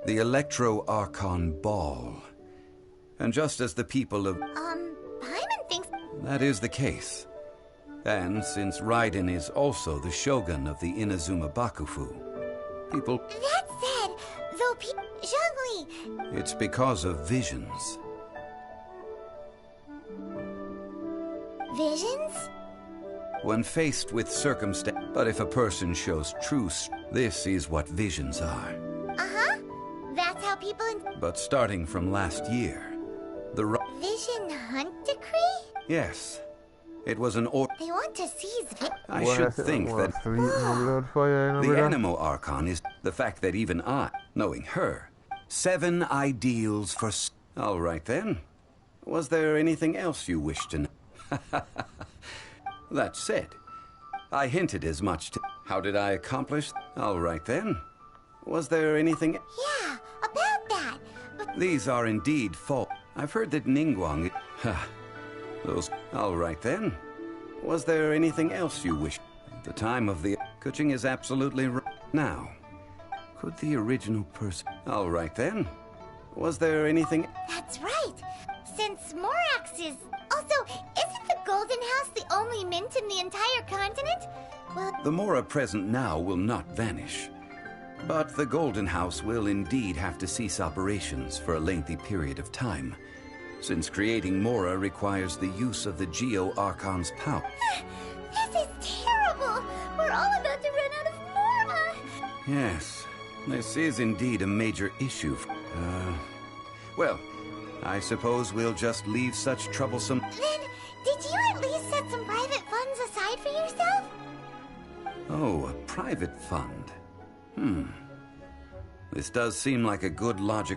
the Electro-Archon Ball. And just as the people of... Paimon thinks... That is the case. And since Raiden is also the Shogun of the Inazuma Bakufu, people... That said, though Zhongli... It's because of visions. Visions? When faced with circumstance... But if a person shows true... This is what visions are. Uh-huh. That's how people... But starting from last year, the... Vision Hunt Decree? Yes. It was an order... They want to seize... I should think that... The Animo Archon is... The fact that even I, knowing her... 7 ideals for... All right then. Was there anything else you wish to know? That said, I hinted as much to... How did I accomplish? All right then. Was there anything... Yeah, about that. But... These are indeed false. I've heard that Ningguang... Those... All right then. Was there anything else you wish? The time of the... Kuching is absolutely right. Now, could the original person... All right then. Was there anything... That's right. Since Morax is... Also, isn't the Golden House the only mint in the entire continent? Well... The Mora present now will not vanish. But the Golden House will indeed have to cease operations for a lengthy period of time, since creating Mora requires the use of the Geo-Archon's power. This is terrible! We're all about to run out of Mora! Yes, this is indeed a major issue. Well, I suppose we'll just leave such troublesome... Then, did you at least set some private funds aside for yourself? Oh, a private fund. This does seem like a good logic.